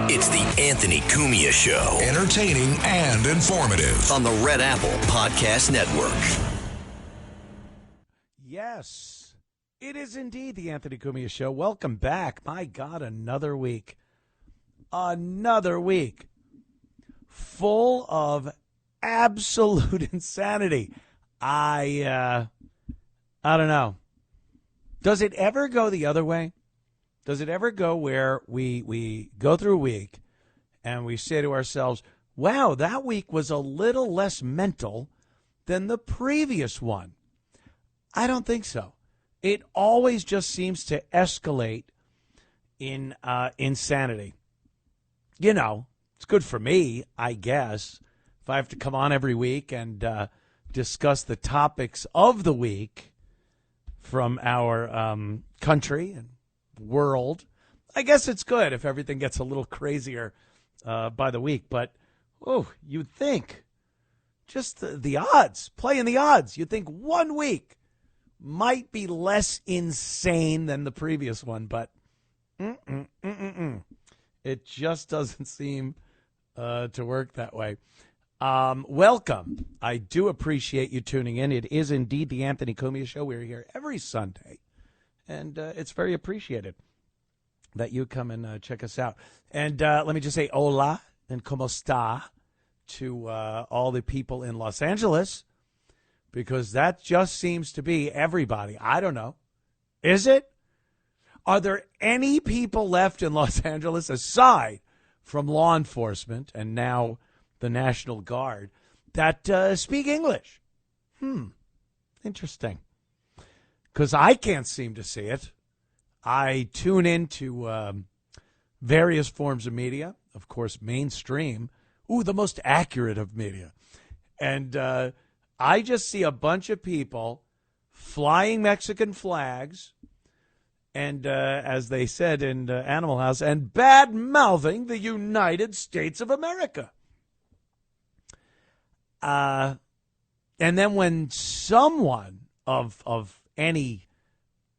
It's the Anthony Cumia Show. Entertaining and informative. On the Red Apple Podcast Network. Yes, it is indeed the Anthony Cumia Show. Welcome back. My God, another week. Another week. Full of absolute insanity. I don't know. Does it ever go the other way? Does it ever go where we go through a week and we say to ourselves, wow, that week was a little less mental than the previous one? I don't think so. It always just seems to escalate in insanity. You know, it's good for me, I guess, if I have to come on every week and discuss the topics of the week from our country and world. I guess it's good if everything gets a little crazier by the week. But, you'd think, just the odds, playing the odds, you'd think 1 week might be less insane than the previous one. But it just doesn't seem to work that way. Welcome. I do appreciate you tuning in. It is indeed the Anthony Cumia Show. We're here every Sunday. And it's very appreciated that you come and check us out. And let me just say hola and como está to all the people in Los Angeles, because that just seems to be everybody. I don't know. Is it? Are there any people left in Los Angeles, aside from law enforcement and now the National Guard, that speak English? Interesting. Because I can't seem to see it. I tune into various forms of media, of course, mainstream. The most accurate of media. And I just see a bunch of people flying Mexican flags and, as they said in Animal House, and bad-mouthing the United States of America. And then when someone of any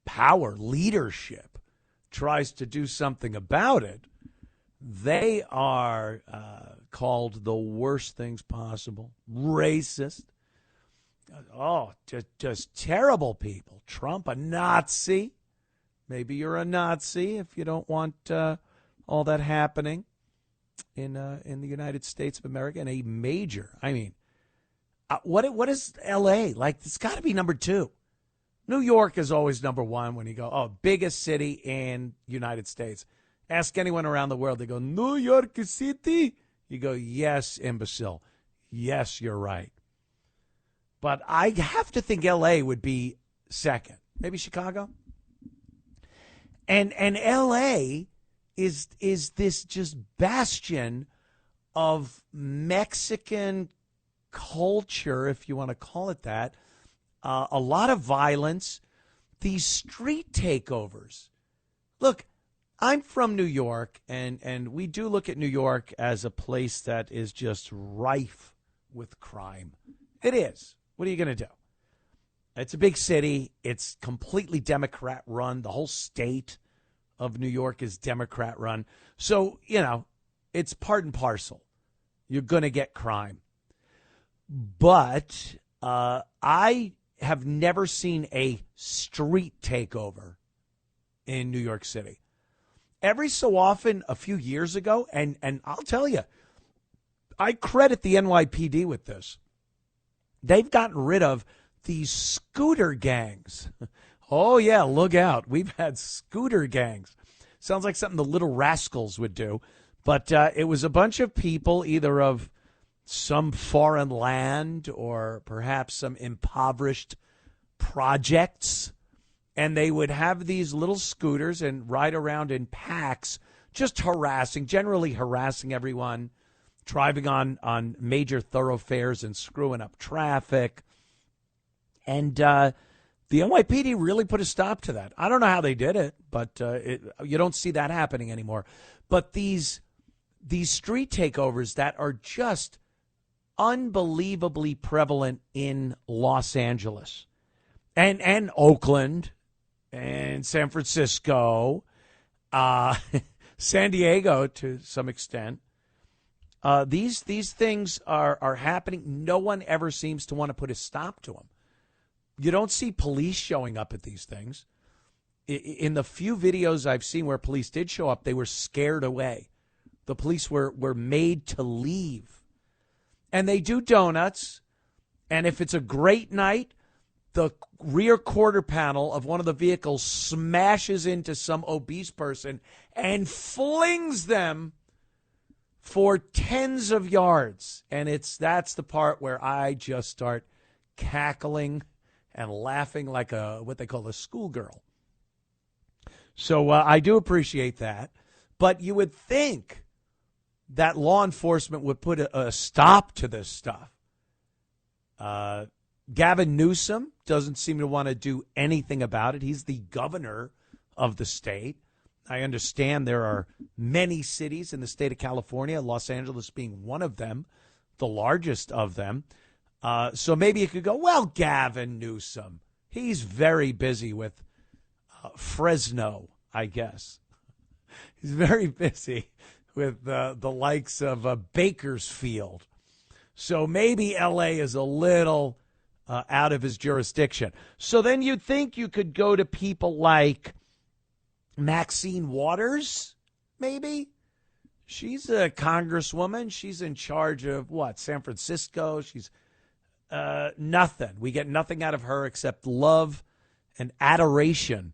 power, leadership, tries to do something about it, they are called the worst things possible. Racist. Just terrible people. Trump, a Nazi. Maybe you're a Nazi if you don't want all that happening in the United States of America. And a major, what is L.A.? Like, it's got to be number 2. New York is always number 1 when you go, biggest city in United States. Ask anyone around the world. They go, New York City? You go, yes, imbecile. Yes, you're right. But I have to think L.A. would be second. Maybe Chicago? And L.A. is this just bastion of Mexican culture, if you want to call it that. A lot of violence, these street takeovers. Look, I'm from New York, and we do look at New York as a place that is just rife with crime. It is. What are you going to do? It's a big city. It's completely Democrat-run. The whole state of New York is Democrat-run. So, it's part and parcel. You're going to get crime. But I have never seen a street takeover in New York City. Every so often, a few years ago, and I'll tell you, I credit the NYPD with this. They've gotten rid of these scooter gangs. Oh, yeah, look out. We've had scooter gangs. Sounds like something the Little Rascals would do. But it was a bunch of people either of some foreign land or perhaps some impoverished projects, and they would have these little scooters and ride around in packs, just generally harassing everyone, driving on major thoroughfares and screwing up traffic. And the NYPD really put a stop to that. I don't know how they did it, but you don't see that happening anymore. But these street takeovers that are just unbelievably prevalent in Los Angeles and Oakland and San Francisco. San Diego to some extent. These things are happening. No one ever seems to want to put a stop to them. You don't see police showing up at these things. In the few videos I've seen where police did show up, they were scared away. The police were made to leave. And they do donuts. And if it's a great night, the rear quarter panel of one of the vehicles smashes into some obese person and flings them for tens of yards. And that's the part where I just start cackling and laughing like what they call a schoolgirl. So I do appreciate that. But you would think that law enforcement would put a stop to this stuff. Gavin Newsom doesn't seem to want to do anything about it. He's the governor of the state. I understand there are many cities in the state of California, Los Angeles being one of them, the largest of them. So maybe you could go, well, Gavin Newsom, he's very busy with Fresno, I guess. He's very busy with the likes of Bakersfield. So maybe L.A. is a little out of his jurisdiction. So then you'd think you could go to people like Maxine Waters, maybe. She's a congresswoman. She's in charge of what? San Francisco. She's nothing. We get nothing out of her except love and adoration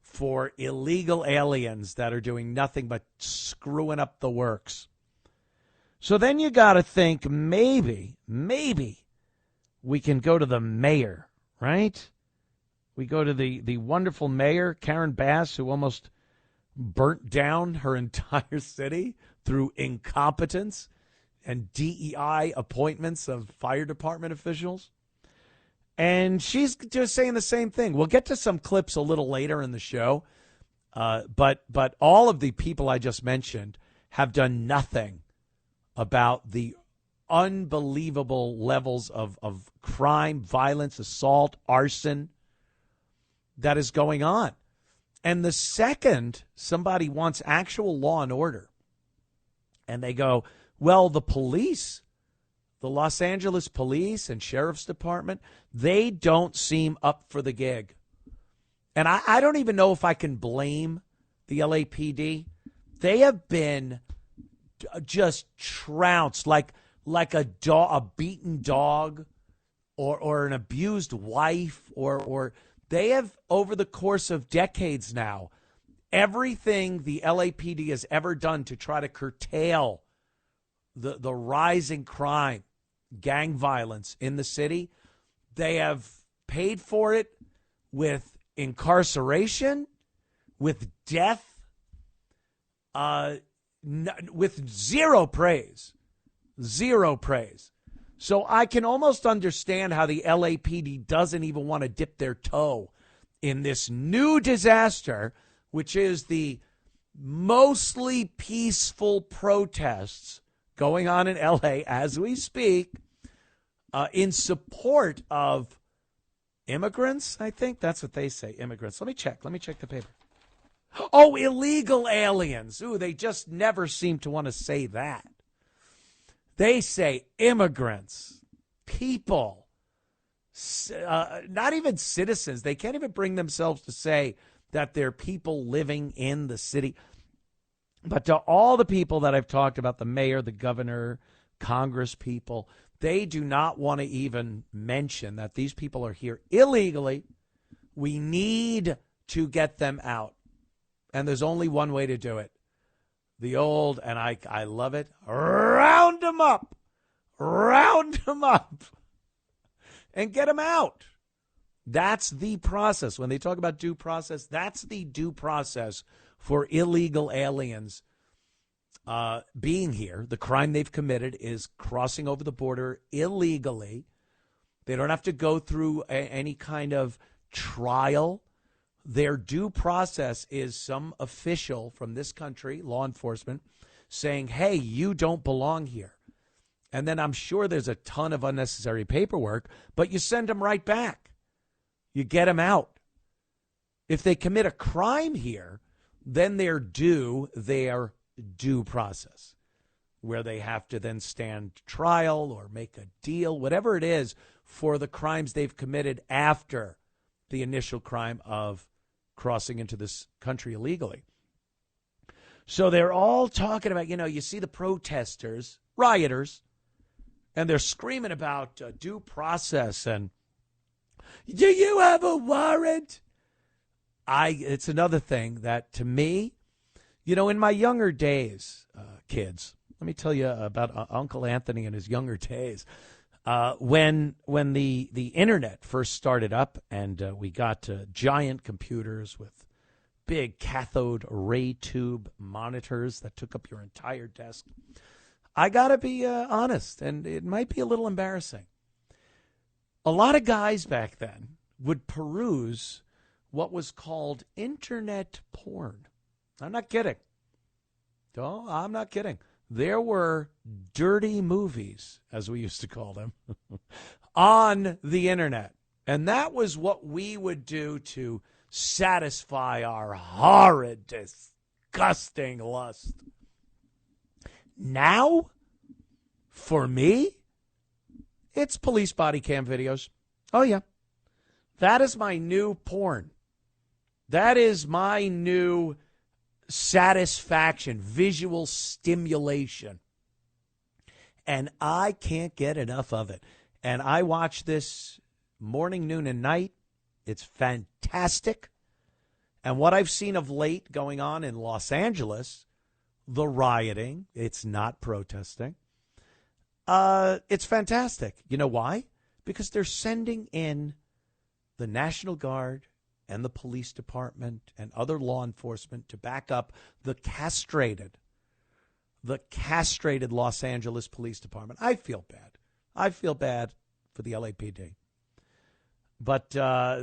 for illegal aliens that are doing nothing but screwing up the works. So then you got to think maybe we can go to the mayor, right? We go to the wonderful mayor, Karen Bass, who almost burnt down her entire city through incompetence and DEI appointments of fire department officials. And she's just saying the same thing. We'll get to some clips a little later in the show. But all of the people I just mentioned have done nothing about the unbelievable levels of crime, violence, assault, arson that is going on. And the second somebody wants actual law and order, and they go, well, the police, the Los Angeles police and sheriff's department, they don't seem up for the gig. And I don't even know if I can blame the LAPD. They have been just trounced like a beaten dog or an abused wife or they have, over the course of decades now, everything the LAPD has ever done to try to curtail the rising crime, gang violence in the city, they have paid for it with incarceration, with death, with zero praise. Zero praise. So I can almost understand how the LAPD doesn't even want to dip their toe in this new disaster, which is the mostly peaceful protests going on in L.A. as we speak in support of immigrants. I think that's what they say, immigrants. Let me check the paper. Oh, illegal aliens. Ooh, they just never seem to want to say that. They say immigrants, people, not even citizens. They can't even bring themselves to say that they're people living in the city. But to all the people that I've talked about, the mayor, the governor, Congress people, they do not want to even mention that these people are here illegally. We need to get them out. And there's only one way to do it. The old, and I love it, round them up, and get them out. That's the process. When they talk about due process, that's the due process for illegal aliens being here. The crime they've committed is crossing over the border illegally. They don't have to go through any kind of trial. Their due process is some official from this country, law enforcement, saying, hey, you don't belong here. And then I'm sure there's a ton of unnecessary paperwork, but you send them right back. You get them out. If they commit a crime here, then they're due their due process, where they have to then stand trial or make a deal, whatever it is, for the crimes they've committed after the initial crime of crossing into this country illegally. So they're all talking about, you see the protesters, rioters, and they're screaming about due process and, do you have a warrant? It's another thing that, to me, in my younger days, kids, let me tell you about Uncle Anthony in his younger days. When the internet first started up and we got giant computers with big cathode ray tube monitors that took up your entire desk, I got to be honest, and it might be a little embarrassing. A lot of guys back then would peruse what was called internet porn. I'm not kidding. No, I'm not kidding. There were dirty movies, as we used to call them, on the internet. And that was what we would do to satisfy our horrid, disgusting lust. Now, for me, it's police body cam videos. Oh, yeah. That is my new porn. That is my new satisfaction, visual stimulation. And I can't get enough of it. And I watch this morning, noon, and night. It's fantastic. And what I've seen of late going on in Los Angeles, the rioting, it's not protesting. It's fantastic. You know why? Because they're sending in the National Guard and the police department and other law enforcement to back up the castrated Los Angeles Police Department. I feel bad. I feel bad for the LAPD. But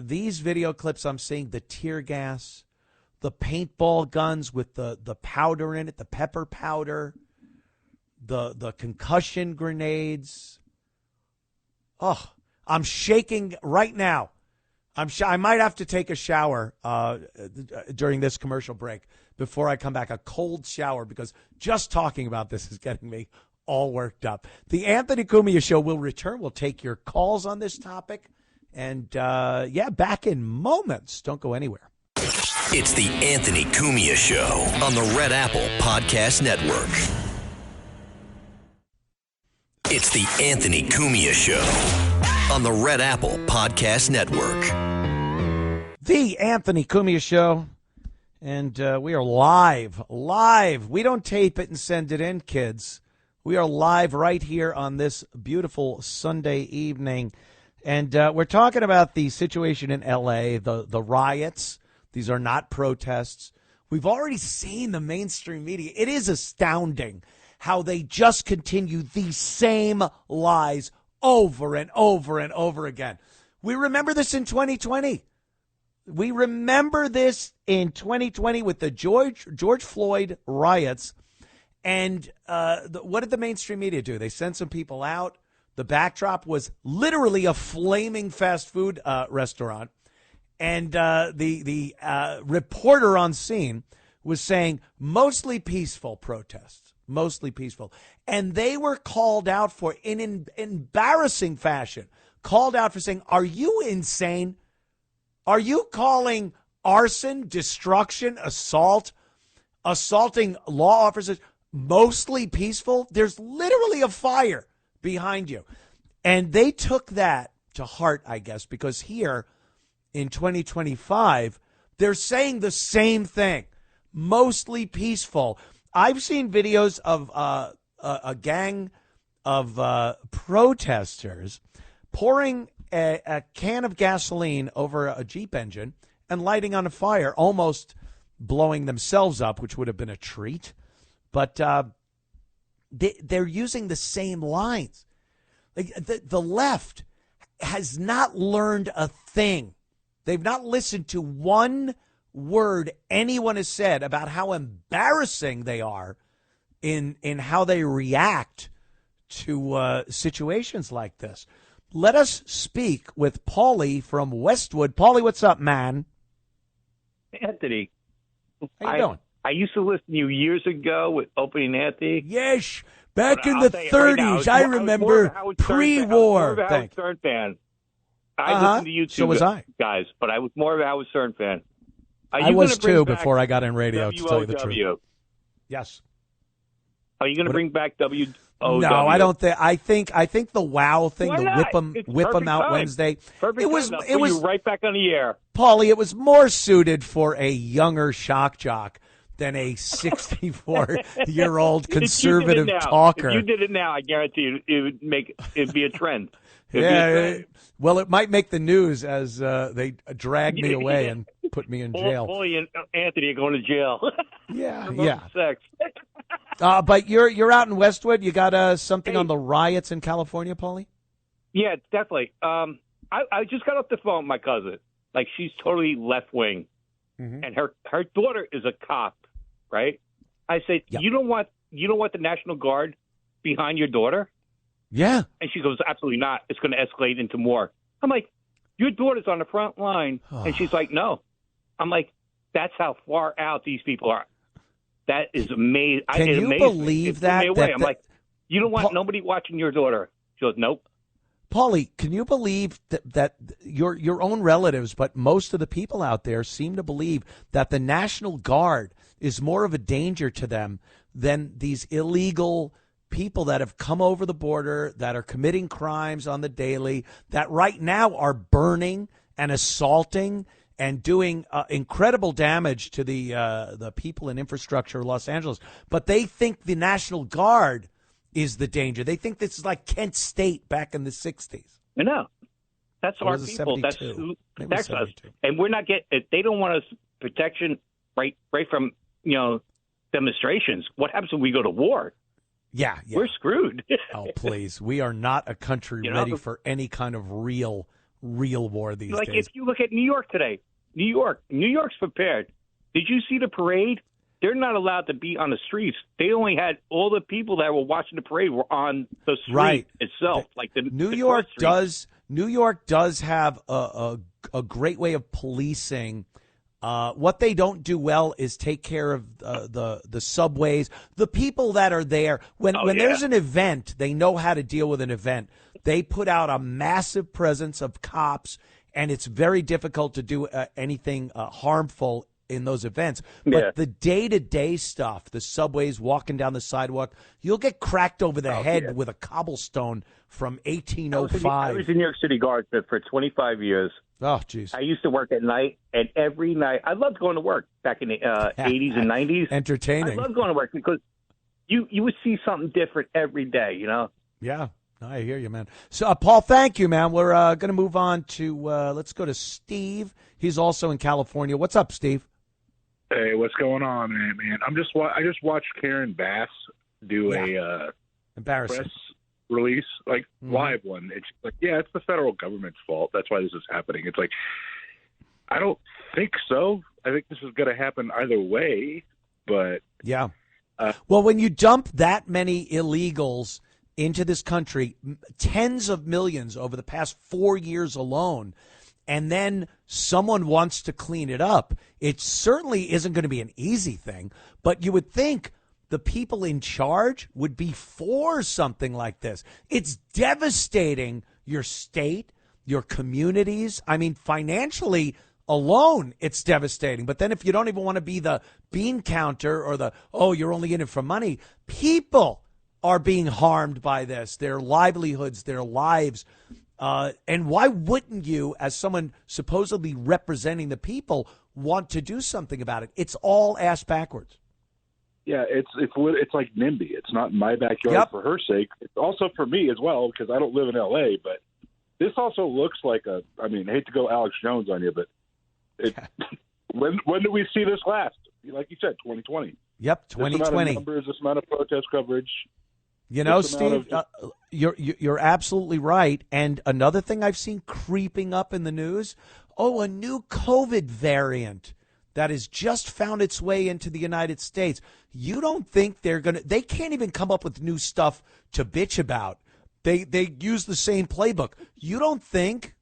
these video clips I'm seeing, the tear gas, the paintball guns with the powder in it, the pepper powder, the concussion grenades. Oh, I'm shaking right now. I might have to take a shower during this commercial break before I come back, a cold shower, because just talking about this is getting me all worked up. The Anthony Cumia Show will return. We'll take your calls on this topic. And, back in moments. Don't go anywhere. It's the Anthony Cumia Show on the Red Apple Podcast Network. It's the Anthony Cumia Show on the Red Apple Podcast Network. The Anthony Cumia Show. And we are live. We don't tape it and send it in, kids. We are live right here on this beautiful Sunday evening. And we're talking about the situation in L.A., the riots. These are not protests. We've already seen the mainstream media. It is astounding how they just continue these same lies over and over and over again. We remember this in 2020. We remember this in 2020 with the George Floyd riots. And what did the mainstream media do? They sent some people out. The backdrop was literally a flaming fast food restaurant. And the reporter on scene was saying mostly peaceful protests, mostly peaceful. And they were called out for, in an embarrassing fashion, called out for saying, are you insane? Are you calling arson, destruction, assaulting law officers mostly peaceful? There's literally a fire behind you. And they took that to heart, I guess, because here in 2025, they're saying the same thing, mostly peaceful. I've seen videos of a gang of protesters pouring a can of gasoline over a Jeep engine and lighting on a fire, almost blowing themselves up, which would have been a treat. But they're using the same lines. Like the left has not learned a thing. They've not listened to one word anyone has said about how embarrassing they are in how they react to situations like this. Let us speak with Paulie from Westwood. Paulie, what's up, man? Anthony, How you doing? I used to listen to you years ago with Opie and Anthony. Yes, back in I'll the tell you right now, 30s. I remember pre-war. I was more of a Howard Stern fan. I listened to you two So was I. guys, but I was more of a Howard Stern fan. I was too before I got in radio, to tell you the truth. Yes. Are you going to bring back WOW? No, I don't think. I think the WOW thing, Why the not? whip 'em out time. Wednesday. Perfect. It was right back on the air, Paulie. It was more suited for a younger shock jock than a 64-year-old conservative talker. If you did it now, I guarantee it'd be a trend. Well, it might make the news as they drag me away and put me in jail. Paulie and Anthony are going to jail. Yeah. Sex. But you're out in Westwood. You got something on the riots in California, Paulie? Yeah, definitely. I just got off the phone with my cousin. Like, she's totally left wing, and her daughter is a cop, right? I said, you don't want the National Guard behind your daughter? Yeah. And she goes, absolutely not. It's going to escalate into more. I'm like, your daughter's on the front line, and she's like, no. I'm like, that's how far out these people are. That is amazing. Can you believe that? I'm like, you don't want nobody watching your daughter. She goes, nope. Paulie, can you believe that your own relatives, but most of the people out there seem to believe that the National Guard is more of a danger to them than these illegal people that have come over the border, that are committing crimes on the daily, that right now are burning and assaulting and doing incredible damage to the people and infrastructure of Los Angeles. But they think the National Guard is the danger. They think this is like Kent State back in the 60s. I know. That's our people. 72? That's who protects us. 72. And we're not they don't want us protection right from, demonstrations. What happens when we go to war? Yeah. We're screwed. Oh, please. We are not a country ready for any kind of real war these days. Like, if you look at New York today, New York's prepared. Did you see the parade? They're not allowed to be on the streets. They only had all the people that were watching the parade were on the street itself. Like New York does have a great way of policing. What they don't do well is take care of the subways, the people that are there. When there's an event, they know how to deal with an event. They put out a massive presence of cops, and it's very difficult to do anything harmful in those events. But the day-to-day stuff, the subways, walking down the sidewalk, you'll get cracked over the head with a cobblestone from 1805. I was in New York City Guard for 25 years. Oh, jeez. I used to work at night, and every night, I loved going to work back in the 80s and 90s. Entertaining. I loved going to work because you would see something different every day, Yeah. I hear you, man. So, Paul, thank you, man. We're going to move on to, let's go to Steve. He's also in California. What's up, Steve? Hey, what's going on, man? I just watched Karen Bass do a press release, live one. It's like, it's the federal government's fault. That's why this is happening. It's like, I don't think so. I think this is going to happen either way, but well, when you dump that many illegals into this country, tens of millions over the past 4 years alone, and then someone wants to clean it up, it certainly isn't going to be an easy thing, but you would think the people in charge would be for something like this. It's devastating your state, your communities. I mean, financially alone, it's devastating. But then if you don't even want to be the bean counter or you're only in it for money, people are being harmed by this, their livelihoods, their lives. And why wouldn't you, as someone supposedly representing the people, want to do something about it? It's all ass backwards. Yeah, it's like NIMBY. It's not in my backyard for her sake. It's also for me as well because I don't live in L.A., but this also looks like I hate to go Alex Jones on you, but when do we see this last? Like you said, 2020. Yep, 2020. This amount of numbers, this amount of protest coverage. Steve, you're absolutely right. And another thing I've seen creeping up in the news, a new COVID variant that has just found its way into the United States. You don't think they can't even come up with new stuff to bitch about. They use the same playbook. You don't think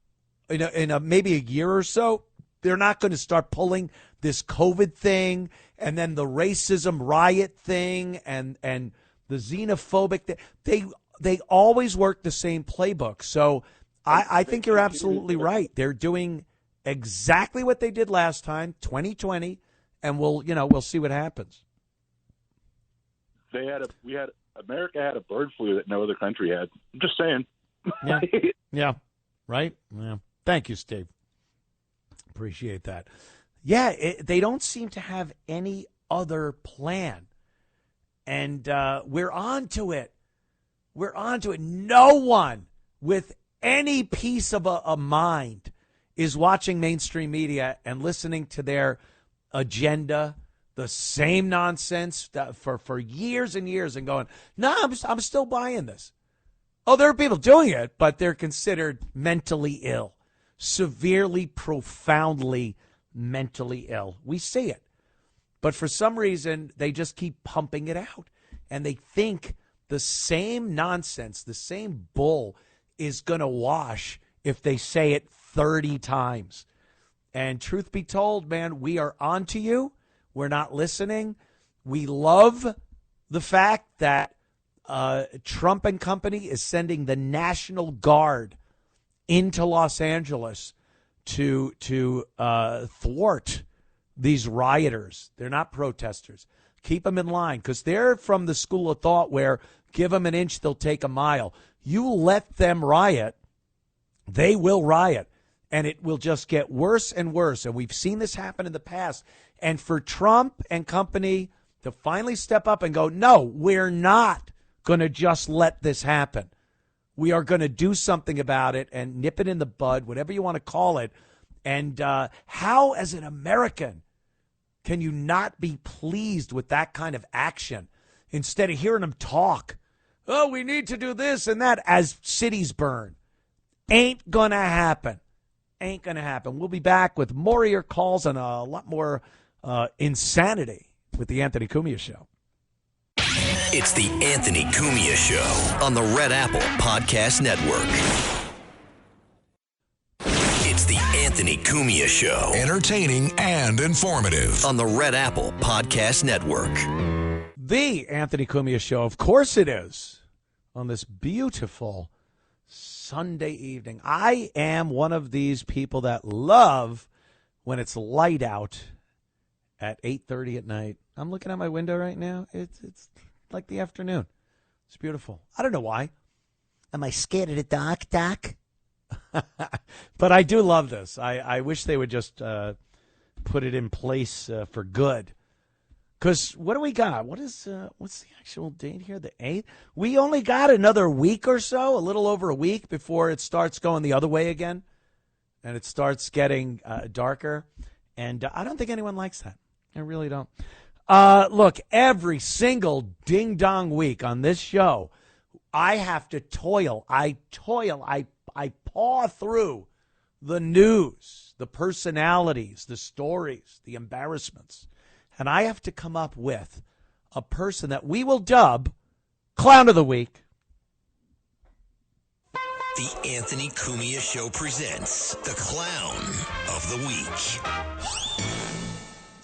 in maybe a year or so, they're not going to start pulling this COVID thing, and then the racism riot thing, and the xenophobic thing. They always work the same playbook. So I think you're absolutely right. They're doing exactly what they did last time, 2020, and we'll see what happens. America had a bird flu that no other country had. I'm just saying. Yeah. Yeah. Right? Yeah. Thank you, Steve. Appreciate that. Yeah, they don't seem to have any other plan. And we're on to it. We're on to it. No one with any piece of a mind is watching mainstream media and listening to their agenda, the same nonsense for years and years, and going, no, I'm still buying this. Oh, there are people doing it, but they're considered mentally ill, severely, profoundly mentally ill. We see it. But for some reason, they just keep pumping it out. And they think the same nonsense, the same bull is going to wash if they say it 30 times. And truth be told, man, we are on to you. We're not listening. We love the fact that Trump and company is sending the National Guard into Los Angeles to thwart these rioters. They're not protesters. Keep them in line, because they're from the school of thought where give them an inch, they'll take a mile. You let them riot, they will riot, and it will just get worse and worse. And we've seen this happen in the past. And for Trump and company to finally step up and go, no, we're not going to just let this happen. We are going to do something about it and nip it in the bud, whatever you want to call it. And how, as an American, can you not be pleased with that kind of action instead of hearing them talk? Oh, we need to do this and that as cities burn. Ain't going to happen. Ain't going to happen. We'll be back with more of your calls and a lot more insanity with the Anthony Cumia Show. It's the Anthony Cumia Show on the Red Apple Podcast Network. It's the Anthony Cumia Show. Entertaining and informative. On the Red Apple Podcast Network. The Anthony Cumia Show, of course it is, on this beautiful Sunday evening. I am one of these people that love when it's light out at 8:30 at night. I'm looking at my window right now. It's like the afternoon. It's beautiful. I don't know why. Am I scared of the dark, Doc? But I do love this. I wish they would just put it in place for good. Because what do we got? What's the actual date here? The 8th? We only got another week or so, a little over a week before it starts going the other way again. And it starts getting darker. And I don't think anyone likes that. I really don't. Look, every single ding-dong week on this show, I have to toil. I paw through the news, the personalities, the stories, the embarrassments. And I have to come up with a person that we will dub Clown of the Week. The Anthony Cumia Show presents the Clown of the Week.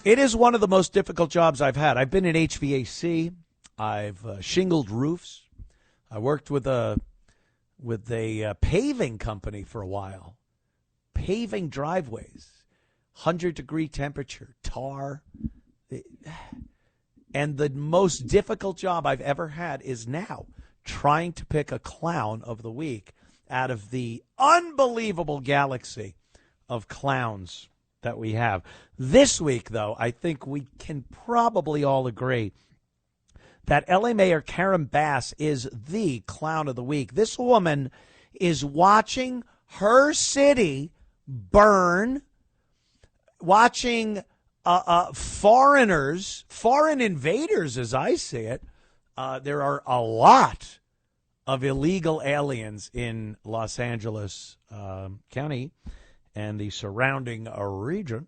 It is one of the most difficult jobs I've had. I've been in HVAC. I've shingled roofs. I worked with a paving company for a while. Paving driveways, 100-degree temperature, tar. And the most difficult job I've ever had is now trying to pick a Clown of the Week out of the unbelievable galaxy of clowns that we have. This week, though, I think we can probably all agree that L.A. Mayor Karen Bass is the Clown of the Week. This woman is watching her city burn, watching foreigners, foreign invaders, as I see it. There are a lot of illegal aliens in Los Angeles County and the surrounding region.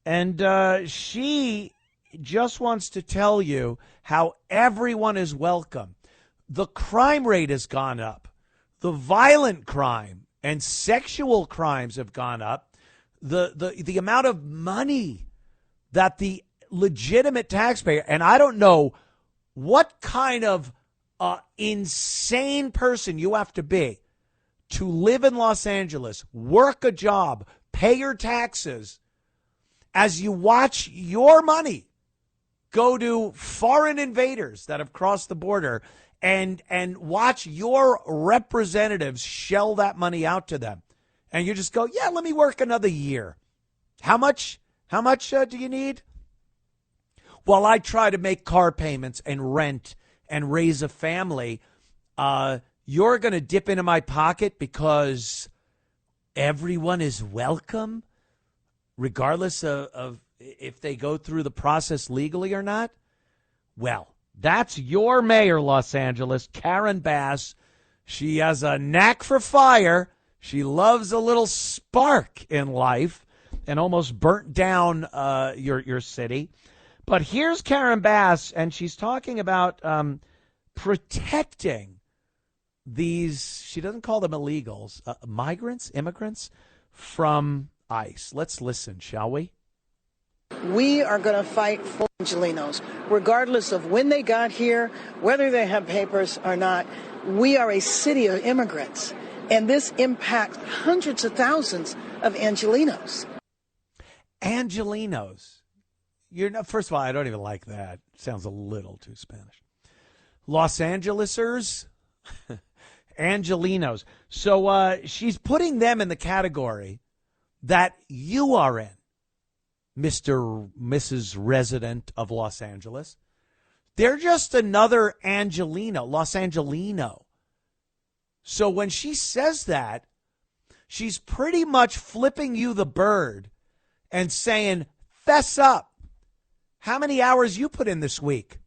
And she just wants to tell you how everyone is welcome. The crime rate has gone up. The violent crime and sexual crimes have gone up. The amount of money that the legitimate taxpayer, and I don't know what kind of insane person you have to be to live in Los Angeles, work a job, pay your taxes, as you watch your money go to foreign invaders that have crossed the border and watch your representatives shell that money out to them. And you just go, yeah, let me work another year. How much do you need? While I try to make car payments and rent and raise a family, you're going to dip into my pocket because everyone is welcome, regardless of if they go through the process legally or not? Well, that's your mayor, Los Angeles, Karen Bass. She has a knack for fire. She loves a little spark in life and almost burnt down your city. But here's Karen Bass, and she's talking about protecting these, she doesn't call them illegals, immigrants, from ICE. Let's listen, shall we? We are going to fight for Angelenos, regardless of when they got here, whether they have papers or not. We are a city of immigrants, and this impacts hundreds of thousands of Angelenos. Angelenos. First of all, I don't even like that. Sounds a little too Spanish. Los Angelesers, Angelenos. So she's putting them in the category that you are in, Mrs. Resident of Los Angeles. They're just another Los Angelino. So when she says that, she's pretty much flipping you the bird and saying, fess up. How many hours you put in this week?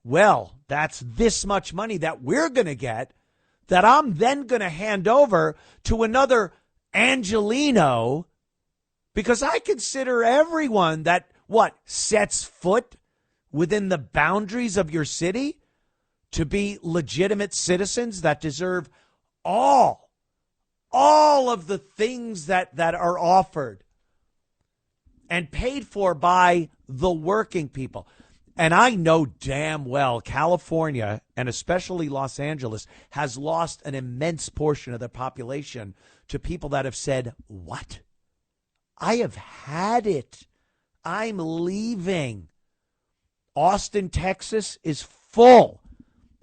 Well, that's this much money that we're going to get that I'm then going to hand over to another Angelino, because I consider everyone that, sets foot within the boundaries of your city to be legitimate citizens that deserve all of the things that are offered and paid for by the working people. And I know damn well California, and especially Los Angeles, has lost an immense portion of their population to people that have said, what? I have had it. I'm leaving. Austin, Texas is full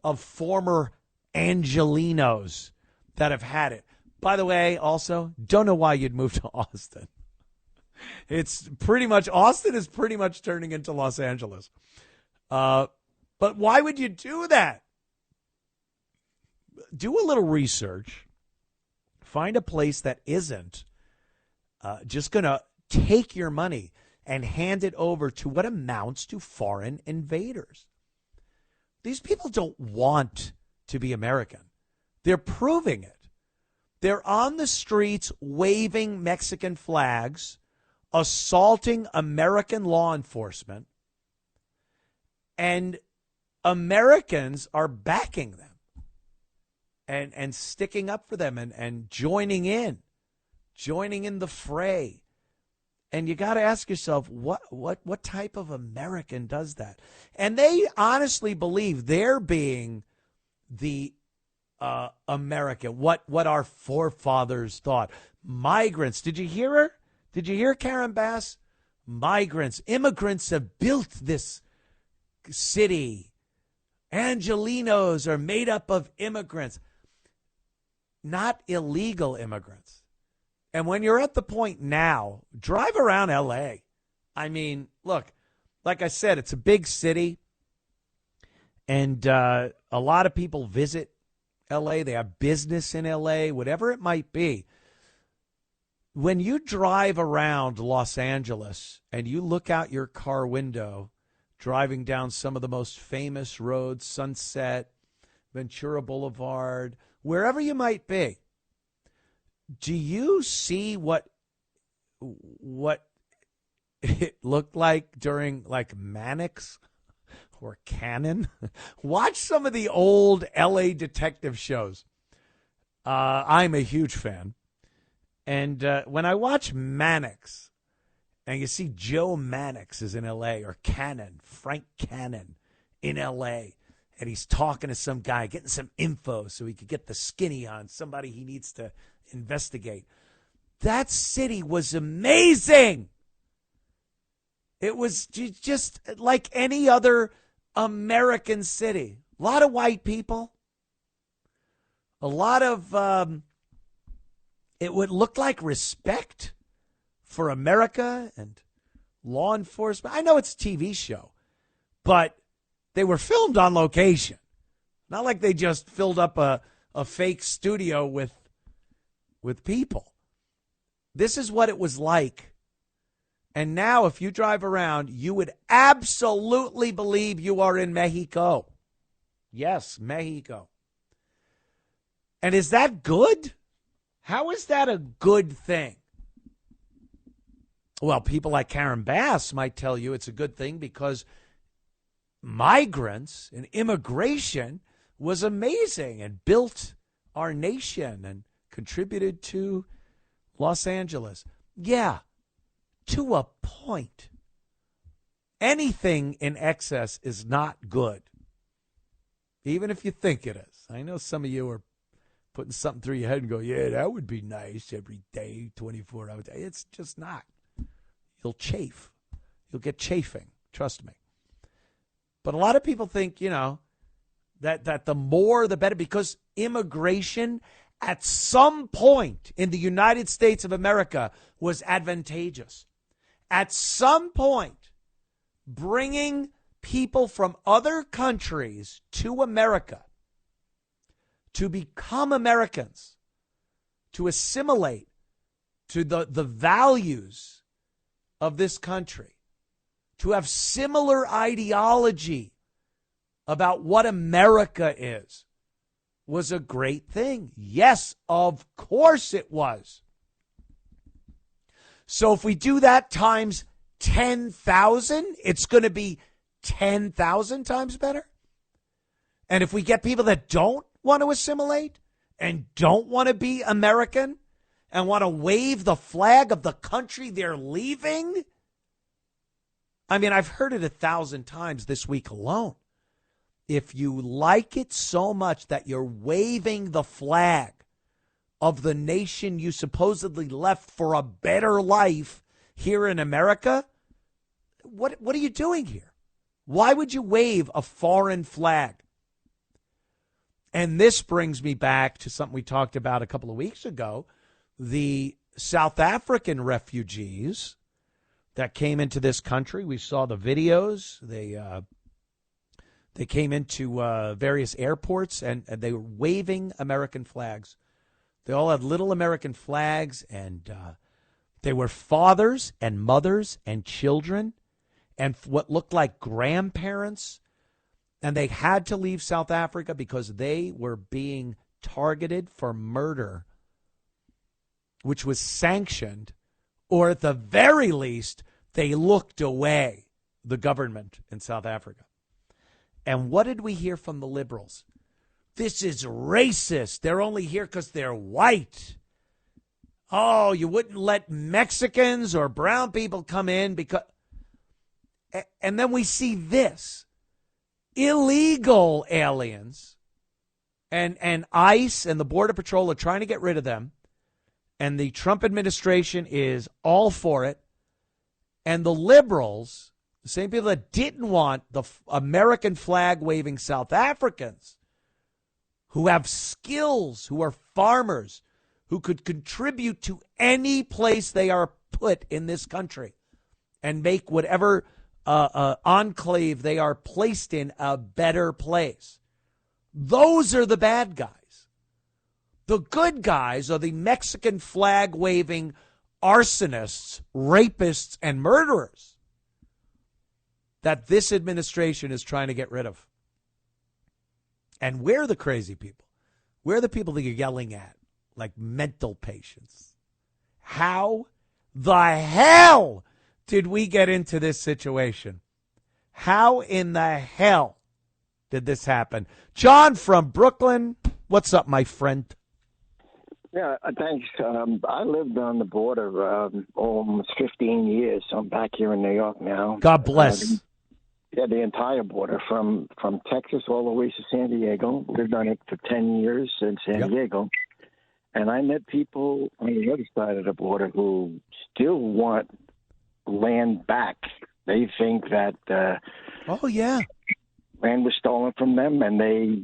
of former Angelenos that have had it. By the way, also, don't know why you'd move to Austin. Austin is pretty much turning into Los Angeles. But why would you do that? Do a little research. Find a place that isn't just going to take your money and hand it over to what amounts to foreign invaders. These people don't want to be American. They're proving it. They're on the streets waving Mexican flags, assaulting American law enforcement, and Americans are backing them and sticking up for them and joining in the fray. And you got to ask yourself, what type of American does that? And they honestly believe they're being the American, what our forefathers thought. Migrants. Did you hear her? Did you hear Karen Bass? Migrants, immigrants have built this city. Angelenos are made up of immigrants, not illegal immigrants. And when you're at the point now, drive around L.A. I mean, look, like I said, it's a big city, and a lot of people visit L.A. They have business in L.A., whatever it might be. When you drive around Los Angeles and you look out your car window, driving down some of the most famous roads, Sunset, Ventura Boulevard, wherever you might be, do you see what it looked like during like Mannix or Cannon? Watch some of the old L.A. detective shows. I'm a huge fan. And when I watch Mannix and you see Joe Mannix is in L.A. or Frank Cannon in L.A., and he's talking to some guy, getting some info so he could get the skinny on somebody he needs to investigate. That city was amazing. It was just like any other American city. A lot of white people. A lot of, it would look like respect for America and law enforcement. I know it's a TV show, but they were filmed on location. Not like they just filled up a fake studio with people. This is what it was like. And now if you drive around, you would absolutely believe you are in Mexico. Yes, Mexico. And is that good? How is that a good thing? Well, people like Karen Bass might tell you it's a good thing because migrants and immigration was amazing and built our nation and contributed to Los Angeles. Yeah, to a point. Anything in excess is not good, even if you think it is. I know some of you are putting something through your head and go, yeah, that would be nice every day, 24 hours. It's just not. You'll chafe. You'll get chafing. Trust me. But a lot of people think, that the more the better, because immigration at some point in the United States of America was advantageous. At some point, bringing people from other countries to America to become Americans, to assimilate to the values of this country, to have similar ideology about what America is, was a great thing. Yes, of course it was. So if we do that times 10,000, it's going to be 10,000 times better. And if we get people that don't want to assimilate and don't want to be American and want to wave the flag of the country they're leaving, I mean, I've heard it 1,000 times this week alone. If you like it so much that you're waving the flag of the nation you supposedly left for a better life here in America, what are you doing here? Why would you wave a foreign flag? And this brings me back to something we talked about a couple of weeks ago, the South African refugees that came into this country. We saw the videos. They came into various airports, and they were waving American flags. They all had little American flags, and they were fathers and mothers and children and what looked like grandparents. And they had to leave South Africa because they were being targeted for murder, which was sanctioned, or at the very least, they looked away, the government in South Africa. And what did we hear from the liberals? This is racist. They're only here because they're white. Oh, you wouldn't let Mexicans or brown people come in because... And then we see this. Illegal aliens and ICE and the Border Patrol are trying to get rid of them. And the Trump administration is all for it. And the liberals, the same people that didn't want the American flag waving South Africans, who have skills, who are farmers, who could contribute to any place they are put in this country and make whatever enclave they are placed in a better place. Those are the bad guys. The good guys are the Mexican flag waving arsonists, rapists, and murderers that this administration is trying to get rid of. And we're the crazy people. We're the people that you're yelling at like mental patients. How the hell did we get into this situation? How in the hell did this happen? John from Brooklyn, what's up, my friend? Yeah, thanks. I lived on the border almost 15 years. So I'm back here in New York now. God bless. The entire border from Texas all the way to San Diego. Lived on it for 10 years in San Diego. And I met people on the other side of the border who still want land back. They think that land was stolen from them, and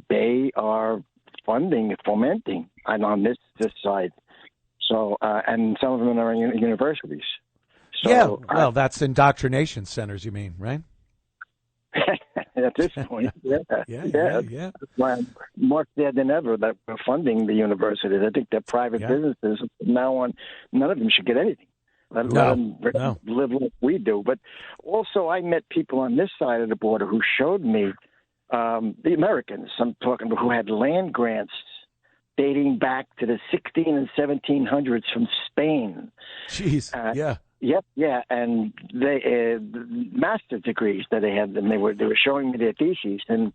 they are fomenting, and on this side. So, and some of them are in universities. So, that's indoctrination centers, you mean, right? At this point, yeah. That's why I'm more scared than ever that we're funding the universities. I think they're private businesses. From now on, none of them should get anything. Let them live like we do. But also, I met people on this side of the border who showed me, the Americans I'm talking about, who had land grants dating back to the 16 and 1700s from Spain. Jeez, Yep, and they master's degrees that they had, and they were showing me their theses, and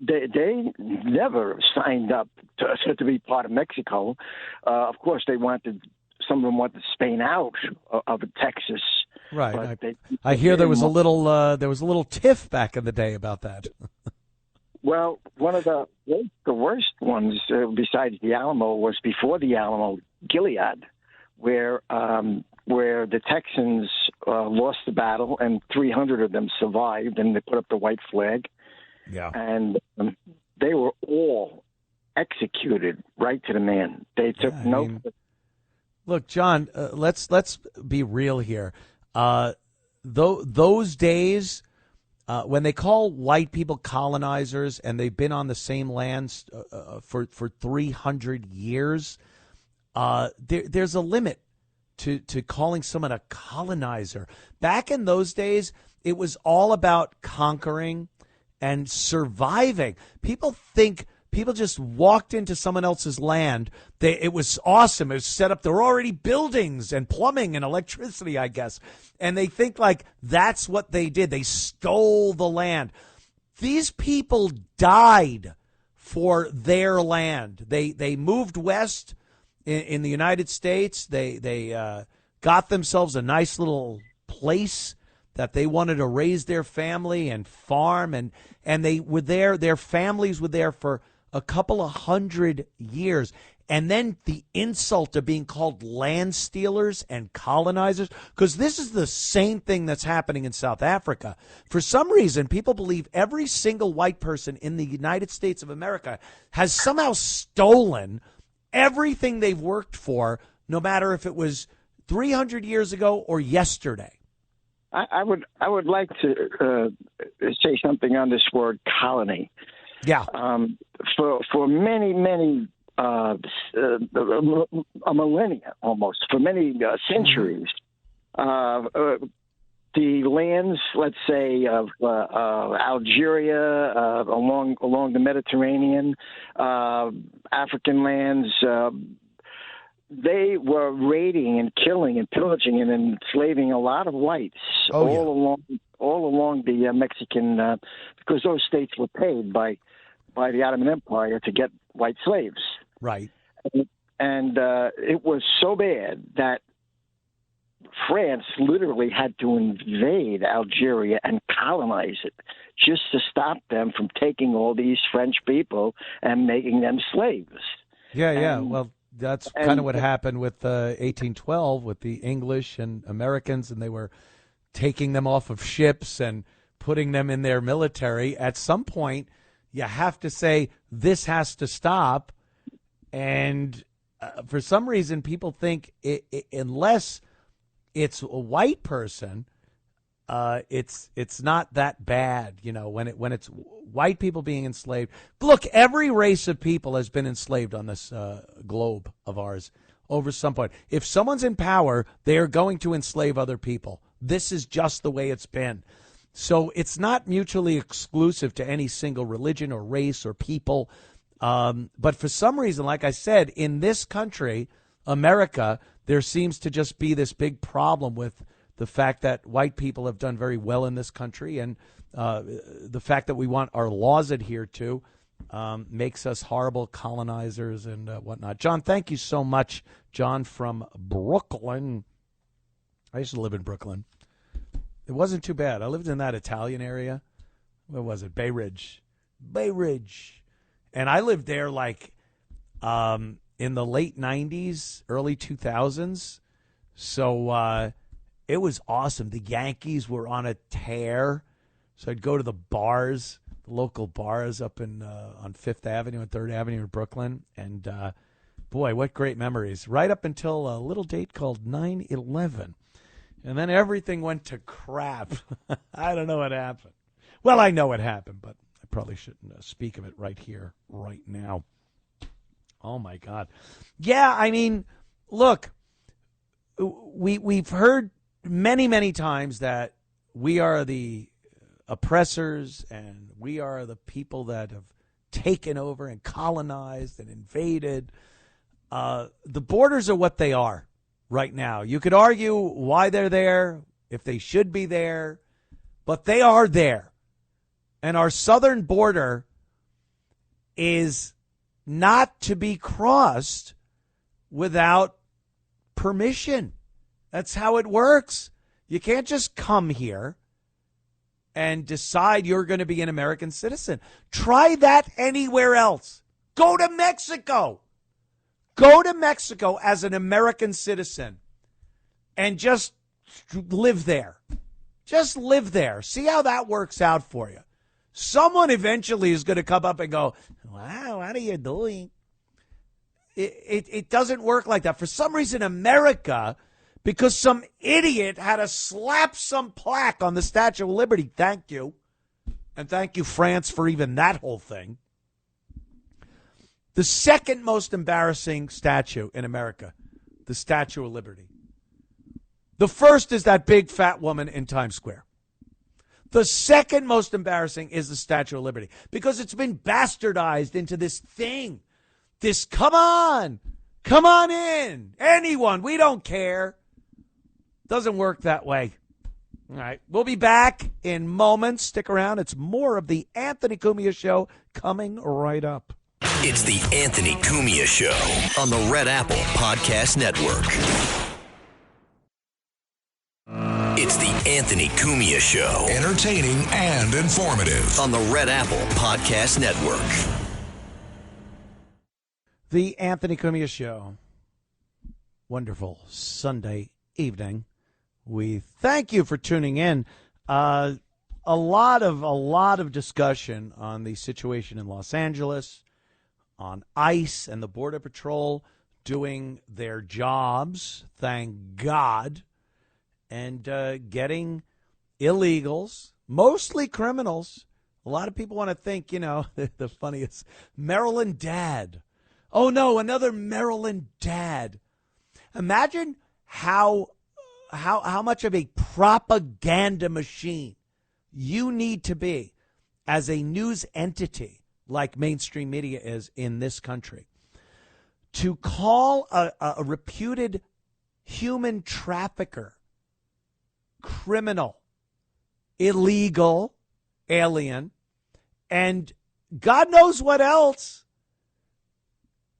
they never signed up to be part of Mexico. Of course, some of them wanted Spain out of Texas. Right. I hear there was a little tiff back in the day about that. Well, one of the worst ones, besides the Alamo, was before the Alamo, Gilead, where the Texans lost the battle, and 300 of them survived, and they put up the white flag. Yeah. And they were all executed right to the man. They took Look, John, let's be real here. Those days, when they call white people colonizers and they've been on the same lands for 300 years, there's a limit to calling someone a colonizer. Back in those days, it was all about conquering and surviving. People just walked into someone else's land. It was awesome. It was set up. There were already buildings and plumbing and electricity, I guess. And they think like that's what they did. They stole the land. These people died for their land. They moved west in the United States. They got themselves a nice little place that they wanted to raise their family and farm. And they were there. Their families were there for a couple of 100 years. And then the insult of being called land stealers and colonizers, because this is the same thing that's happening in South Africa. For some reason, people believe every single white person in the United States of America has somehow stolen everything they've worked for, no matter if it was 300 years ago or yesterday. I would like to say something on this word colony. Yeah. For many a millennia almost, for many centuries, the lands, let's say, of Algeria, along the Mediterranean, African lands, they were raiding and killing and pillaging and enslaving a lot of whites all along the Mexican, because those states were paid by the Ottoman Empire to get white slaves. Right. And it was so bad that France literally had to invade Algeria and colonize it just to stop them from taking all these French people and making them slaves. Yeah. Well, that's kind of what happened with 1812 with the English and Americans, and they were taking them off of ships and putting them in their military. At some point, you have to say this has to stop. And for some reason, people think unless it's a white person, it's not that bad. You know, when it's white people being enslaved. Look, every race of people has been enslaved on this globe of ours over some point. If someone's in power, they are going to enslave other people. This is just the way it's been. So it's not mutually exclusive to any single religion or race or people. But for some reason, like I said, in this country, America, there seems to just be this big problem with the fact that white people have done very well in this country, and the fact that we want our laws adhered to. makes us horrible colonizers and whatnot. John, thank you so much. John from Brooklyn. I used to live in Brooklyn. It wasn't too bad. I lived in that Italian area. Where was it? Bay Ridge. And I lived there like in the late 90s, early 2000s. So it was awesome. The Yankees were on a tear. So I'd go to the bars, the local bars up on Fifth Avenue and Third Avenue in Brooklyn. And, boy, what great memories. Right up until a little date called 9/11. And then everything went to crap. I don't know what happened. Well, I know what happened, but I probably shouldn't speak of it right here, right now. Oh, my God. Yeah, I mean, look, we've heard many, many times that we are the oppressors and we are the people that have taken over and colonized and invaded. The borders are what they are right now. You could argue why they're there, if they should be there, but they are there. And our southern border is not to be crossed without permission. That's how it works. You can't just come here and decide you're going to be an American citizen. Try that anywhere else. Go to Mexico. Go to Mexico as an American citizen and just live there. Just live there. See how that works out for you. Someone eventually is going to come up and go, wow, what are you doing? It doesn't work like that. For some reason, America, because some idiot had to slap some plaque on the Statue of Liberty. Thank you. And thank you, France, for even that whole thing. The second most embarrassing statue in America, the Statue of Liberty. The first is that big fat woman in Times Square. The second most embarrassing is the Statue of Liberty because it's been bastardized into this thing. This, come on in. Anyone, we don't care. Doesn't work that way. All right, we'll be back in moments. Stick around. It's more of the Anthony Cumia Show coming right up. It's the Anthony Cumia Show on the Red Apple Podcast Network. It's the Anthony Cumia Show. Entertaining and informative. On the Red Apple Podcast Network. The Anthony Cumia Show. Wonderful Sunday evening. We thank you for tuning in. A lot of discussion on the situation in Los Angeles, on ICE and the Border Patrol doing their jobs, thank God, and getting illegals, mostly criminals. A lot of people want to think, the funniest, Maryland dad. Oh, no, another Maryland dad. Imagine how much of a propaganda machine you need to be as a news entity like mainstream media is in this country to call a reputed human trafficker, criminal, illegal, alien, and God knows what else,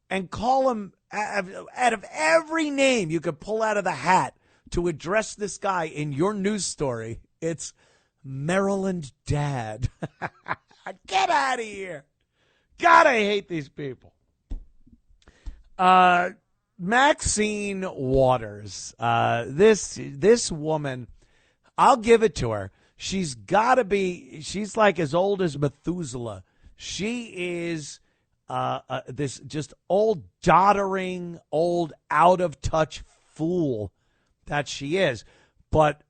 and call him out of every name you could pull out of the hat to address this guy in your news story. It's Maryland dad. Get out of here. God, I hate these people. Maxine Waters, this woman, I'll give it to her. She's like as old as Methuselah. She is this just old, doddering, old, out-of-touch fool that she is. But,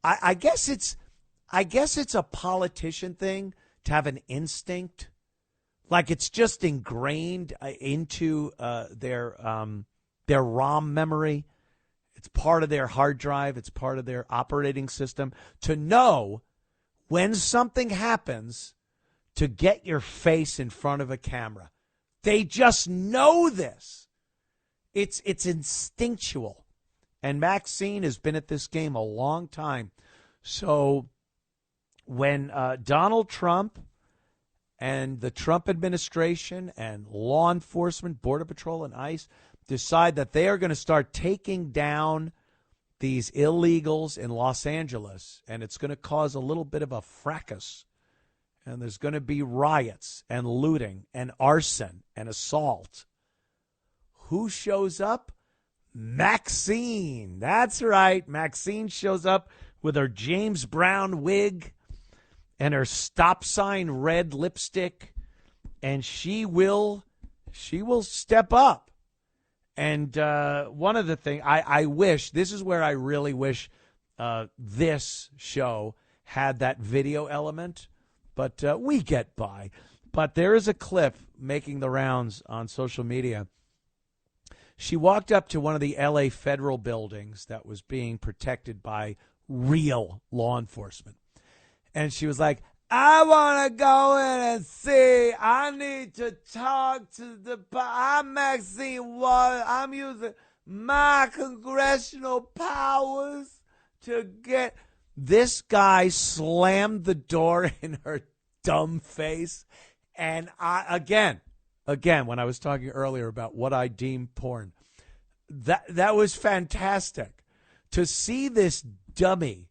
I guess it's a politician thing to have an instinct. Like it's just ingrained into their ROM memory. It's part of their hard drive. It's part of their operating system to know when something happens to get your face in front of a camera. They just know this. It's instinctual. And Maxine has been at this game a long time. So when Donald Trump and the Trump administration and law enforcement, Border Patrol and ICE, decide that they are going to start taking down these illegals in Los Angeles, and it's going to cause a little bit of a fracas, and there's going to be riots and looting and arson and assault, who shows up? Maxine. That's right. Maxine shows up with her James Brown wig and her stop sign red lipstick, and she will step up. And one of the things I wish, this is where I really wish this show had that video element, but we get by. But there is a clip making the rounds on social media. She walked up to one of the L.A. federal buildings that was being protected by real law enforcement. And she was like, I want to go in and see. I need to talk to I'm Maxine Waters. I'm using my congressional powers to get. This guy slammed the door in her dumb face. And again, when I was talking earlier about what I deem porn, that was fantastic. To see this dummy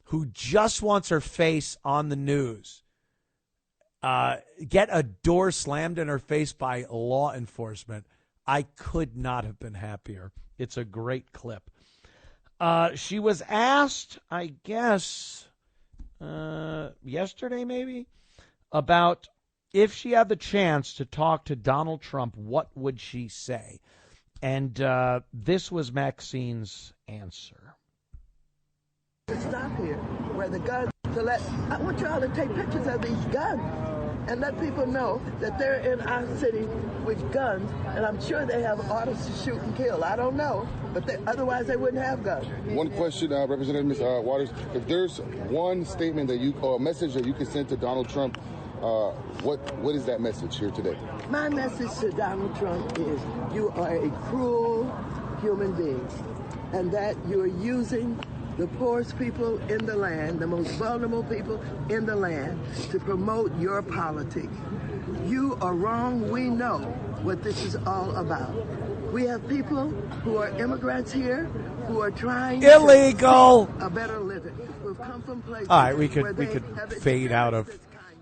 who just wants her face on the news get a door slammed in her face by law enforcement, I could not have been happier. It's a great clip. She was asked, I guess, yesterday maybe, about if she had the chance to talk to Donald Trump, what would she say? And this was Maxine's answer. Stop here, where the guns, I want y'all to take pictures of these guns and let people know that they're in our city with guns, and I'm sure they have orders to shoot and kill. I don't know, but otherwise they wouldn't have guns. One question, Representative Ms. Waters, if there's one statement that or a message that you can send to Donald Trump, what is that message here today? My message to Donald Trump is you are a cruel human being, and that you're using the poorest people in the land, the most vulnerable people in the land, to promote your politics. You are wrong. We know what this is all about. We have people who are immigrants here who are trying illegal to a better living. Who've come from places. All right, we could fade out of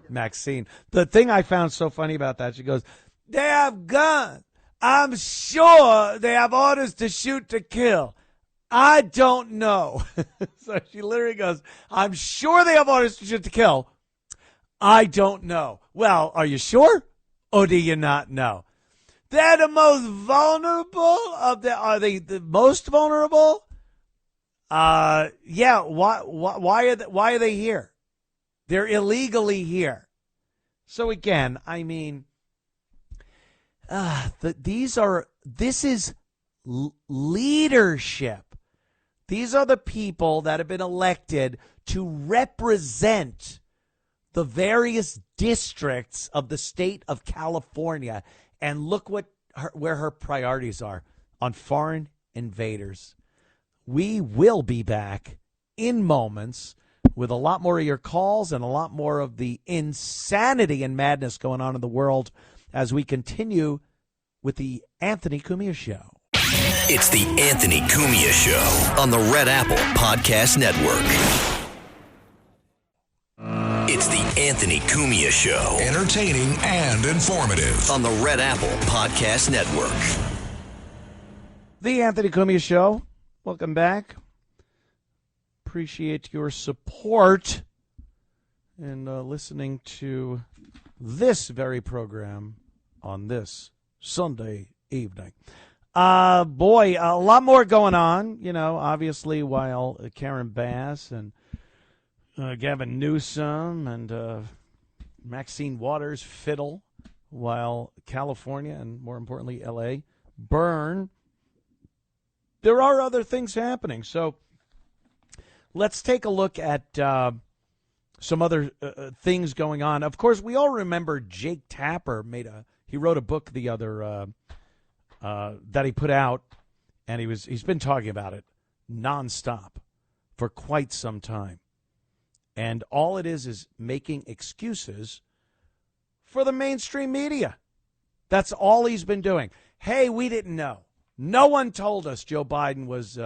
Maxine. The thing I found so funny about that, she goes, they have guns. I'm sure they have orders to shoot to kill. I don't know. So she literally goes, I'm sure they have orders to shoot to kill. I don't know. Well, are you sure? Or do you not know? They're the most vulnerable are they the most vulnerable? Yeah. Why are they here? They're illegally here. So again, I mean, this is leadership. These are the people that have been elected to represent the various districts of the state of California. And look where her priorities are on foreign invaders. We will be back in moments with a lot more of your calls and a lot more of the insanity and madness going on in the world as we continue with the Anthony Cumia Show. It's the Anthony Cumia Show on the Red Apple Podcast Network. It's the Anthony Cumia Show. Entertaining and informative. On the Red Apple Podcast Network. The Anthony Cumia Show. Welcome back. Appreciate your support in listening to this very program on this Sunday evening. Boy, a lot more going on, you know, obviously, while Karen Bass and Gavin Newsom and Maxine Waters fiddle, while California and, more importantly, L.A. burn. There are other things happening. So let's take a look at some other things going on. Of course, we all remember Jake Tapper he wrote a book the other that he put out, and he's been talking about it nonstop for quite some time. And all it is making excuses for the mainstream media. That's all he's been doing. Hey, we didn't know. No one told us Joe Biden was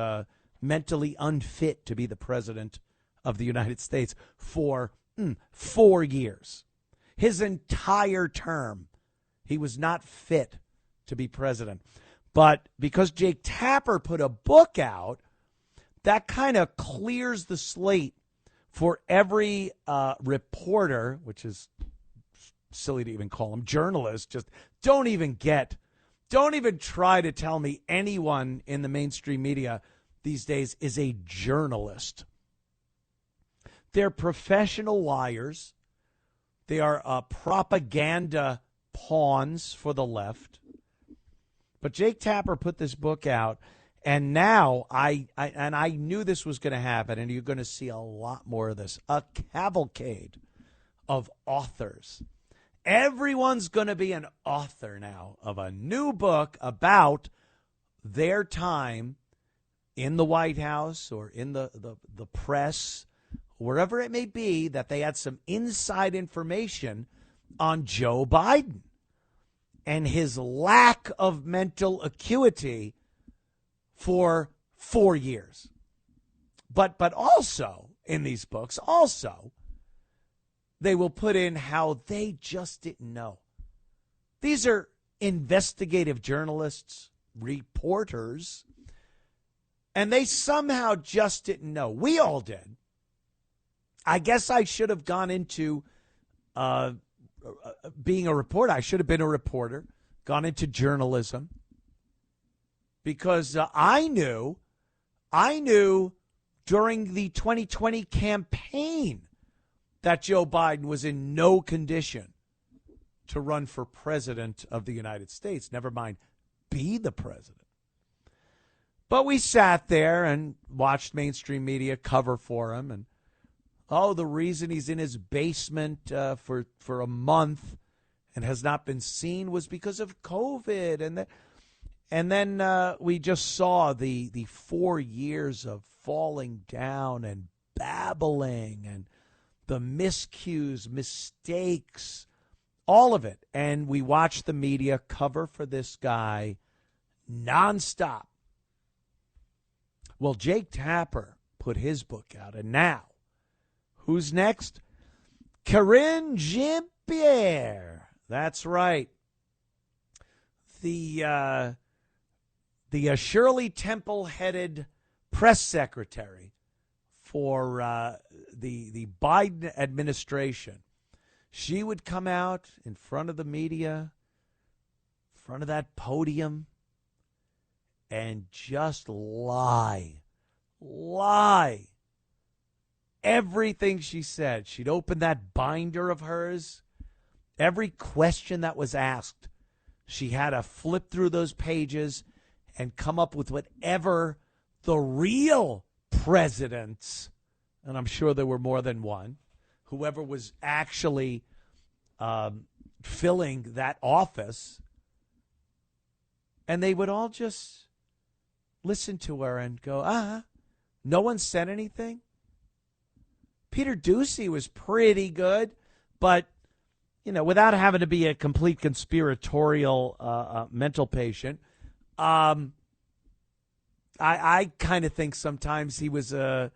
mentally unfit to be the president of the United States for 4 years. His entire term, he was not fit to be president. But because Jake Tapper put a book out, that kind of clears the slate for every reporter, which is silly to even call them journalists. Just don't even try to tell me anyone in the mainstream media these days is a journalist. They're professional liars. They are propaganda pawns for the left. But Jake Tapper put this book out, and now I knew this was going to happen, and you're going to see a lot more of this. A cavalcade of authors. Everyone's going to be an author now of a new book about their time in the White House or in the press, wherever it may be, that they had some inside information on Joe Biden and his lack of mental acuity for 4 years. But also in these books, they will put in how they just didn't know. These are investigative journalists, reporters, and they somehow just didn't know. We all did. I guess I should have gone into being a reporter. I should have been a reporter, gone into journalism, because I knew during the 2020 campaign that Joe Biden was in no condition to run for president of the United States, never mind be the president. But we sat there and watched mainstream media cover for him, and the reason he's in his basement for a month and has not been seen was because of COVID. And then we just saw the 4 years of falling down and babbling and the miscues, mistakes, all of it. And we watched the media cover for this guy nonstop. Well, Jake Tapper put his book out, and now, who's next? Karine Jean-Pierre. That's right. The Shirley Temple-headed press secretary for the Biden administration. She would come out in front of the media, in front of that podium, and just lie. Everything she said. She'd open that binder of hers. Every question that was asked, she had to flip through those pages and come up with whatever the real presidents, and I'm sure there were more than one, whoever was actually filling that office, and they would all just listen to her and go, no one said anything. Peter Doocy was pretty good, but, without having to be a complete conspiratorial mental patient, I kind of think sometimes he was a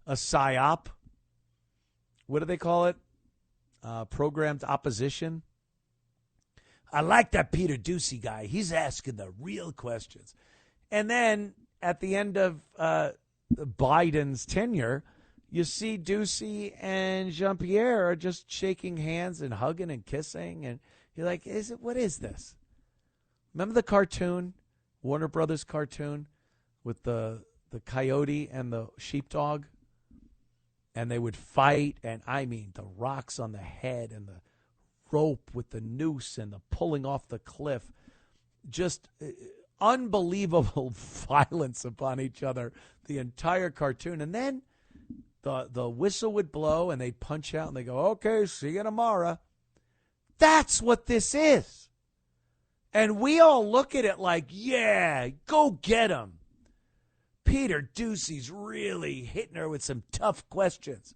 psyop. What do they call it? Programmed opposition. I like that Peter Doocy guy. He's asking the real questions. And then at the end of Biden's tenure, you see Doocy and Jean-Pierre are just shaking hands and hugging and kissing. And you're like, what is this? Remember the cartoon, Warner Brothers cartoon, with the coyote and the sheepdog? And they would fight, and the rocks on the head and the rope with the noose and the pulling off the cliff. Just unbelievable violence upon each other, the entire cartoon. And then the whistle would blow, and they'd punch out, and they go, okay, see you tomorrow. That's what this is. And we all look at it like, yeah, go get him. Peter Doocy's really hitting her with some tough questions.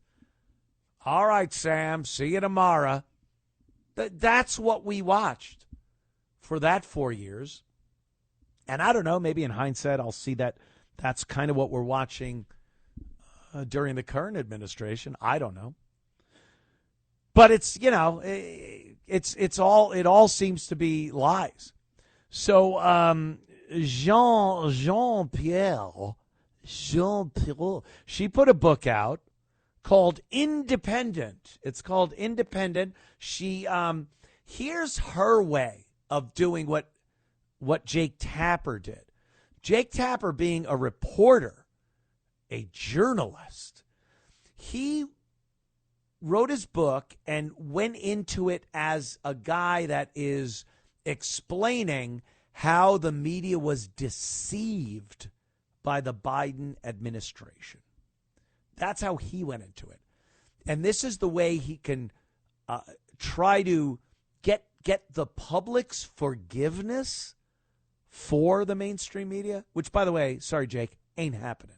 All right, Sam, see you tomorrow. That's what we watched for that 4 years. And I don't know, maybe in hindsight, I'll see that that's kind of what we're watching during the current administration. I don't know. But it's, you know, it all seems to be lies. So Jean-Pierre, she put a book out called Independent. It's called Independent. She here's her way of doing what Jake Tapper did. Jake Tapper, being a reporter, a journalist, he wrote his book and went into it as a guy that is explaining how the media was deceived by the Biden administration. That's how he went into it. And this is the way he can try to get the public's forgiveness for the mainstream media, which, by the way, sorry, Jake, ain't happening.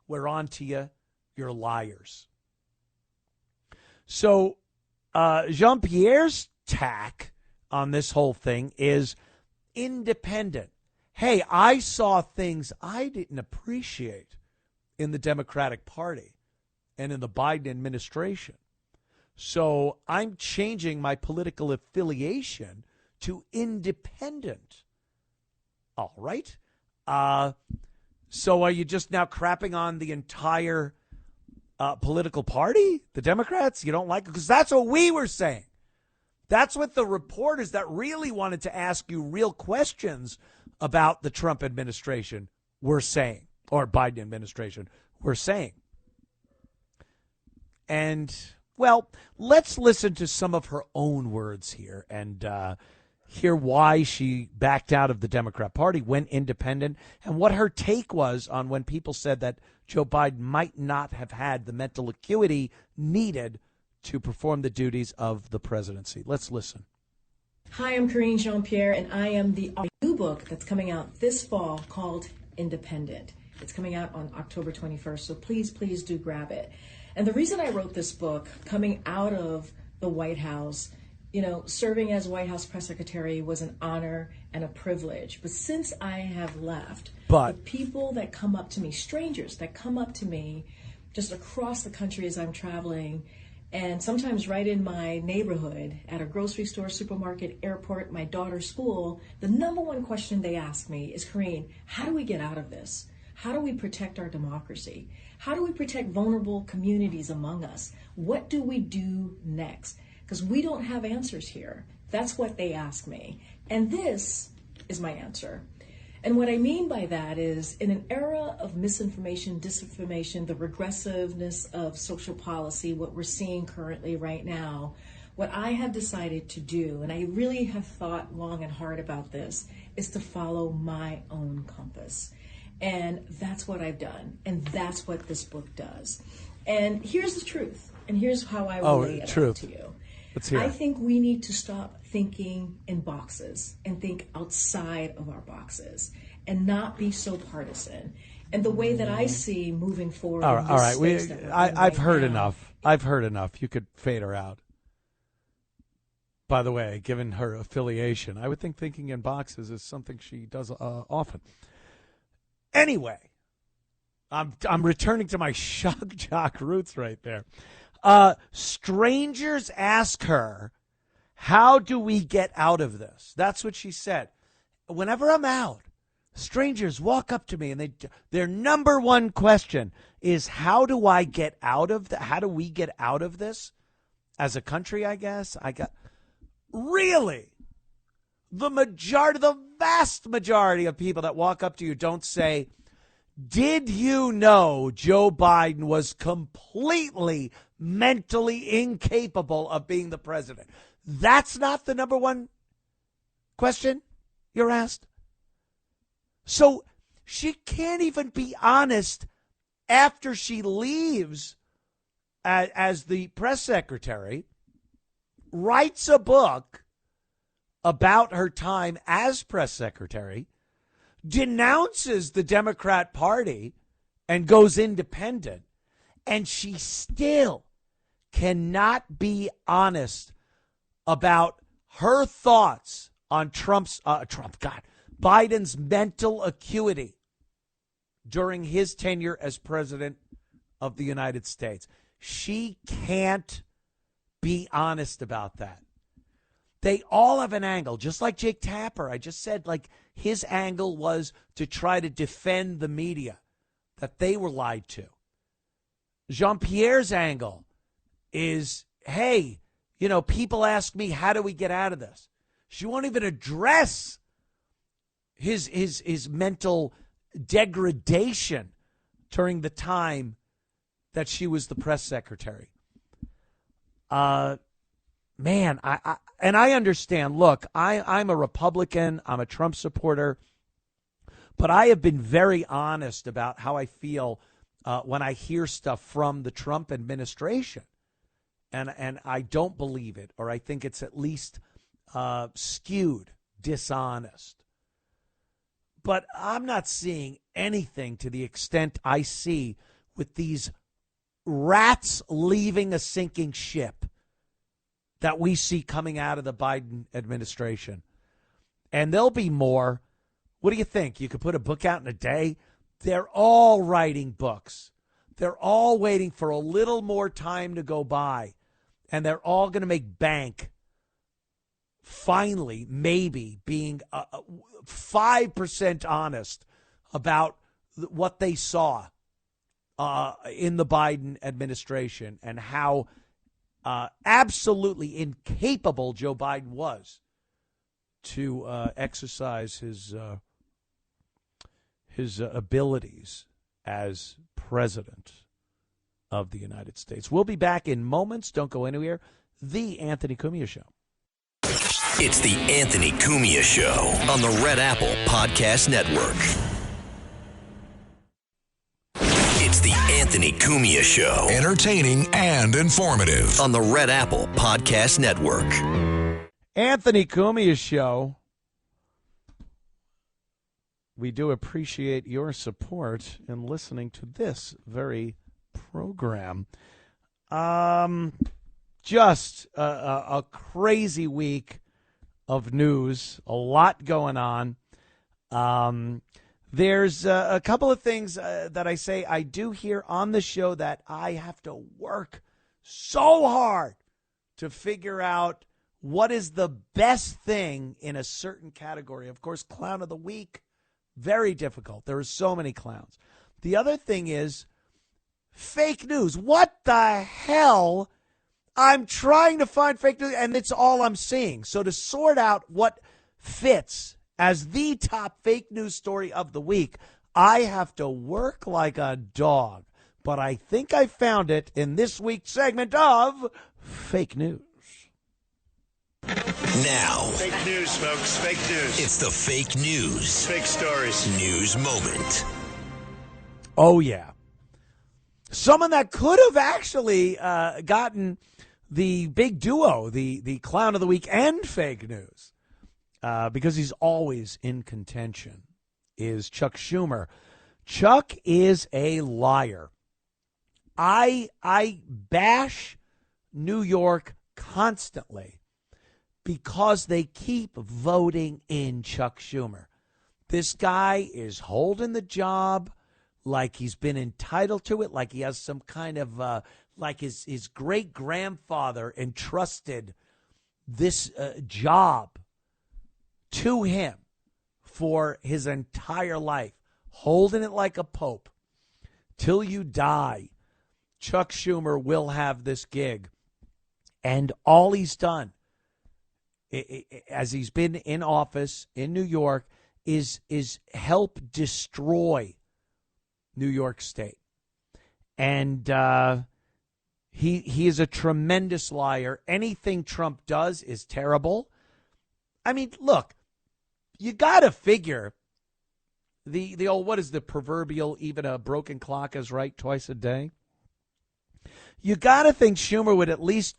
We're on to you. You're liars. So Jean-Pierre's tack on this whole thing is independent. Hey, I saw things I didn't appreciate in the Democratic Party and in the Biden administration. So I'm changing my political affiliation to independent. All right. So are you just now crapping on the entire political party, the Democrats? You don't like it? Because that's what we were saying. That's what the reporters that really wanted to ask you real questions about the Trump administration were saying, or Biden administration were saying. And, well, let's listen to some of her own words here and hear why she backed out of the Democrat Party, went independent, and what her take was on when people said that Joe Biden might not have had the mental acuity needed to perform the duties of the presidency. Let's listen. Hi, I'm Karine Jean-Pierre, and I am the new book that's coming out this fall called Independent. It's coming out on October 21st, so please do grab it. And the reason I wrote this book, coming out of the White House, you know, serving as White House press secretary was an honor and a privilege. But since I have left, the people that come up to me, strangers that come up to me just across the country as I'm traveling, and sometimes right in my neighborhood, at a grocery store, supermarket, airport, my daughter's school, the number one question they ask me is, Karine, how do we get out of this? How do we protect our democracy? How do we protect vulnerable communities among us? What do we do next? Because we don't have answers here. That's what they ask me. And this is my answer. And what I mean by that is, in an era of misinformation, disinformation, the regressiveness of social policy, what we're seeing currently right now, what I have decided to do, and I really have thought long and hard about this, is to follow my own compass. And that's what I've done. And that's what this book does. And here's the truth. And here's how I will lay it out to you. Let's hear it. I think we need to stop thinking in boxes and think outside of our boxes and not be so partisan. And the way that I see moving forward. All right. I've heard enough. I've heard enough. You could fade her out. By the way, given her affiliation, I would think thinking in boxes is something she does often. Anyway, I'm returning to my shock jock roots right there. Strangers ask her, how do we get out of this? That's what she said. Whenever I'm out, strangers walk up to me and their number one question is, how do I get out of how do we get out of this as a country, I guess? Really? The vast majority of people that walk up to you don't say, did you know Joe Biden was completely mentally incapable of being the president? That's not the number one question you're asked. So she can't even be honest after she leaves as the press secretary, writes a book about her time as press secretary, denounces the Democrat Party and goes independent, and she still cannot be honest about her thoughts on Biden's mental acuity during his tenure as president of the United States. She can't be honest about that. They all have an angle, just like Jake Tapper. I just said, like, his angle was to try to defend the media, that they were lied to. Jean-Pierre's angle is, hey, people ask me, how do we get out of this? She won't even address his mental degradation during the time that she was the press secretary. Man, I understand. Look, I'm a Republican. I'm a Trump supporter. But I have been very honest about how I feel when I hear stuff from the Trump administration. And I don't believe it, or I think it's at least skewed, dishonest. But I'm not seeing anything to the extent I see with these rats leaving a sinking ship that we see coming out of the Biden administration. And there'll be more. What do you think? You could put a book out in a day? They're all writing books. They're all waiting for a little more time to go by. And they're all going to make bank, finally, maybe being 5% honest about what they saw in the Biden administration and how absolutely incapable Joe Biden was to exercise his abilities as president of the United States. We'll be back in moments. Don't go anywhere. The Anthony Cumia Show. It's the Anthony Cumia Show on the Red Apple Podcast Network. It's the Anthony Cumia Show. Entertaining and informative. On the Red Apple Podcast Network. Anthony Cumia Show. We do appreciate your support in listening to this very program. Just a crazy week of news, a lot going on. There's a couple of things that I say I do here on the show that I have to work so hard to figure out what is the best thing in a certain category. Of course, Clown of the Week, very difficult. There are so many clowns. The other thing is fake news. What the hell? I'm trying to find fake news, and it's all I'm seeing. So to sort out what fits as the top fake news story of the week, I have to work like a dog. But I think I found it in this week's segment of Fake News. Now. Fake news, folks. Fake news. It's the fake news. Fake stories. News moment. Oh, yeah. Someone that could have actually gotten the big duo, the Clown of the Week and Fake News, because he's always in contention, is Chuck Schumer. Chuck is a liar. I bash New York constantly because they keep voting in Chuck Schumer. This guy is holding the job like he's been entitled to it, like he has some kind of, like his great-grandfather entrusted this job to him for his entire life, holding it like a pope. Till you die, Chuck Schumer will have this gig. And all he's done, as he's been in office in New York, is help destroy New York State. And he is a tremendous liar. Anything Trump does is terrible. I mean, look, you got to figure the old, what is the proverbial, even a broken clock is right twice a day? You got to think Schumer would at least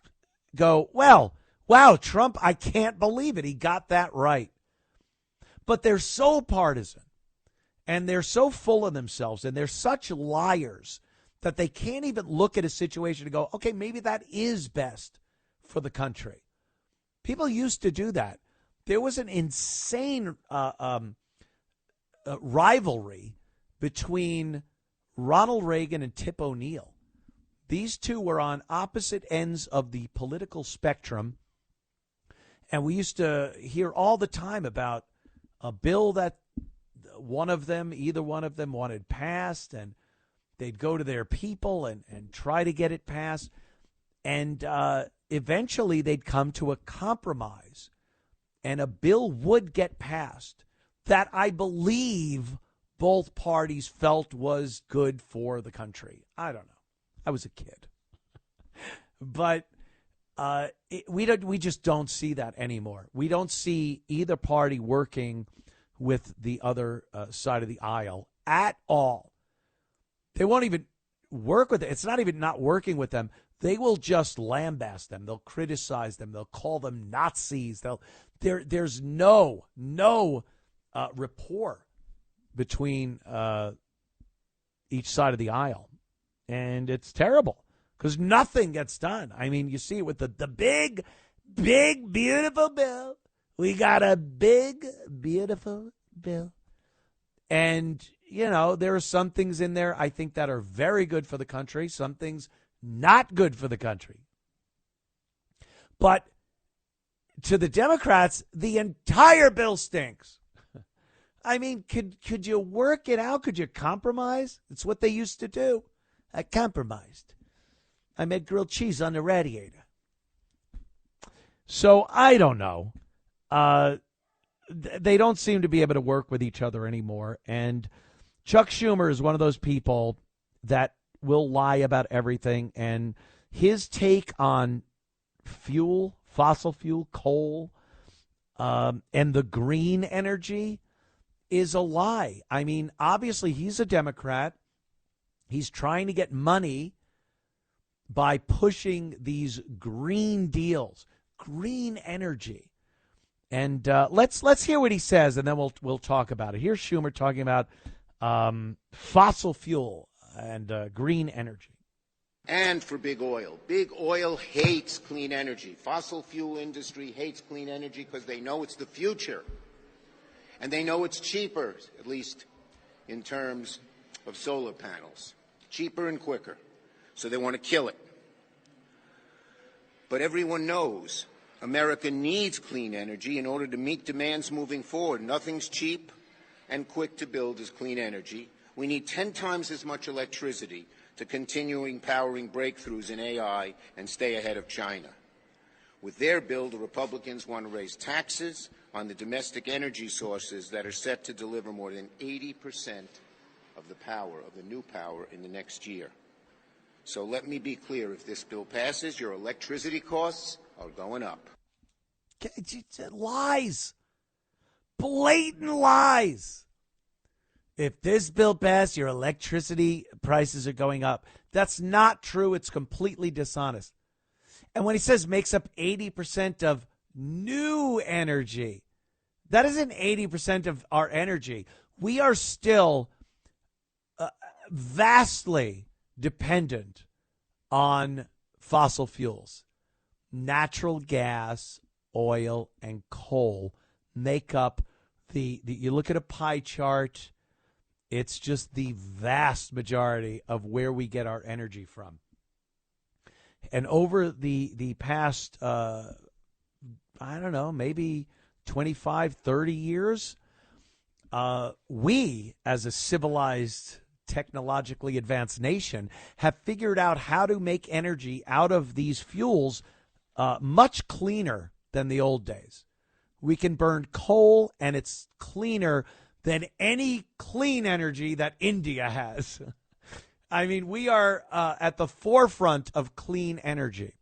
go, well, wow, Trump, I can't believe it. He got that right. But they're so partisan, and they're so full of themselves, and they're such liars that they can't even look at a situation and go, okay, maybe that is best for the country. People used to do that. There was an insane rivalry between Ronald Reagan and Tip O'Neill. These two were on opposite ends of the political spectrum, and we used to hear all the time about a bill that either one of them wanted passed, and they'd go to their people and try to get it passed, and eventually they'd come to a compromise, and a bill would get passed that I believe both parties felt was good for the country. I don't know. I was a kid. But we just don't see that anymore. We don't see either party working with the other side of the aisle at all. They won't even work with it. It's not even not working with them. They will just lambaste them. They'll criticize them. They'll call them Nazis. There's no rapport between each side of the aisle. And it's terrible because nothing gets done. I mean, you see it with the big, beautiful bill. We got a big, beautiful bill. And, there are some things in there I think that are very good for the country, some things not good for the country. But to the Democrats, the entire bill stinks. I mean, could you work it out? Could you compromise? It's what they used to do. I compromised. I made grilled cheese on the radiator. So I don't know. They don't seem to be able to work with each other anymore. And Chuck Schumer is one of those people that will lie about everything. And his take on fuel, fossil fuel, coal, and the green energy is a lie. I mean, obviously he's a Democrat. He's trying to get money by pushing these green deals, green energy. And let's hear what he says, and then we'll talk about it. Here's Schumer talking about fossil fuel and green energy. And for big oil. Big oil hates clean energy. Fossil fuel industry hates clean energy because they know it's the future. And they know it's cheaper, at least in terms of solar panels. Cheaper and quicker. So they want to kill it. But everyone knows America needs clean energy in order to meet demands moving forward. Nothing's cheap and quick to build as clean energy. We need 10 times as much electricity to continuing powering breakthroughs in AI and stay ahead of China. With their bill, the Republicans want to raise taxes on the domestic energy sources that are set to deliver more than 80% of the power, of the new power, in the next year. So let me be clear. If this bill passes, your electricity costs are going up. Lies. Blatant lies. If this bill passes, your electricity prices are going up. That's not true. It's completely dishonest. And when he says makes up 80% of new energy, that isn't 80% of our energy. We are still vastly dependent on fossil fuels. Natural gas, oil, and coal make up the you look at a pie chart, it's just the vast majority of where we get our energy from. And over the past, I don't know, maybe 25, 30 years, we, as a civilized, technologically advanced nation, have figured out how to make energy out of these fuels much cleaner than the old days. We can burn coal, and it's cleaner than any clean energy that India has. I mean, we are at the forefront of clean energy.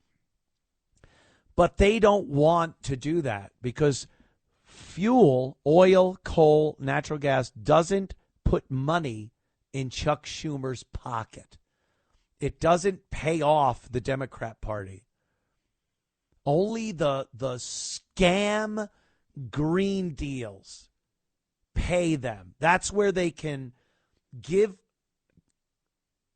But they don't want to do that because fuel, oil, coal, natural gas doesn't put money in Chuck Schumer's pocket. It doesn't pay off the Democrat Party. Only the scam green deals pay them. That's where they can give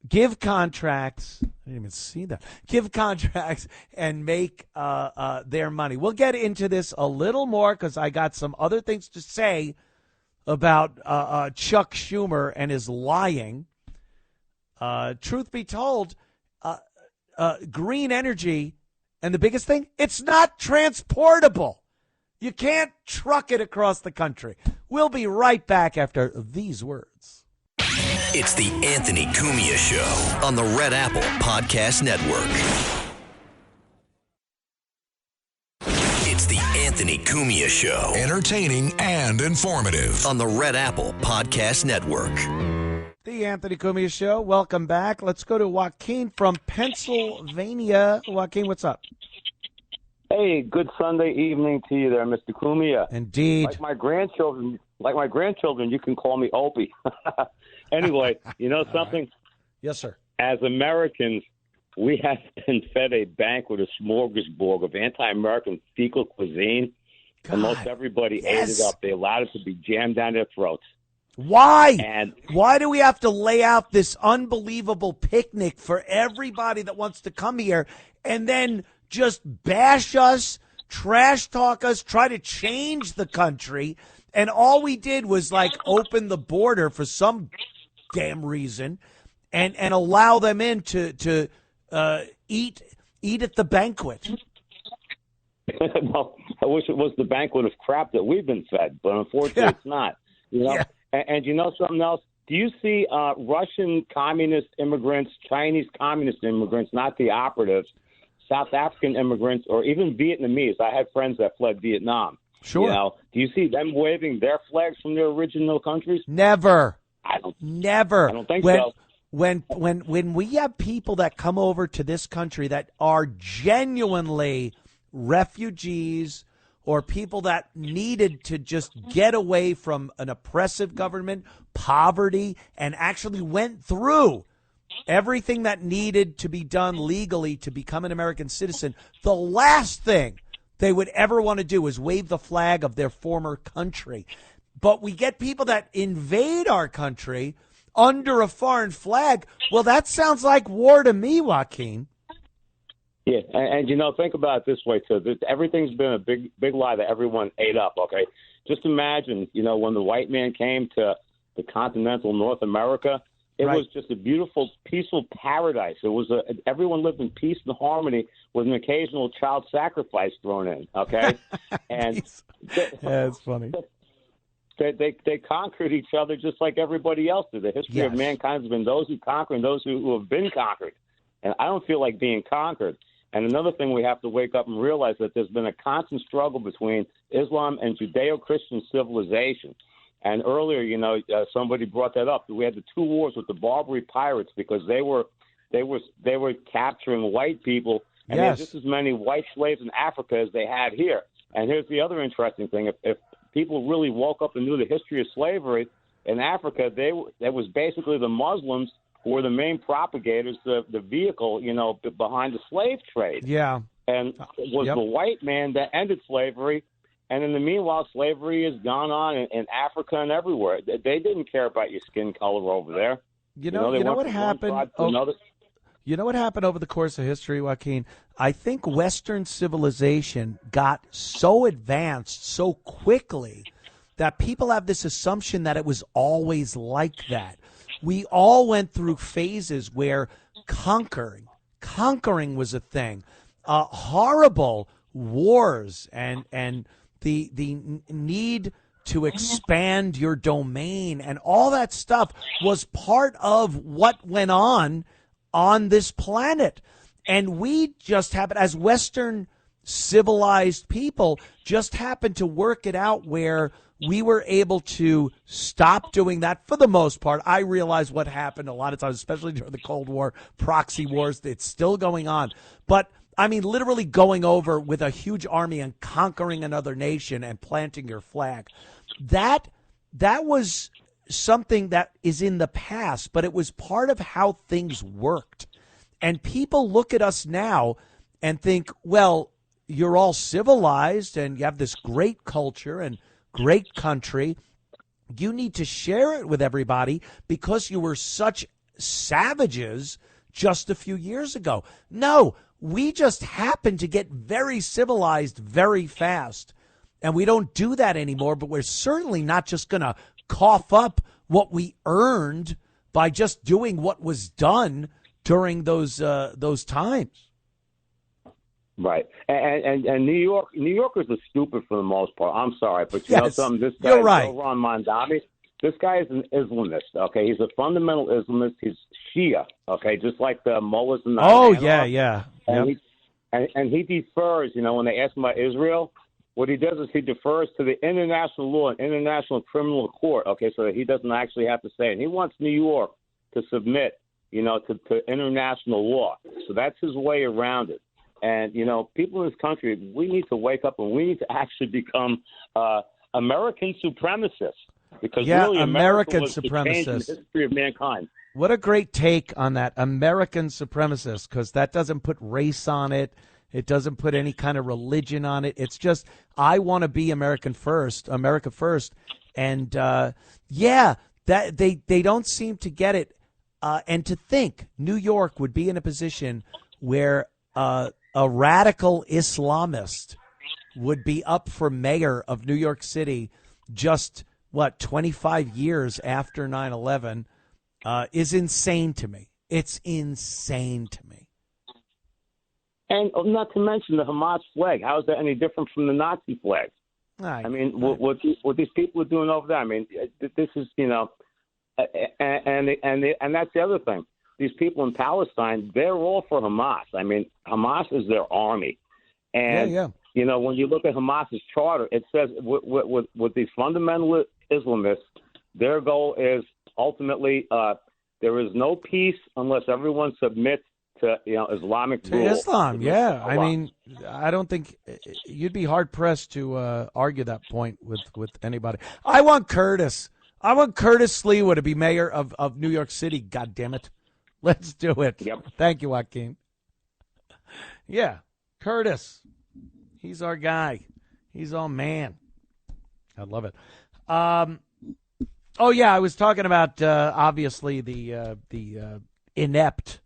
give contracts. I didn't even see that. Give contracts and make their money. We'll get into this a little more because I got some other things to say about Chuck Schumer and his lying. Truth be told, green energy, and the biggest thing, it's not transportable. You can't truck it across the country. We'll be right back after these words. It's the Anthony Cumia Show on the Red Apple Podcast Network. It's the Anthony Cumia Show. Entertaining and informative. On the Red Apple Podcast Network. The Anthony Cumia Show. Welcome back. Let's go to Joaquin from Pennsylvania. Joaquin, what's up? Hey, good Sunday evening to you there, Mr. Cumia. Indeed. Like my grandchildren, you can call me Opie. Anyway, you know something? Yes, sir. As Americans, we have been fed a banquet, a smorgasbord of anti-American fecal cuisine. God, and most everybody ate it up. They allowed it to be jammed down their throats. Why? And why do we have to lay out this unbelievable picnic for everybody that wants to come here and then just bash us, trash talk us, try to change the country? And all we did was like open the border for some damn reason and allow them in to eat at the banquet. Well, I wish it was the banquet of crap that we've been fed, but unfortunately it's not. You know? Yeah. And you know something else? Do you see Russian communist immigrants, Chinese communist immigrants, not the operatives, South African immigrants, or even Vietnamese? I had friends that fled Vietnam. Sure. You know, do you see them waving their flags from their original countries? Never. Never. I don't think so. When we have people that come over to this country that are genuinely refugees or people that needed to just get away from an oppressive government, poverty, and actually went through everything that needed to be done legally to become an American citizen, the last thing they would ever want to do is wave the flag of their former country. But we get people that invade our country under a foreign flag. Well, that sounds like war to me, Joaquin. Yeah, and you know, think about it this way, too. Everything's been a big lie that everyone ate up, okay? Just imagine, you know, when the white man came to the continental North America, it was just a beautiful, peaceful paradise. It was everyone lived in peace and harmony with an occasional child sacrifice thrown in, okay? And that's funny. They conquered each other just like everybody else did. The history of mankind has been those who conquer and those who have been conquered. And I don't feel like being conquered. And another thing, we have to wake up and realize that there's been a constant struggle between Islam and Judeo-Christian civilization. And earlier, you know, somebody brought that up. We had the two wars with the Barbary pirates because they were capturing white people, and there's just as many white slaves in Africa as they had here. And here's the other interesting thing: if people really woke up and knew the history of slavery in Africa, that was basically the Muslims who were the main propagators, the vehicle, you know, behind the slave trade. Yeah, and it was the white man that ended slavery. And in the meanwhile, slavery has gone on in Africa and everywhere. They didn't care about your skin color over there. You know what happened? You know what happened over the course of history, Joaquin? I think Western civilization got so advanced so quickly that people have this assumption that it was always like that. We all went through phases where conquering was a thing. Horrible wars and the need to expand your domain and all that stuff was part of what went on this planet. And we just happened, as Western civilized people, just happened to work it out where we were able to stop doing that for the most part. I realize what happened a lot of times, especially during the Cold War, proxy wars, it's still going on. But I mean, literally going over with a huge army and conquering another nation and planting your flag. That was something that is in the past, but it was part of how things worked. And people look at us now and think, well, you're all civilized and you have this great culture and great country. You need to share it with everybody because you were such savages just a few years ago. No, we just happen to get very civilized very fast. And we don't do that anymore, but we're certainly not just going to cough up what we earned by just doing what was done during those times. Right. And New Yorkers are stupid for the most part. I'm sorry, but you know something? This guy, you're right. Ron Mondami, this guy is an Islamist, okay? He's a fundamental Islamist. He's Shia, okay, just like the mullahs and the yeah. And he defers, you know, when they ask him about Israel, what he does is he defers to the international law and international criminal court, okay, so that he doesn't actually have to say it. He wants New York to submit, you know, to international law. So that's his way around it. And, you know, people in this country, we need to wake up and we need to actually become American supremacists. Because really, American was supremacists. The history of mankind. What a great take on that, American supremacist, because that doesn't put race on it. It doesn't put any kind of religion on it. It's just, I want to be America first. And, that they don't seem to get it. And to think New York would be in a position where a radical Islamist would be up for mayor of New York City just, 25 years after 9/11 is insane to me. It's insane to me. And not to mention the Hamas flag. How is that any different from the Nazi flag? I mean, what these people are doing over there. I mean, this is, you know, and that's the other thing. These people in Palestine, they're all for Hamas. I mean, Hamas is their army, and you know, when you look at Hamas's charter, it says with these fundamental Islamists, their goal is ultimately there is no peace unless everyone submits to, you know, Islamic rule. To Islam, yeah. I mean, I don't think you'd be hard pressed to argue that point with anybody. I want Curtis Sliwa to be mayor of New York City. God damn it, let's do it. Yep. Thank you, Joaquin. Yeah, Curtis, he's our guy. He's all man. I love it. Oh yeah, I was talking about obviously the inept,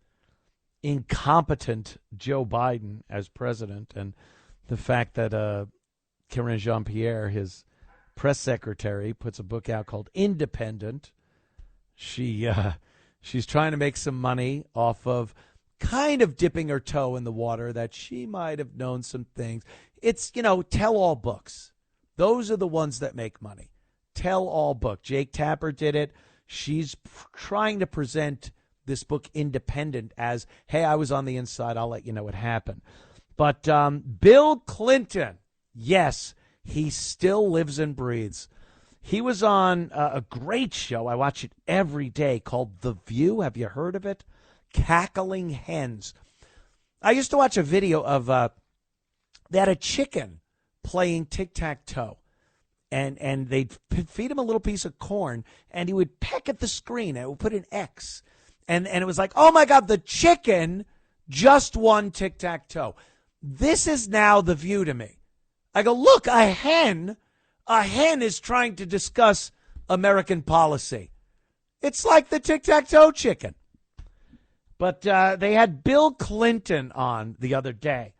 incompetent Joe Biden as president, and the fact that Karine Jean-Pierre, his press secretary, puts a book out called Independent. She's trying to make some money off of kind of dipping her toe in the water that she might have known some things. It's, you know, tell-all books. Those are the ones that make money. Tell-all book. Jake Tapper did it. She's trying to present this book Independent as, hey, I was on the inside. I'll let you know what happened. But Bill Clinton, yes, he still lives and breathes. He was on a great show. I watch it every day called The View. Have you heard of it? Cackling Hens. I used to watch a video of they had a chicken playing tic-tac-toe. And they'd feed him a little piece of corn, and he would peck at the screen, and it would put an X. And it was like, oh, my God, the chicken just won tic-tac-toe. This is now The View to me. I go, look, a hen is trying to discuss American policy. It's like the tic-tac-toe chicken. But they had Bill Clinton on the other day,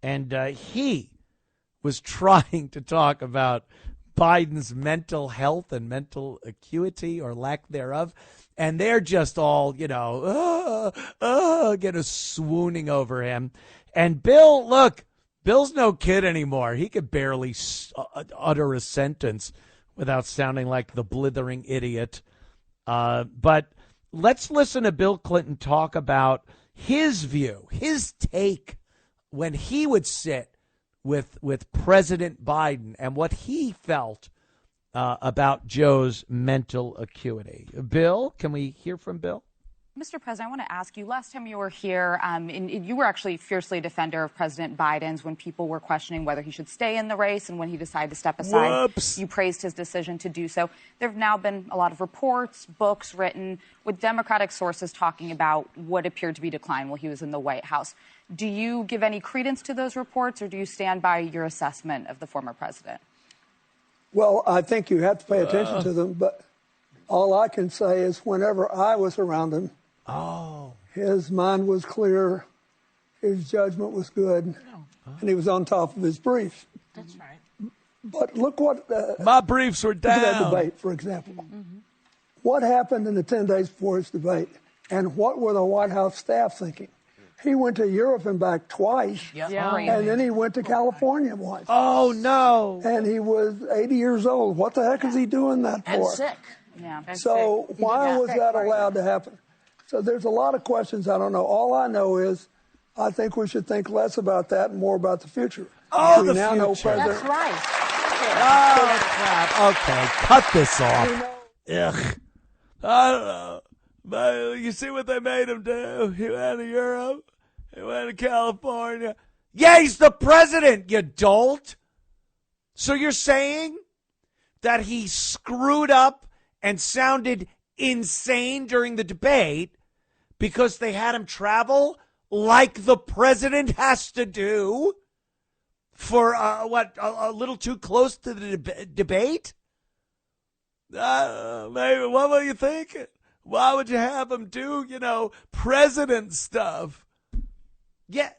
and he was trying to talk about Biden's mental health and mental acuity or lack thereof. And they're just all, you know, swooning over him. And Bill, look, Bill's no kid anymore. He could barely utter a sentence without sounding like the blithering idiot. But let's listen to Bill Clinton talk about his view, his take when he would sit with President Biden and what he felt about Joe's mental acuity. Bill, can we hear from Bill? Mr. President, I want to ask you, last time you were here, you were actually fiercely a defender of President Biden's when people were questioning whether he should stay in the race and when he decided to step aside. Whoops. You praised his decision to do so. There have now been a lot of reports, books written with Democratic sources talking about what appeared to be decline while he was in the White House. Do you give any credence to those reports, or do you stand by your assessment of the former president? Well, I think you have to pay attention to them, but All I can say is whenever I was around him, his mind was clear, his judgment was good, and he was on top of his briefs. That's right. But look what... my briefs were down. Look at that debate, for example. Mm-hmm. What happened in the 10 days before his debate, and what were the White House staff thinking? He went to Europe and back twice, and then he went to California once. Oh, no. And he was 80 years old. What the heck is he doing that for? And sick. Yeah. So why was that allowed to happen? So there's a lot of questions I don't know. All I know is I think we should think less about that and more about the future. Oh, we the now know future. President. That's right. Oh, crap. Okay, cut this off. Ugh. I don't know. But you see what they made him do? He went to Europe. He went to California. Yeah, he's the president, you dolt. So you're saying that he screwed up and sounded insane during the debate because they had him travel like the president has to do for, a little too close to the debate? Maybe, what were you thinking? Why would you have him do, president stuff? Yeah.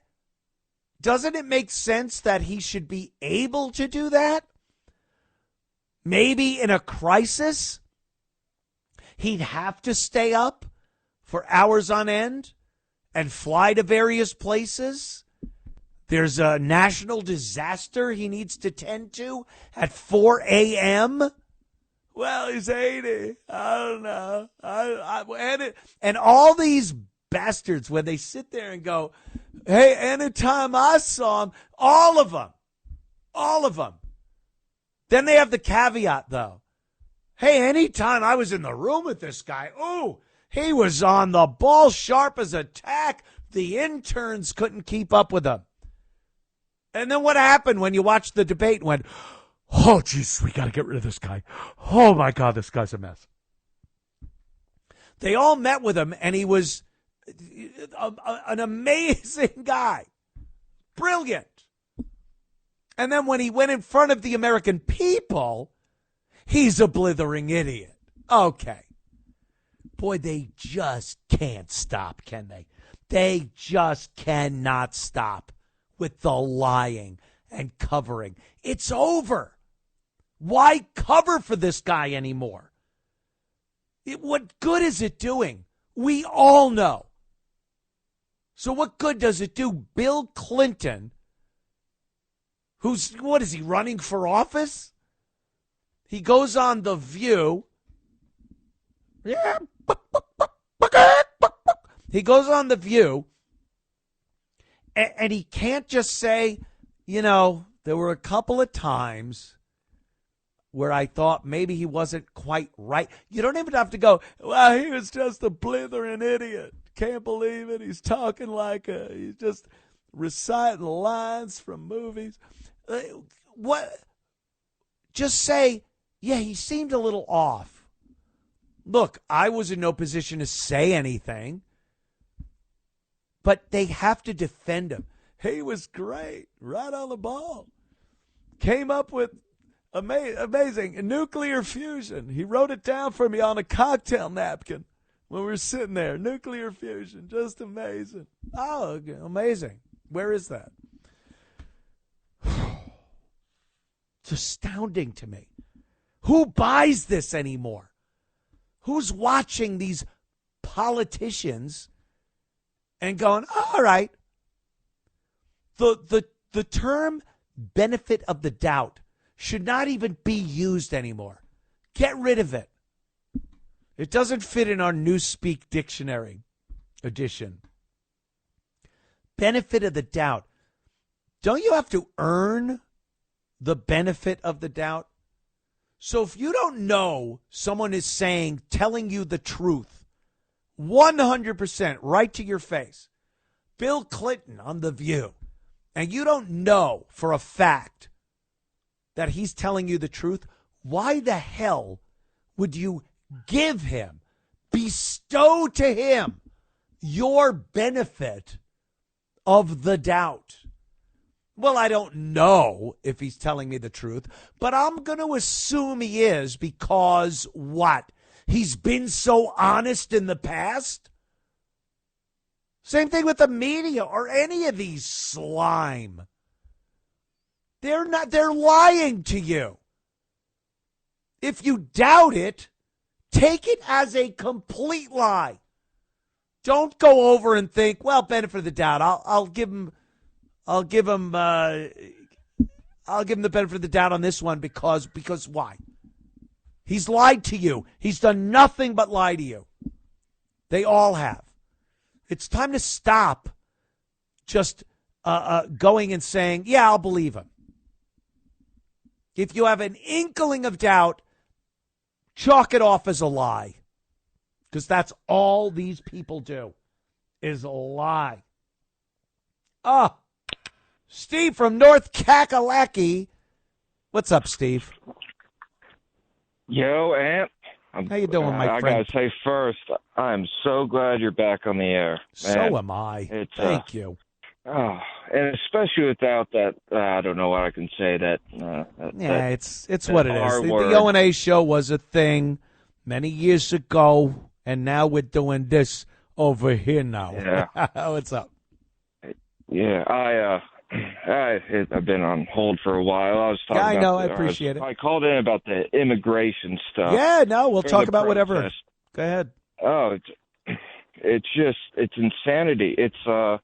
Doesn't it make sense that he should be able to do that? Maybe in a crisis, he'd have to stay up for hours on end and fly to various places. There's a national disaster he needs to tend to at 4 a.m., Well, he's 80. I don't know. And all these bastards, when they sit there and go, hey, anytime I saw him, all of them. Then they have the caveat, though. Hey, anytime I was in the room with this guy, he was on the ball, sharp as a tack. The interns couldn't keep up with him. And then what happened when you watched the debate and went, oh, jeez, we got to get rid of this guy. Oh, my God, this guy's a mess. They all met with him, and he was an amazing guy. Brilliant. And then when he went in front of the American people, he's a blithering idiot. Okay. Boy, they just can't stop, can they? They just cannot stop with the lying and covering. It's over. Why cover for this guy anymore? What good is it doing? We all know. So what good does it do? Bill Clinton, what is he, running for office? He goes on The View. Yeah. He goes on The View, and he can't just say, there were a couple of times where I thought maybe he wasn't quite right. You don't even have to go, well, he was just a blithering idiot. Can't believe it. He's talking he's just reciting lines from movies. What? Just say, yeah, he seemed a little off. Look, I was in no position to say anything, but they have to defend him. He was great, right on the ball. Came up with amazing nuclear fusion. He wrote it down for me on a cocktail napkin when we were sitting there. Nuclear fusion, just amazing. Oh, amazing. Where is that? It's astounding to me. Who buys this anymore? Who's watching these politicians and going, all right, the term benefit of the doubt should not even be used anymore. Get rid of it. It doesn't fit in our Newspeak dictionary edition. Benefit of the doubt. Don't you have to earn the benefit of the doubt? So if you don't know someone is telling you the truth, 100% right to your face, Bill Clinton on The View, and you don't know for a fact that he's telling you the truth, why the hell would you give him, bestow to him your benefit of the doubt? Well, I don't know if he's telling me the truth, but I'm going to assume he is because what? he's been so honest in the past. Same thing with the media or any of these slime. They're lying to you. If you doubt it, take it as a complete lie. Don't go over and think, well, benefit of the doubt. I'll give him the benefit of the doubt on this one because why? He's lied to you. He's done nothing but lie to you. They all have. It's time to stop just going and saying, yeah, I'll believe him. If you have an inkling of doubt, chalk it off as a lie. Because that's all these people do is lie. Steve from North Kakalaki. What's up, Steve? Yo, Ant. How you doing, my friend? I gotta say first, I'm so glad you're back on the air. So am I. Thank you. Oh, and especially without that, I don't know what I can say. It's what it is. The O&A show was a thing many years ago, and now we're doing this over here now. Yeah. What's up? Yeah, I've been on hold for a while. I was talking. Yeah, I know. I appreciate it. I called in about the immigration stuff. Yeah, no, we'll talk about whatever. Go ahead. Oh, it's insanity. It's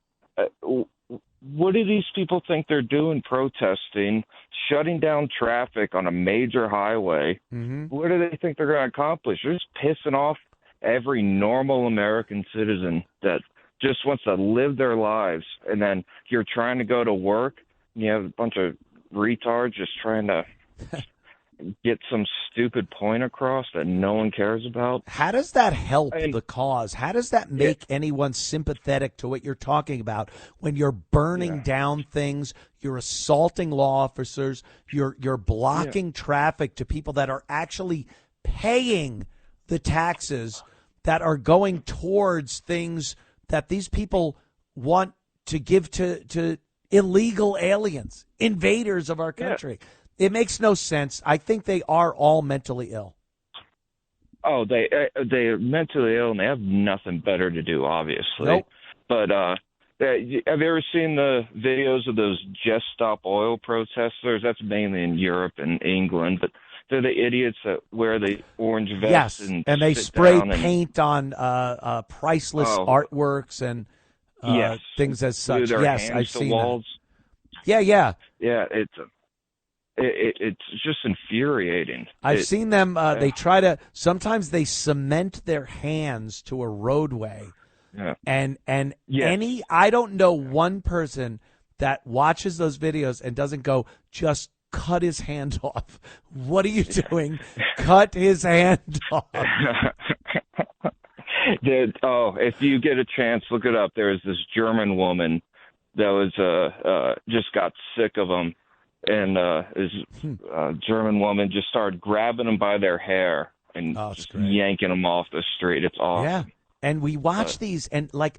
what do these people think they're doing protesting, shutting down traffic on a major highway? Mm-hmm. What do they think they're going to accomplish? They're just pissing off every normal American citizen that just wants to live their lives. And then you're trying to go to work, and you have a bunch of retards just trying to get some stupid point across that no one cares about. How does that help the cause? How does that make anyone sympathetic to what you're talking about when you're burning down things, you're assaulting law officers, you're blocking traffic to people that are actually paying the taxes that are going towards things that these people want to give to illegal aliens, invaders of our country? It makes no sense. I think they are all mentally ill. Oh, they're mentally ill, and they have nothing better to do, obviously. Nope. But have you ever seen the videos of those Just Stop Oil protesters? That's mainly in Europe and England, but they're the idiots that wear the orange vests. Yes, and they spray paint on priceless artworks and things as such. Yes, I've seen that. Yeah. Yeah, it's just infuriating. I've seen them. They try to. Sometimes they cement their hands to a roadway, and I don't know one person that watches those videos and doesn't go, just cut his hand off. What are you doing? Cut his hand off. If you get a chance, look it up. There's this German woman that was just got sick of them. And this German woman just started grabbing them by their hair and just yanking them off the street. It's awesome. Yeah, and we watch these, and like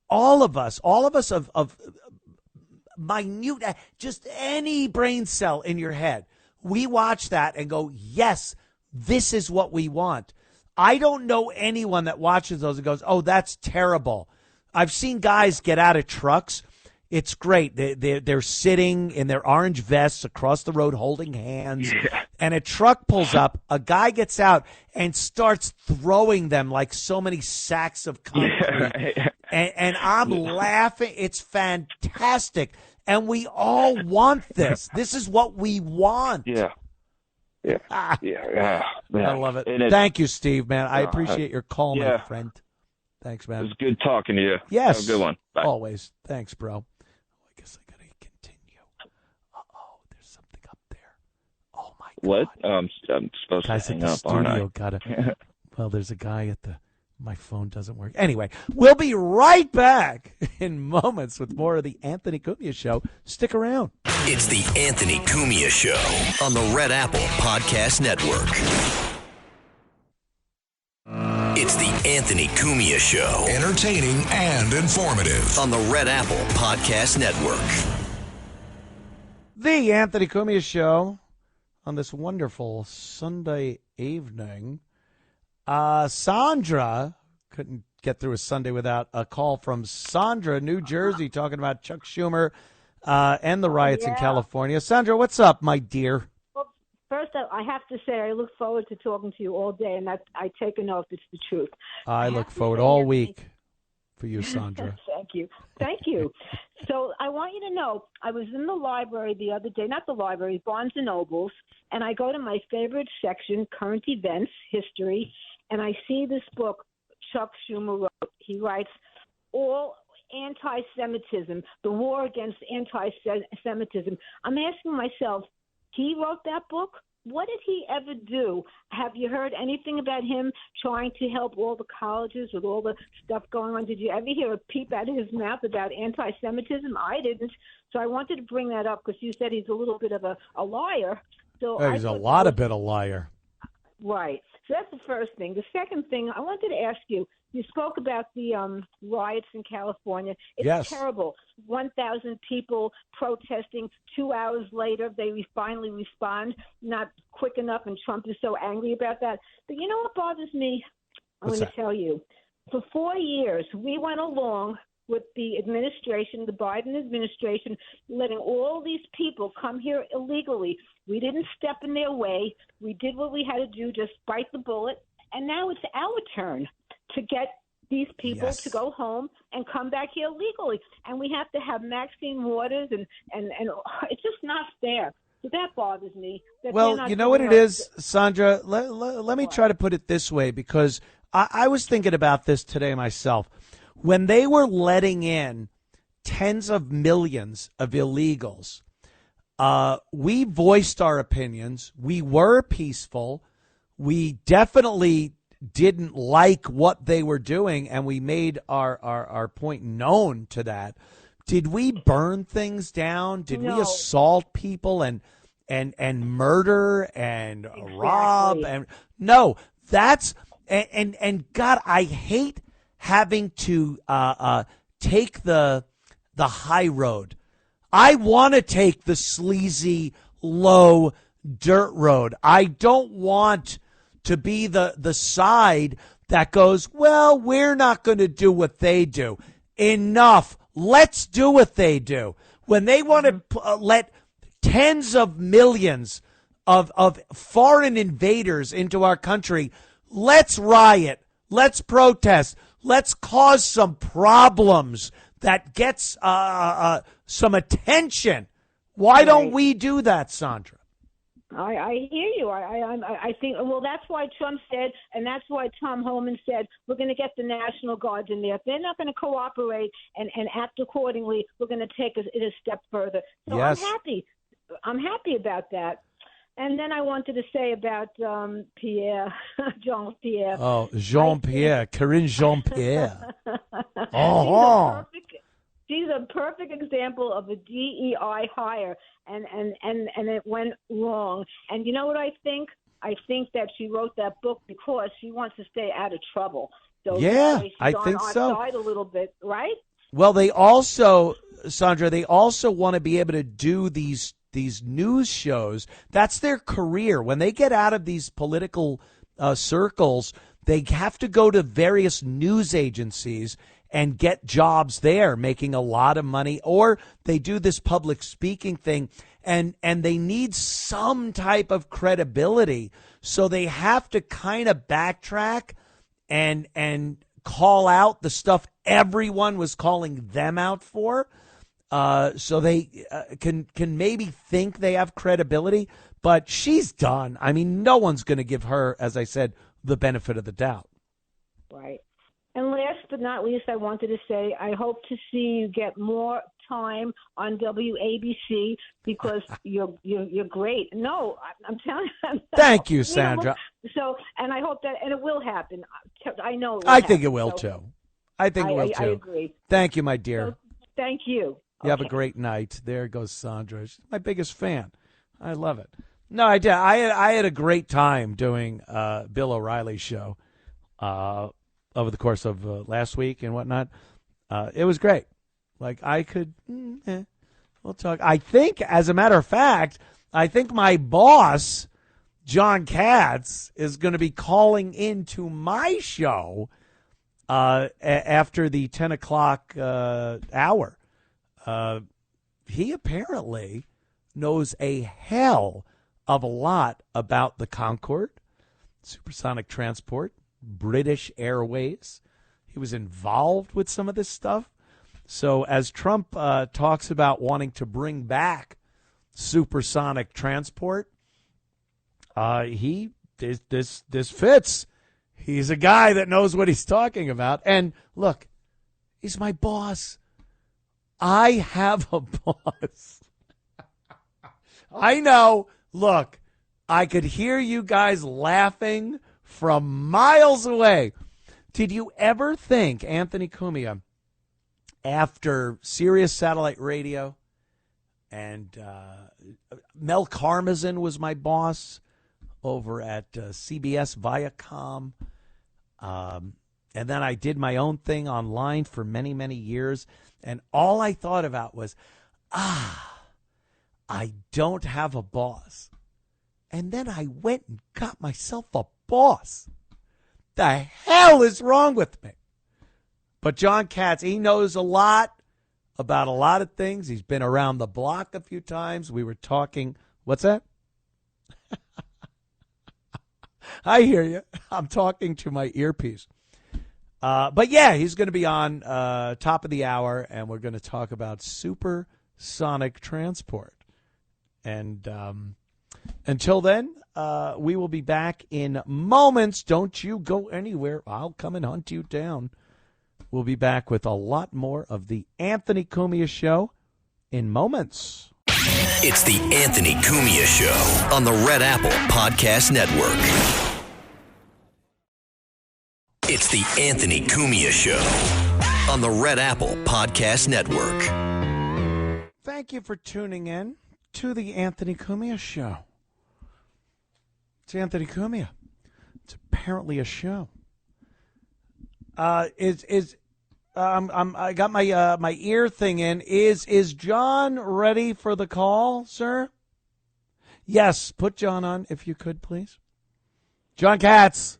all of us of minute, just any brain cell in your head, we watch that and go, yes, this is what we want. I don't know anyone that watches those and goes, oh, that's terrible. I've seen guys get out of trucks. It's great. They're sitting in their orange vests across the road holding hands, and a truck pulls up. A guy gets out and starts throwing them like so many sacks of concrete. And I'm laughing. It's fantastic. And we all want this. This is what we want. I love it. Thank you, Steve, man. I appreciate your call, my friend. Thanks, man. It was good talking to you. Yes. Have a good one. Bye. Always. Thanks, bro. I guess I got to continue. Uh-oh, there's something up there. Oh, my God. What? I'm supposed Guys to hang at the up, aren't I? studio gotta. Well, there's a guy at the. My phone doesn't work. Anyway, we'll be right back in moments with more of the Anthony Cumia Show. Stick around. It's the Anthony Cumia Show on the Red Apple Podcast Network. It's the Anthony Cumia Show. Entertaining and informative. On the Red Apple Podcast Network. The Anthony Cumia Show on this wonderful Sunday evening. Sandra, couldn't get through a Sunday without a call from Sandra, New Jersey, talking about Chuck Schumer and the riots in California. Sandra, what's up, my dear? Well, first, I have to say I look forward to talking to you all day, and I take an oath it's the truth. I look forward all week for you, Sandra. Thank you. Thank you. So I want you to know, I was in the library the other day, not the library, Barnes & Nobles, and I go to my favorite section, current events, history, and I see this book Chuck Schumer wrote. He writes, all anti-Semitism, the war against anti-Semitism. I'm asking myself, he wrote that book? What did he ever do? Have you heard anything about him trying to help all the colleges with all the stuff going on? Did you ever hear a peep out of his mouth about anti-Semitism? I didn't. So I wanted to bring that up because you said he's a little bit of a liar. So he's a lot of bit a liar. Right. So that's the first thing. The second thing, I wanted to ask you, you spoke about the riots in California. It's terrible. 1,000 people protesting. 2 hours later, they finally respond. Not quick enough, and Trump is so angry about that. But you know what bothers me? I'm going to tell you. For 4 years, we went along with the administration, the Biden administration, letting all these people come here illegally. We didn't step in their way. We did what we had to do, just bite the bullet. And now it's our turn to get these people to go home and come back here legally. And we have to have Maxine Waters, and it's just not fair. So that bothers me. Well, you know what it is, Sandra? Let me try to put it this way, because I was thinking about this today myself. When they were letting in tens of millions of illegals, we voiced our opinions. We were peaceful. We definitely didn't like what they were doing, and we made our point known to that. Did we burn things down? Did we assault people and murder and rob? And no, that's and God, I hate having to take the high road. I want to take the sleazy, low dirt road. I don't want to be the side that goes, well, we're not going to do what they do. Enough. Let's do what they do. When they want to let tens of millions of foreign invaders into our country, let's riot. Let's protest. Let's cause some problems that gets some attention. Why don't we do that, Sandra? I hear you. I think, well, that's why Trump said, and that's why Tom Homan said, we're going to get the National Guards in there. If they're not going to cooperate and act accordingly, we're going to take it a step further. So I'm happy about that. And then I wanted to say about Jean-Pierre. Oh, Jean-Pierre, Karine Jean-Pierre. She's a perfect example of a DEI hire, and it went wrong. And you know what I think? I think that she wrote that book because she wants to stay out of trouble. So she's I think on so. our side a little bit, right? Well, they also, Sandra, want to be able to do these news shows. That's their career. When they get out of these political circles, they have to go to various news agencies and get jobs there, making a lot of money, or they do this public speaking thing, and they need some type of credibility. So they have to kind of backtrack and call out the stuff everyone was calling them out for. So they can maybe think they have credibility, but she's done. I mean, no one's going to give her, as I said, the benefit of the doubt. Right. And last but not least, I wanted to say I hope to see you get more time on WABC because you're great. No, I'm telling you. Thank you, Sandra. So, and I hope that, and it will happen. I know. I think it will too. I think it will too. I agree. Thank you, my dear. So, thank you. You have a great night. There goes Sandra. She's my biggest fan. I love it. No, I did. I had a great time doing Bill O'Reilly's show over the course of last week and whatnot. It was great. Like I could, we'll talk. I think, as a matter of fact, I think my boss John Katz is going to be calling into my show after the 10 o'clock hour. He apparently knows a hell of a lot about the Concorde, supersonic transport, British Airways. He was involved with some of this stuff. So as Trump talks about wanting to bring back supersonic transport, this fits. He's a guy that knows what he's talking about. And look, he's my boss. I have a boss. I know. Look, I could hear you guys laughing from miles away. Did you ever think, Anthony Cumia, after Sirius Satellite Radio and Mel Karmazin was my boss over at CBS Viacom, and then I did my own thing online for many, many years, and all I thought about was, I don't have a boss. And then I went and got myself a boss. The hell is wrong with me? But John Katz, he knows a lot about a lot of things. He's been around the block a few times. We were talking. What's that? I hear you. I'm talking to my earpiece. But yeah, he's going to be on top of the hour, and we're going to talk about supersonic transport. And until then, we will be back in moments. Don't you go anywhere. I'll come and hunt you down. We'll be back with a lot more of the Anthony Cumia Show in moments. It's the Anthony Cumia Show on the Red Apple Podcast Network. It's the Anthony Cumia Show on the Red Apple Podcast Network. Thank you for tuning in to the Anthony Cumia Show. It's Anthony Cumia. It's apparently a show. I got my ear thing in. Is John ready for the call, sir? Yes, put John on if you could, please. John Katz.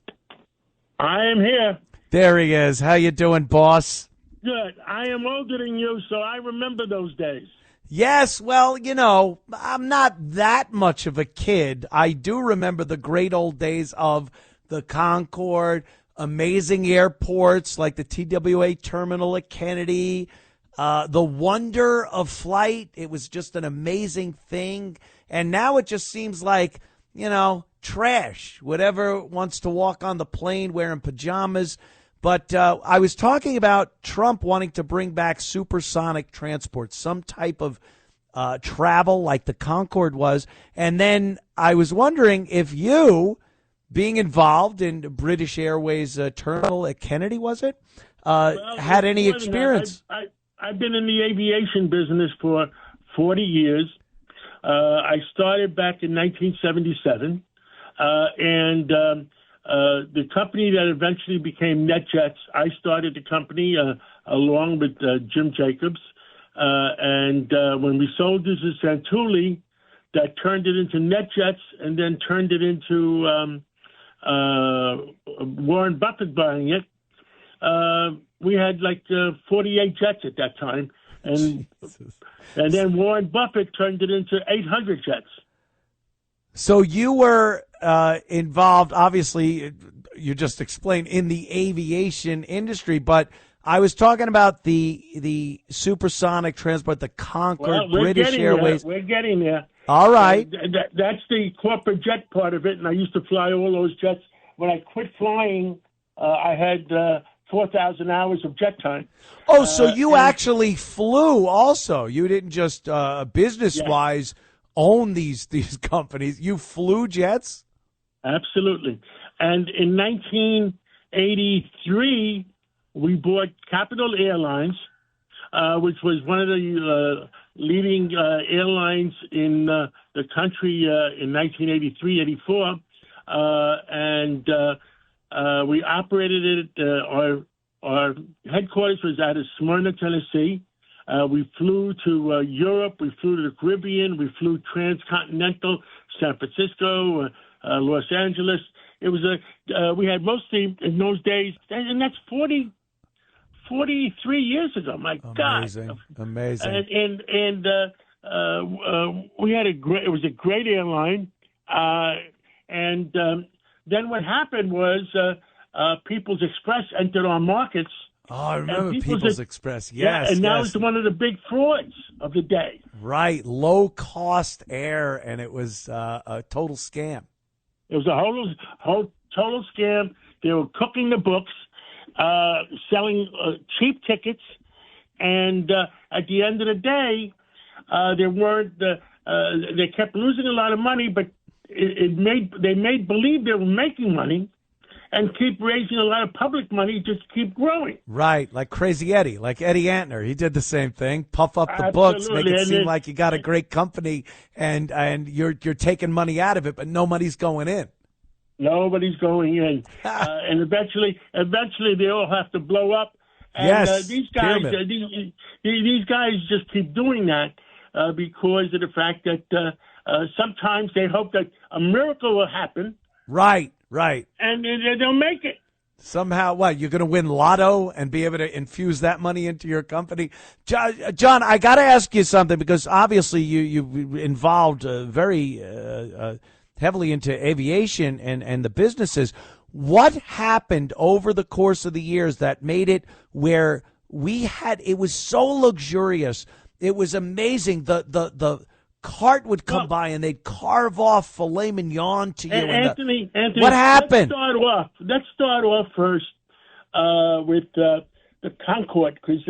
I am here. There he is. How you doing, boss? Good. I am older than you, so I remember those days. Yes, well, you know, I'm not that much of a kid. I do remember the great old days of the Concorde, amazing airports like the TWA terminal at Kennedy, the wonder of flight. It was just an amazing thing. And now it just seems like, you know, trash. Whatever wants to walk on the plane wearing pajamas. But I was talking about Trump wanting to bring back supersonic transport, some type of travel like the Concorde was. And then I was wondering if you, being involved in British Airways terminal at Kennedy, was it, had any experience? I've been in the aviation business for 40 years. I started back in 1977. And the company that eventually became NetJets, I started the company along with Jim Jacobs. And when we sold this to Santulli, that turned it into NetJets and then turned it into Warren Buffett buying it. We had like 48 jets at that time. And then Warren Buffett turned it into 800 jets. So you were involved, obviously, you just explained, in the aviation industry, but I was talking about the supersonic transport, the Concorde, British Airways. We're getting there. All right. That's the corporate jet part of it, and I used to fly all those jets. When I quit flying, I had 4,000 hours of jet time. Oh, so you actually flew also. You didn't just business-wise own these companies. You flew jets? Absolutely. And in 1983, we bought Capital Airlines, which was one of the leading airlines in the country in 1983-84. And we operated it. Our headquarters was out of Smyrna, Tennessee. We flew to Europe. We flew to the Caribbean. We flew transcontinental, San Francisco, Los Angeles. It was we had mostly in those days, and that's 43 years ago. My God, amazing. We had it was a great airline, and then what happened was People's Express entered our markets. Oh, I remember People's Express. Yes, yeah, and now it's one of the big frauds of the day. Right, low cost air, and it was a total scam. It was a whole total scam. They were cooking the books, selling cheap tickets, and at the end of the day, they weren't. They kept losing a lot of money, but they made believe they were making money, and keep raising a lot of public money just to keep growing. Right, like Crazy Eddie, like Eddie Antner. He did the same thing. Puff up the books, make it seem like you got a great company, and you're taking money out of it, but no money's going in. Nobody's going in, and eventually they all have to blow up. And yes, these guys just keep doing that because of the fact that sometimes they hope that a miracle will happen. Right. And they'll make it. Somehow, what, you're going to win lotto and be able to infuse that money into your company? John, I got to ask you something, because obviously you involved very heavily into aviation and the businesses. What happened over the course of the years that made it where it was so luxurious? It was amazing. The cart would come by and they'd carve off filet mignon to you. Anthony, what happened? Let's start off first with the Concorde, because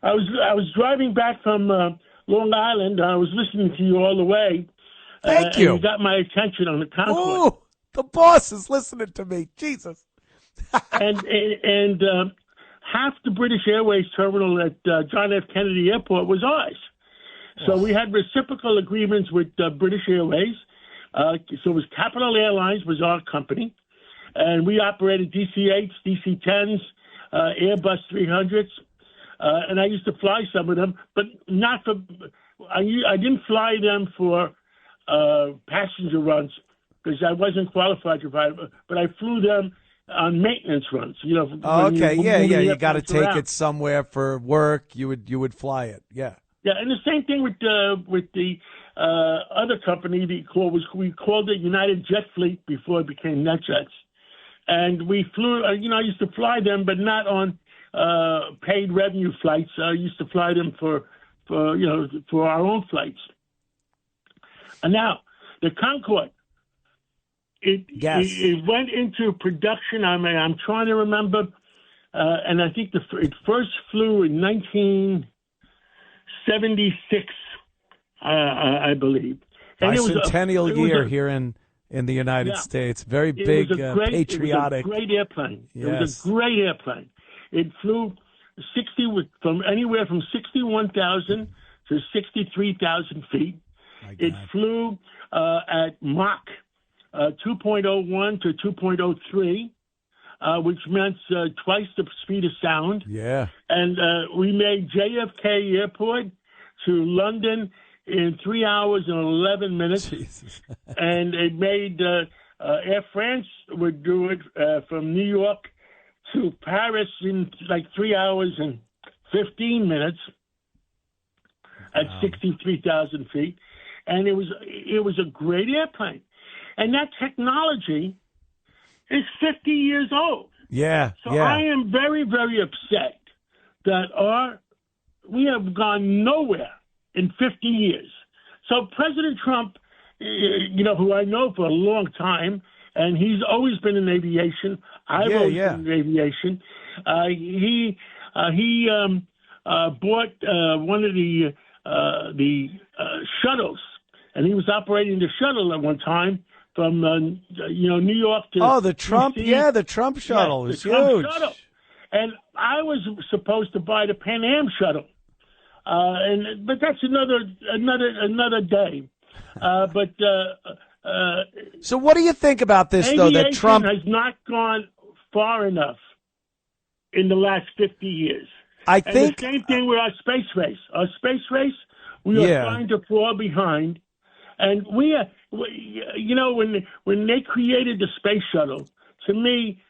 I was driving back from Long Island. I was listening to you all the way. Thank you. And you got my attention on the Concorde. Ooh, the boss is listening to me. Jesus. and half the British Airways terminal at John F. Kennedy Airport was ours. So we had reciprocal agreements with British Airways. So it was Capital Airlines was our company, and we operated DC-8s, DC-10s, Airbus 300s, and I used to fly some of them, but not for. I didn't fly them for passenger runs because I wasn't qualified to fly, but I flew them on maintenance runs. You got to take it somewhere for work. You would fly it. Yeah. Yeah, and the same thing with the other company. We called it United Jet Fleet before it became NetJets, and we flew. I used to fly them, but not on paid revenue flights. I used to fly them for our own flights. And now the Concorde, it went into production. I'm trying to remember, and I think it first flew in 1976, I believe. And bicentennial year here in the United States. Very big, patriotic. It was a great airplane. Yes. It was a great airplane. It flew from anywhere from 61,000 to 63,000 feet. It flew at Mach 2.01 to 2.03. Which meant twice the speed of sound. Yeah. And we made JFK Airport to London in 3 hours and 11 minutes. Jesus. And it made Air France would do it from New York to Paris in like 3 hours and 15 minutes at 63,000 feet. And it was a great airplane. And that technology is 50 years old. Yeah. So I am very, very upset that we have gone nowhere in 50 years. So President Trump, who I know for a long time, and he's always been in aviation. I've always been in aviation. He bought one of the shuttles, and he was operating the shuttle at one time from New York to the Trump, DC. The Trump shuttle was huge. Trump shuttle. And I was supposed to buy the Pan Am shuttle, but that's another day. So what do you think about this, though? That Trump has not gone far enough in the last 50 years. I think the same thing with our space race. Our space race, we are trying to fall behind. And we when they created the space shuttle, to me,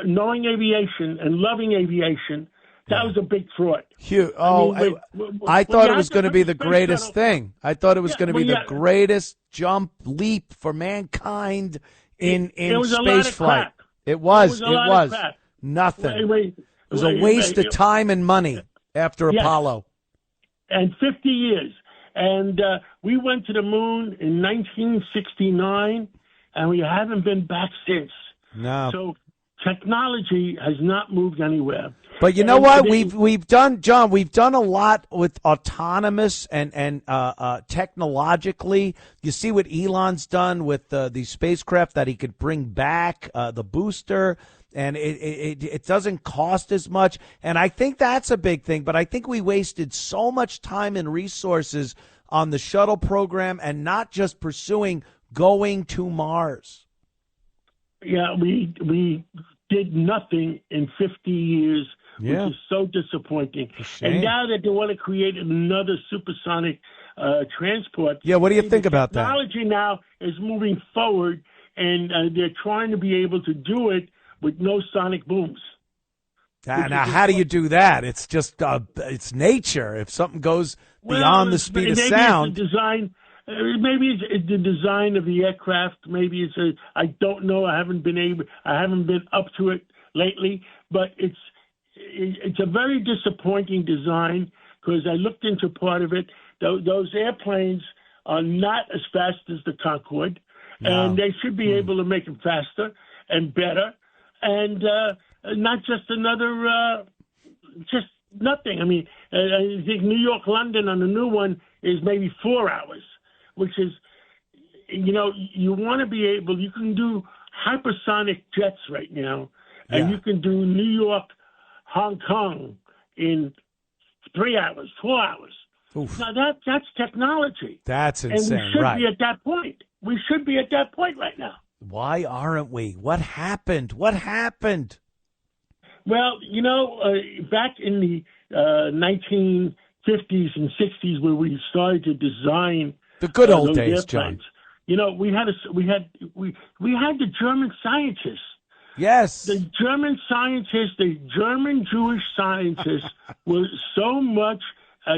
knowing aviation and loving aviation, that was a big fraud. Huge. I thought it was going to be the greatest thing. I thought it was going to be the greatest jump leap for mankind in space flight. It was. Nothing. It was a waste of time and money after Apollo. And 50 years. And we went to the moon in 1969, and we haven't been back since. No. So technology has not moved anywhere. But you know what? We've done, John. We've done a lot with autonomous and technologically. You see what Elon's done with the spacecraft that he could bring back, the booster, and it doesn't cost as much. And I think that's a big thing. But I think we wasted so much time and resources on the shuttle program and not just pursuing going to Mars. Yeah, we did nothing in 50 years. Which is so disappointing. And now that they want to create another supersonic transport. Yeah, what do you think about that? Technology now is moving forward, and they're trying to be able to do it with no sonic booms. Now, how do you do that? It's just it's nature. If something goes beyond the speed of sound. Maybe it's the design of the aircraft. Maybe I don't know. I haven't been up to it lately, but it's a very disappointing design because I looked into part of it. Those airplanes are not as fast as the Concorde, and they should be able to make them faster and better, and not just another, just nothing. I mean, I think New York, London on the new one is maybe 4 hours, which is, you want to be able, you can do hypersonic jets right now, and you can do New York, Hong Kong in 3 hours, 4 hours. Oof. Now that's technology. That's insane. And we should be at that point. We should be at that point right now. Why aren't we? What happened? Well, back in the 1950s and 60s, where we started to design the good old days, airplanes, John. We had the German scientists. Yes. The German scientists, the German Jewish scientists were so much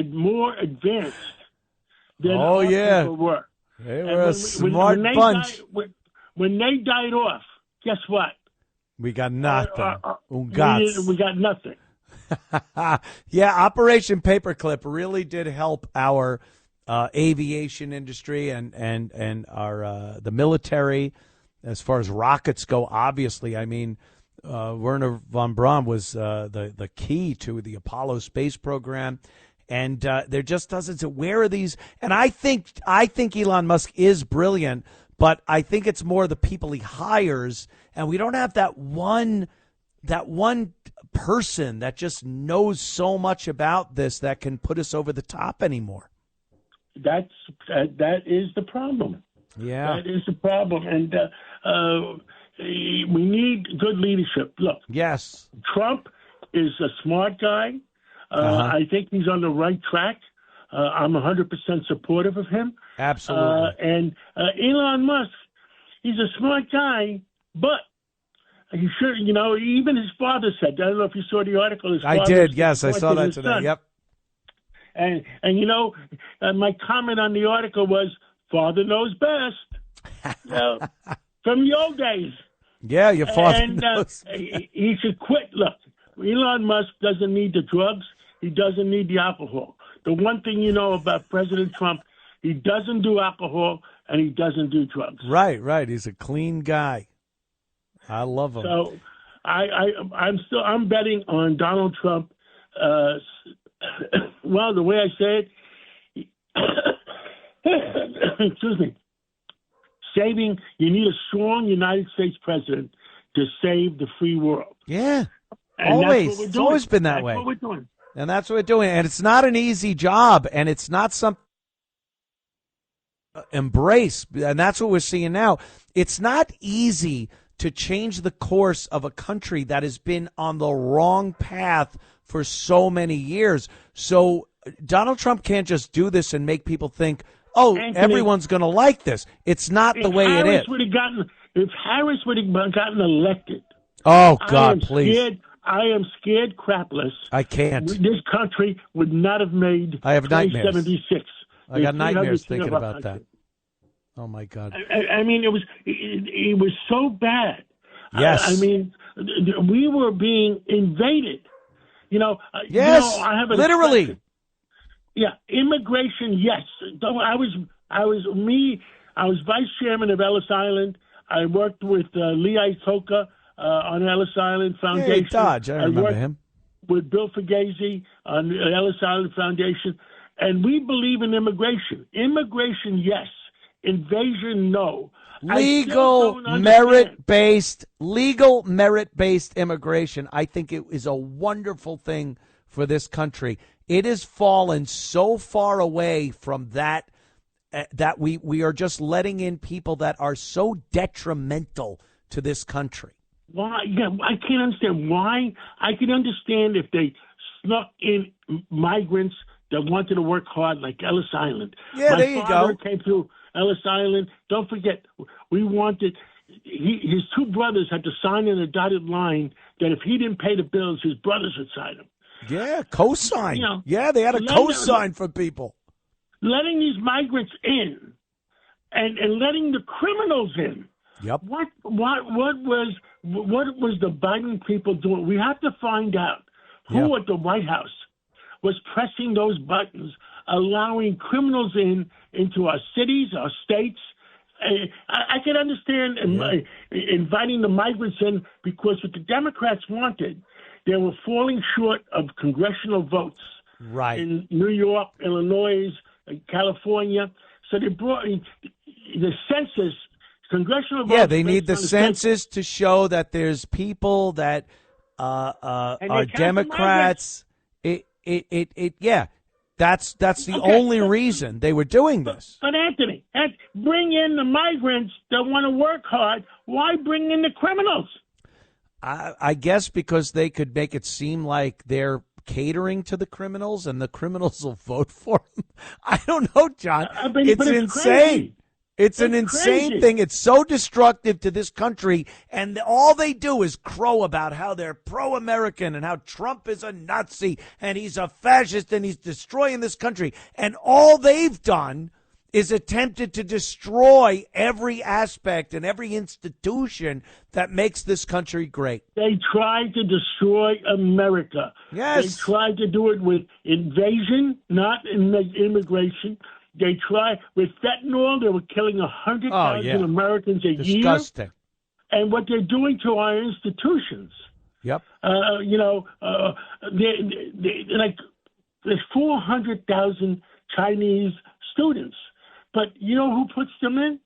more advanced than our people were. They were a smart bunch. When they died off, guess what? We got nothing. We got nothing. Yeah, Operation Paperclip really did help our aviation industry and our the military. As far as rockets go, obviously, I mean, Werner von Braun was the key to the Apollo space program, and there just doesn't. So where are these? And I think Elon Musk is brilliant, but I think it's more the people he hires, and we don't have that one person that just knows so much about this that can put us over the top anymore. That is the problem. Yeah, that is the problem, and we need good leadership. Look, yes, Trump is a smart guy. I think he's on the right track. I'm 100% supportive of him. Absolutely. And Elon Musk, he's a smart guy, but he should, even his father said, I don't know if you saw the article. I did, yes, I saw that today. Yep. And my comment on the article was, father knows best. From the old days. Yeah, your father knows. He should quit. Look, Elon Musk doesn't need the drugs. He doesn't need the alcohol. The one thing you know about President Trump, he doesn't do alcohol and he doesn't do drugs. Right. He's a clean guy. I love him. So I'm betting on Donald Trump. Well, the way I say it, excuse me, you need a strong United States president to save the free world. Yeah, always. It's always been that way. That's what we're doing. And that's what we're doing. And it's not an easy job, and it's not something embrace. And that's what we're seeing now. It's not easy to change the course of a country that has been on the wrong path for so many years. So Donald Trump can't just do this and make people think, oh, Anthony, everyone's going to like this. It's not the way it is. If Harris would have gotten elected, oh, God, please. I am scared crapless. I can't. This country would not have made I have nightmares. 76. I got nightmares thinking about that. Oh, my God. I mean, it was so bad. Yes. I mean, we were being invaded. Yes, I have literally. Expression. Yeah, immigration, yes. I was vice chairman of Ellis Island. I worked with Lee Iacocca on Ellis Island Foundation. Hey, Dodge, I remember him. With Bill Fugazi on Ellis Island Foundation. And we believe in immigration. Immigration, yes. Invasion, no. Legal merit-based immigration. I think it is a wonderful thing for this country. It has fallen so far away from that that we are just letting in people that are so detrimental to this country. Why? Yeah, I can't understand why. I can understand if they snuck in migrants that wanted to work hard, like Ellis Island. Yeah, there you go. My father came through Ellis Island. Don't forget, we wanted. His two brothers had to sign in a dotted line that if he didn't pay the bills, his brothers would sign them. Yeah, cosign. Yeah, they had a cosign for people. Letting these migrants in and letting the criminals in. Yep. What was the Biden people doing? We have to find out who at the White House was pressing those buttons, allowing criminals into our cities, our states. I can understand inviting the migrants in because what the Democrats wanted, they were falling short of congressional votes in New York, Illinois, California. So they brought in the census, congressional votes. Yeah, they need the census to show that there's people that are Democrats. That's the only reason they were doing this. But Anthony, bring in the migrants that want to work hard. Why bring in the criminals? I guess because they could make it seem like they're catering to the criminals and the criminals will vote for them. I don't know, John. It's insane. Crazy. It's an insane thing. It's so destructive to this country, and all they do is crow about how they're pro-American and how Trump is a Nazi and he's a fascist and he's destroying this country. And all they've done is attempted to destroy every aspect and every institution that makes this country great. They tried to destroy America. Yes. They tried to do it with invasion, not immigration. They tried with fentanyl. They were killing 100,000 Americans a year. Disgusting. And what they're doing to our institutions. Yep. There's 400,000 Chinese students, but you know who puts them in?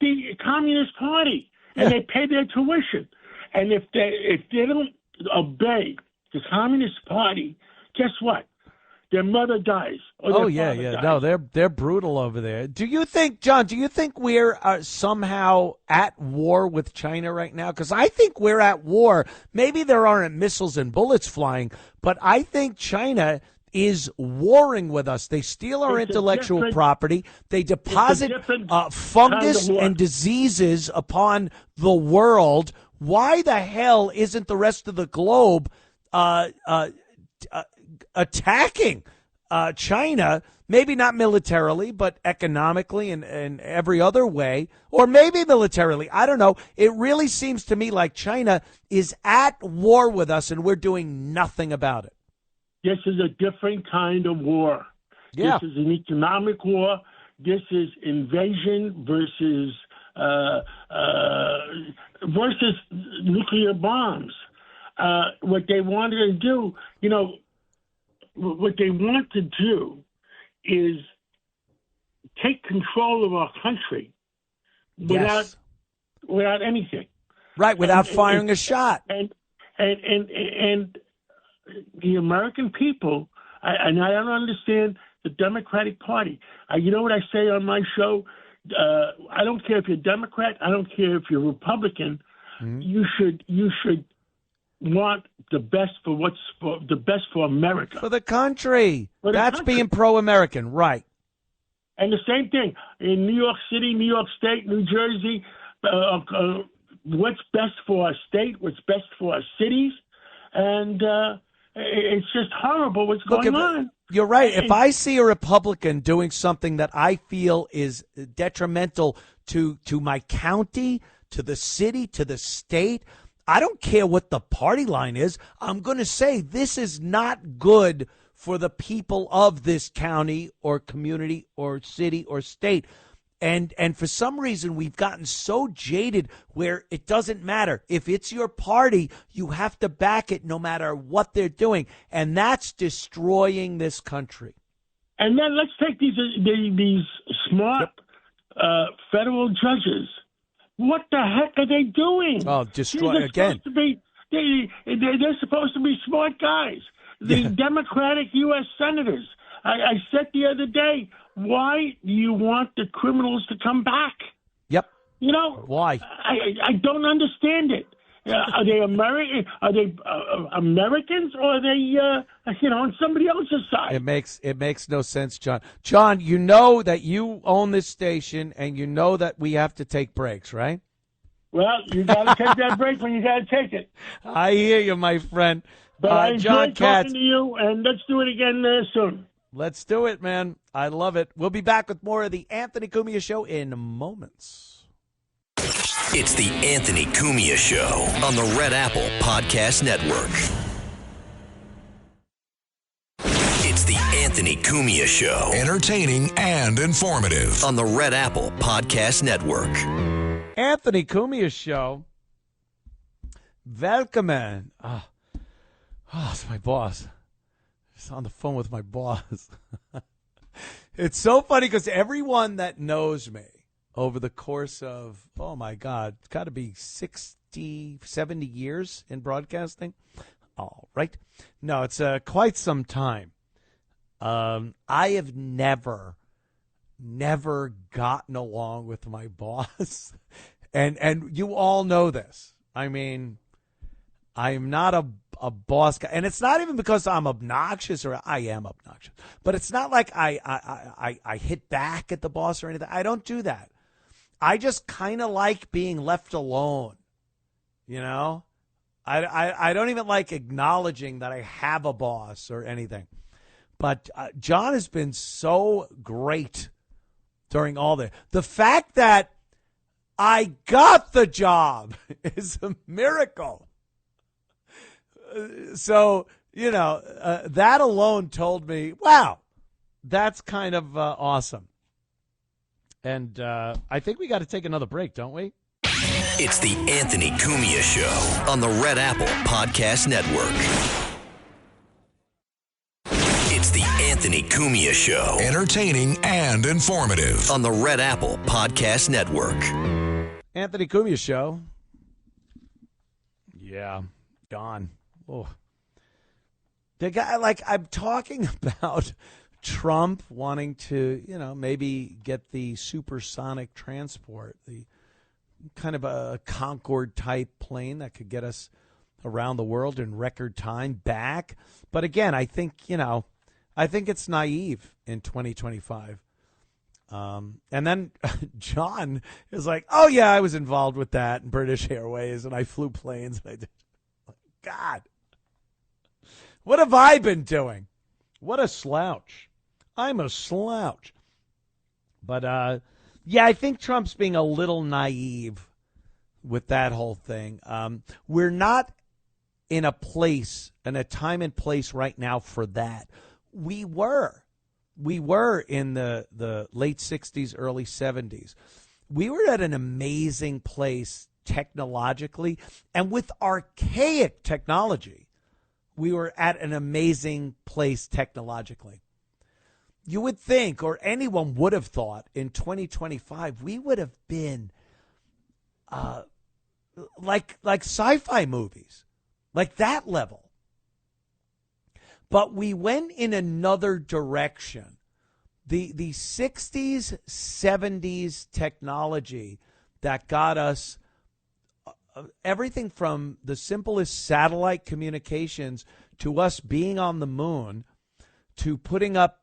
The Communist Party, and they pay their tuition. And if they don't obey the Communist Party, guess what? Their mother dies. Oh, yeah. No, they're brutal over there. Do you think, John, we're somehow at war with China right now? Because I think we're at war. Maybe there aren't missiles and bullets flying, but I think China is warring with us. They steal our intellectual property. They deposit fungus and diseases upon the world. Why the hell isn't the rest of the globe attacking China, maybe not militarily, but economically and every other way, or maybe militarily. I don't know. It really seems to me like China is at war with us and we're doing nothing about it. This is a different kind of war. Yeah. This is an economic war. This is invasion versus nuclear bombs. What they wanted to do, what they want to do is take control of our country without anything. Right, without firing a shot. And the American people, and I don't understand the Democratic Party. You know what I say on my show? I don't care if you're Democrat. I don't care if you're Republican. Mm-hmm. You should want the best for America, for the country. That's being pro-American, right? And the same thing in New York City, New York State, New Jersey. What's best for our state? What's best for our cities? And it's just horrible what's going on. You're right. If I see a Republican doing something that I feel is detrimental to my county, to the city, to the state, I don't care what the party line is. I'm going to say this is not good for the people of this county or community or city or state. And for some reason, we've gotten so jaded where it doesn't matter. If it's your party, you have to back it no matter what they're doing. And that's destroying this country. And then let's take these smart federal judges. What the heck are they doing? Oh, destroy again. They're supposed to be smart guys. The Democratic U.S. senators. I said the other day, why do you want the criminals to come back? Yep. You know why? I don't understand it. Are they American? Are they Americans, or are they on somebody else's side? It makes no sense, John. John, you know that you own this station, and you know that we have to take breaks, right? Well, you got to take that break when you got to take it. I hear you, my friend. But I enjoyed John Katz, talking to you, and let's do it again soon. Let's do it, man. I love it. We'll be back with more of the Anthony Cumia Show in moments. It's the Anthony Cumia Show on the Red Apple Podcast Network. It's the Anthony Cumia Show. Entertaining and informative. On the Red Apple Podcast Network. Anthony Cumia Show. Welcome. Oh, it's my boss. Just on the phone with my boss. It's so funny because everyone that knows me over the course of, oh my God, it's got to be 60, 70 years in broadcasting. All right. No, it's quite some time. I have never gotten along with my boss. And you all know this. I mean, I am not a boss guy. And it's not even because I'm obnoxious, or I am obnoxious. But it's not like I hit back at the boss or anything. I don't do that. I just kind of like being left alone. You know? I don't even like acknowledging that I have a boss or anything. But John has been so great during all this. The fact that I got the job is a miracle. So, that alone told me, wow, that's kind of awesome. And I think we got to take another break, don't we? It's the Anthony Cumia Show on the Red Apple Podcast Network. It's the Anthony Cumia Show. Entertaining and informative. On the Red Apple Podcast Network. Anthony Cumia Show. Yeah, gone. Oh. The guy, I'm talking about Trump wanting to, maybe get the supersonic transport, the kind of a Concorde type plane that could get us around the world in record time back. But again, I think it's naive in 2025. And then John is like, oh, yeah, I was involved with that in British Airways, and I flew planes. And I did. God, what have I been doing? What a slouch. I'm a slouch. But, I think Trump's being a little naive with that whole thing. We're not in a time and place right now for that. We were in the late 60s, early 70s. We were at an amazing place technologically, and with archaic technology, we were at an amazing place technologically. You would think, or anyone would have thought, in 2025, we would have been like sci-fi movies, like that level. But we went in another direction. The 60s, 70s technology that got us everything from the simplest satellite communications to us being on the moon to putting up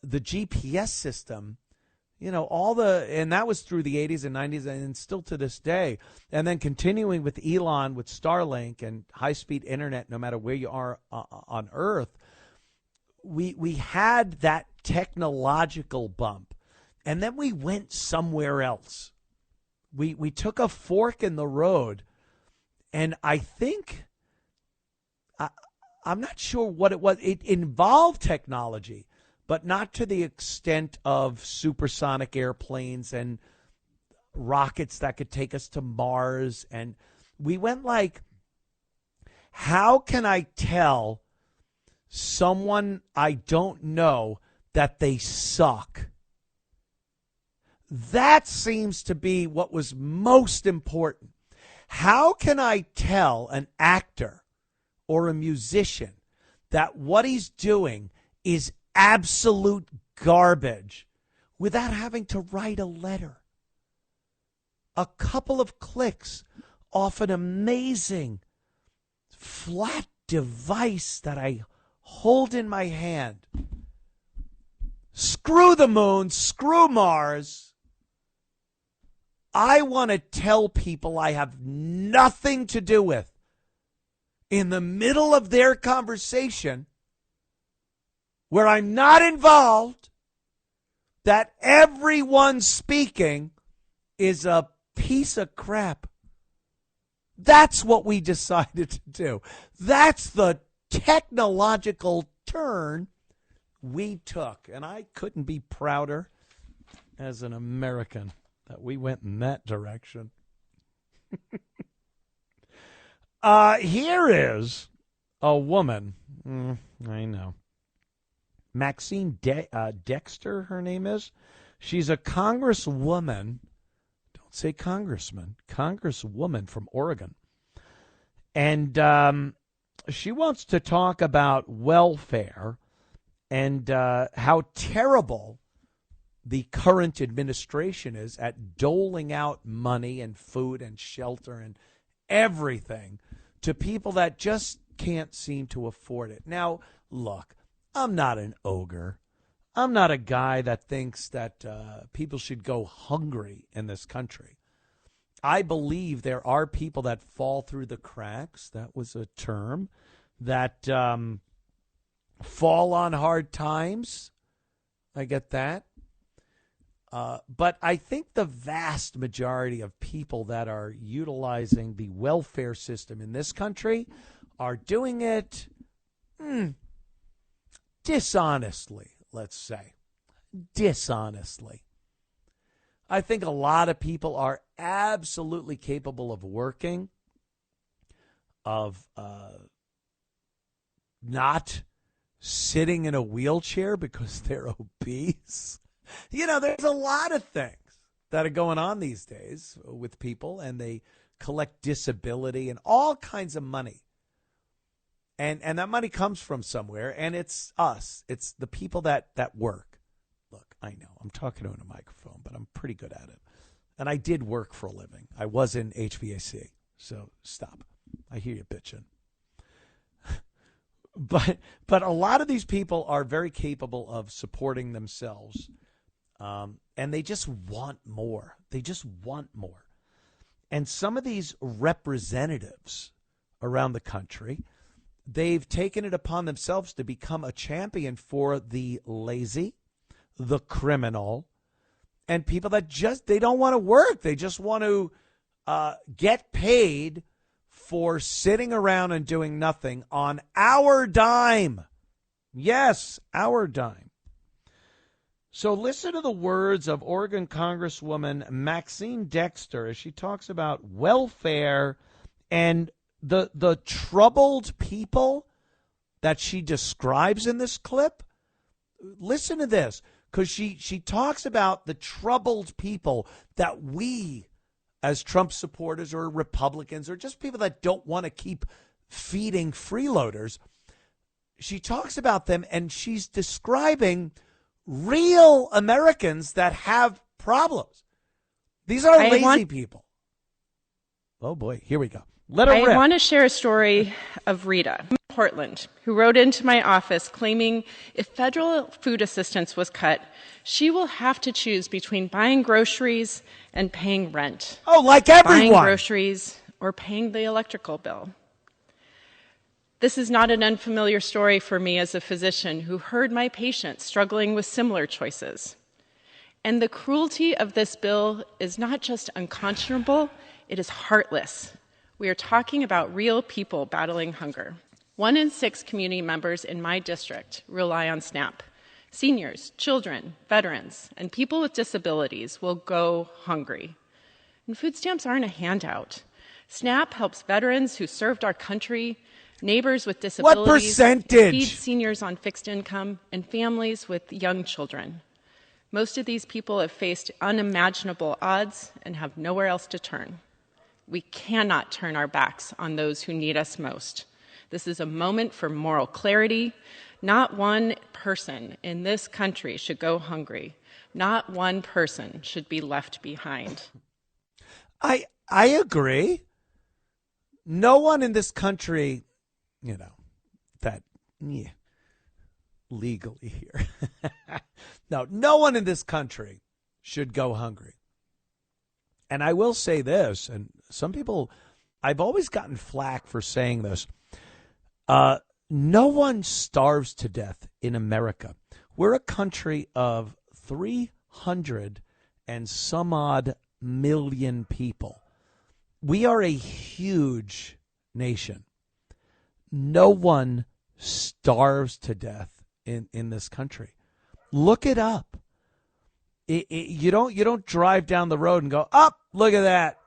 the GPS system, and that was through the 80s and 90s and still to this day. And then continuing with Elon, with Starlink and high-speed internet, no matter where you are on Earth, we had that technological bump. And then we went somewhere else. We took a fork in the road, and I think, I'm not sure what it was. It involved technology, but not to the extent of supersonic airplanes and rockets that could take us to Mars. And we went like, how can I tell someone I don't know that they suck? That seems to be what was most important. How can I tell an actor or a musician that what he's doing is absolute garbage without having to write a letter? A couple of clicks off an amazing flat device that I hold in my hand. Screw the moon, screw Mars. I want to tell people I have nothing to do with, in the middle of their conversation, where I'm not involved, that everyone speaking is a piece of crap. That's what we decided to do. That's the technological turn we took. And I couldn't be prouder as an American that we went in that direction. Here is a woman. I know. Maxine Dexter, her name is. She's a congresswoman. Don't say congressman. Congresswoman from Oregon. And she wants to talk about welfare and how terrible the current administration is at doling out money and food and shelter and everything to people that just can't seem to afford it. Now, look, I'm not an ogre. I'm not a guy that thinks that people should go hungry in this country. I believe there are people that fall through the cracks. That was a term. That fall on hard times. I get that. But I think the vast majority of people that are utilizing the welfare system in this country are doing it dishonestly, let's say. Dishonestly. I think a lot of people are absolutely capable of working, of not sitting in a wheelchair because they're obese. There's a lot of things that are going on these days with people, and they collect disability and all kinds of money. And that money comes from somewhere, and it's us. It's the people that work. Look, I know I'm talking into a microphone, but I'm pretty good at it. And I did work for a living. I was in HVAC, so stop. I hear you bitching. But a lot of these people are very capable of supporting themselves. And they just want more. They just want more. And some of these representatives around the country, they've taken it upon themselves to become a champion for the lazy, the criminal, and people that they don't want to work. They just want to get paid for sitting around and doing nothing on our dime. Yes, our dime. So listen to the words of Oregon Congresswoman Maxine Dexter as she talks about welfare and the troubled people that she describes in this clip. Listen to this, because she talks about the troubled people that we, as Trump supporters or Republicans or just people that don't want to keep feeding freeloaders, she talks about them, and she's describing real Americans that have problems. These are lazy people. Oh, boy. Here we go. Let her rip. I want to share a story of Rita. Portland who wrote into my office claiming if federal food assistance was cut, she will have to choose between buying groceries and paying rent. Oh, like everyone. Buying groceries or paying the electrical bill. This is not an unfamiliar story for me as a physician who heard my patients struggling with similar choices. And the cruelty of this bill is not just unconscionable, it is heartless. We are talking about real people battling hunger. 1 in 6 community members in my district rely on SNAP. Seniors, children, veterans, and people with disabilities will go hungry. And food stamps aren't a handout. SNAP helps veterans who served our country, neighbors with disabilities, what percentage? Feeds seniors on fixed income, and families with young children. Most of these people have faced unimaginable odds and have nowhere else to turn. We cannot turn our backs on those who need us most. This is a moment for moral clarity. Not one person in this country should go hungry. Not one person should be left behind. I agree. No one in this country, legally here. No one in this country should go hungry. And I will say this, and some people, I've always gotten flack for saying this. No one starves to death in America. We're a country of 300 and some odd million people. We are a huge nation. No one starves to death in this country. Look it up. You don't drive down the road and go, look at that.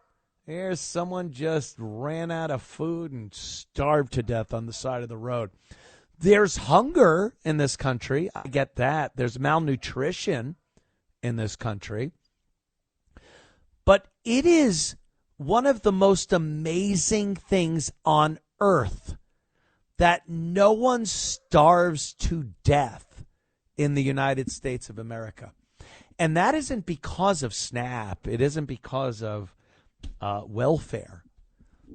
There's someone just ran out of food and starved to death on the side of the road. There's hunger in this country. I get that. There's malnutrition in this country. But it is one of the most amazing things on earth that no one starves to death in the United States of America. And that isn't because of SNAP. It isn't because of welfare.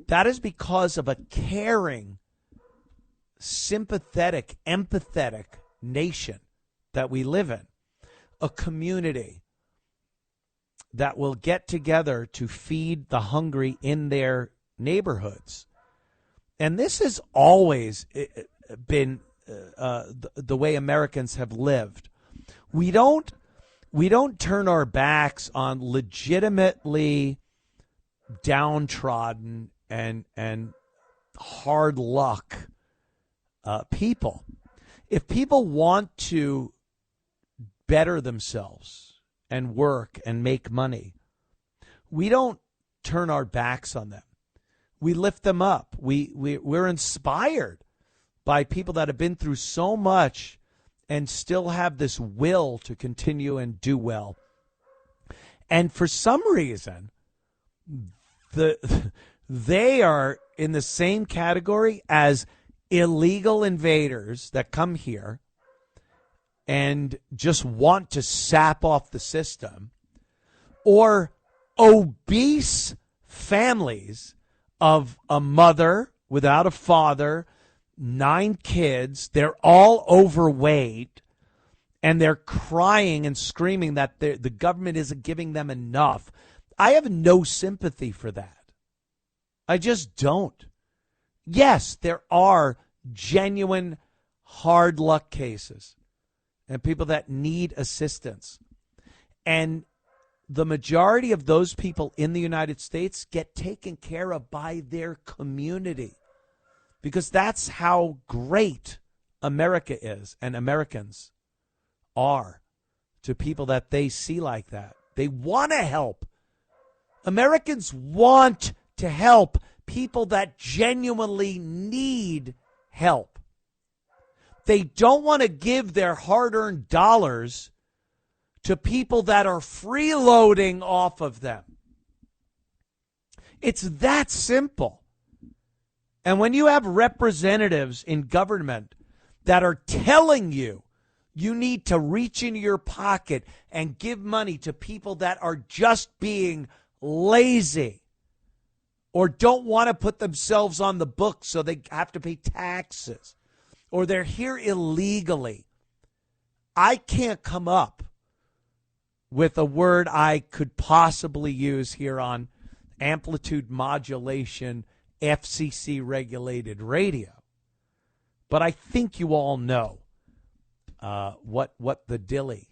That is because of a caring, sympathetic, empathetic nation that we live in. A community that will get together to feed the hungry in their neighborhoods. And this has always been the way Americans have lived. We don't turn our backs on legitimately downtrodden and hard luck people. If people want to better themselves and work and make money, we don't turn our backs on them. We lift them up. We're inspired by people that have been through so much and still have this will to continue and do well. And for some reason, they are in the same category as illegal invaders that come here and just want to sap off the system, or obese families of a mother without a father, 9 kids. They're all overweight, and they're crying and screaming that the government isn't giving them enough. I have no sympathy for that. I just don't. Yes, there are genuine hard luck cases and people that need assistance. And the majority of those people in the United States get taken care of by their community, because that's how great America is and Americans are to people that they see like that. They want to help. Americans want to help people that genuinely need help. They don't want to give their hard-earned dollars to people that are freeloading off of them. It's that simple. And when you have representatives in government that are telling you you need to reach into your pocket and give money to people that are just being lazy or don't want to put themselves on the books so they have to pay taxes, or they're here illegally. I can't come up with a word I could possibly use here on amplitude modulation, FCC regulated radio. But I think you all know what the dilly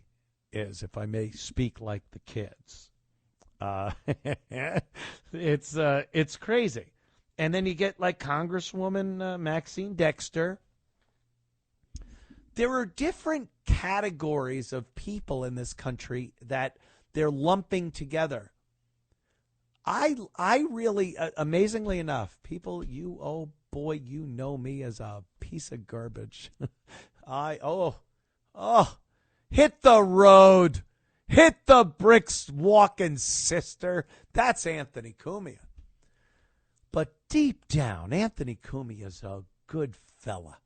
is, if I may speak like the kids. It's crazy. And then you get like Congresswoman Maxine Dexter. There are different categories of people in this country that they're lumping together. I really, amazingly enough, people, oh boy, you know me as a piece of garbage. Hit the road. Hit the bricks, walking sister. That's Anthony Cumia. But deep down, Anthony Cumia is a good fella.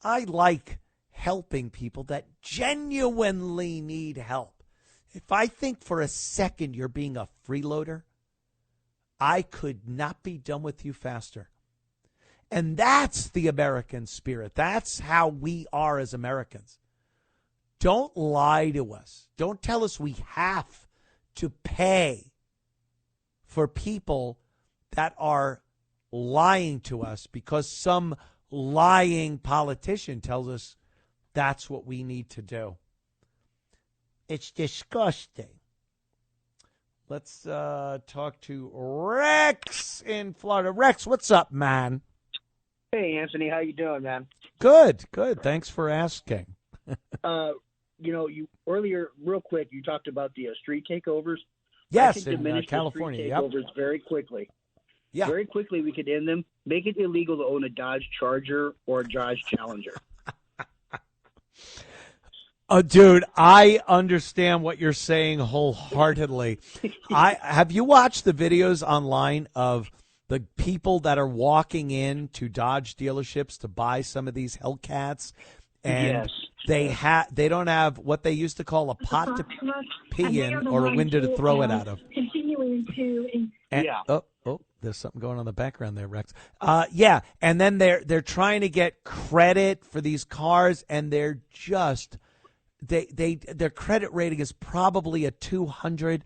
I like helping people that genuinely need help. If I think for a second you're being a freeloader, I could not be done with you faster. And that's the American spirit. That's how we are as Americans. Don't lie to us. Don't tell us we have to pay for people that are lying to us because some lying politician tells us that's what we need to do. It's disgusting. Let's talk to Rex in Florida. Rex, what's up, man? Hey, Anthony, how you doing, man? Good. Thanks for asking. You earlier, real quick, you talked about the street takeovers. Yes, I think in California. Street takeovers very quickly. Yeah. Very quickly we could end them. Make it illegal to own a Dodge Charger or a Dodge Challenger. Dude, I understand what you're saying wholeheartedly. Have you watched the videos online of the people that are walking in to Dodge dealerships to buy some of these Hellcats? And yes. They don't have what they used to call a pot to pee in or a window to throw it out of. Continuing to Oh, there's something going on in the background there, Rex. Yeah, and then they're trying to get credit for these cars, and they're just their credit rating is probably a 200,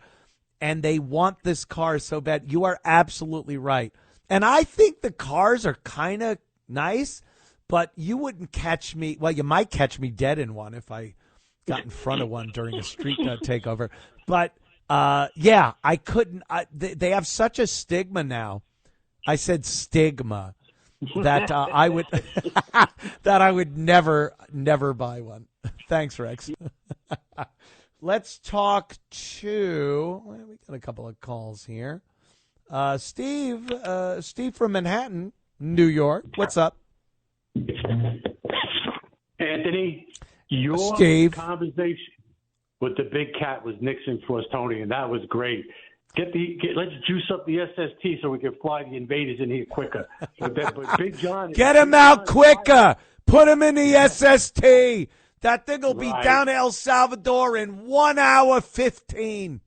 and they want this car so bad. You are absolutely right, and I think the cars are kind of nice. But you wouldn't catch me. Well, you might catch me dead in one if I got in front of one during a street takeover. But yeah, I couldn't. They have such a stigma now. I said stigma that I would never buy one. Thanks, Rex. Let's talk to. Well, we got a couple of calls here. Steve from Manhattan, New York. What's up? Anthony, your conversation with the big cat was Nixon for Tony, and that was great. Let's juice up the SST so we can fly the invaders in here quicker. But Big John, get him out quicker. Put him in the SST. That thing will be down to El Salvador in 1 hour 15.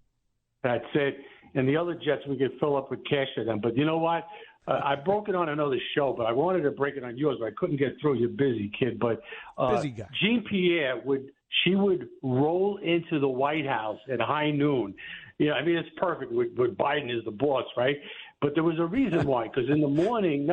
That's it. And the other jets we can fill up with cash for them. But you know what? I broke it on another show, but I wanted to break it on yours, but I couldn't get through. You're busy, kid. But busy guy. Jean-Pierre would roll into the White House at high noon. You know, I mean, it's perfect with Biden as the boss, right? But there was a reason why, because in the morning,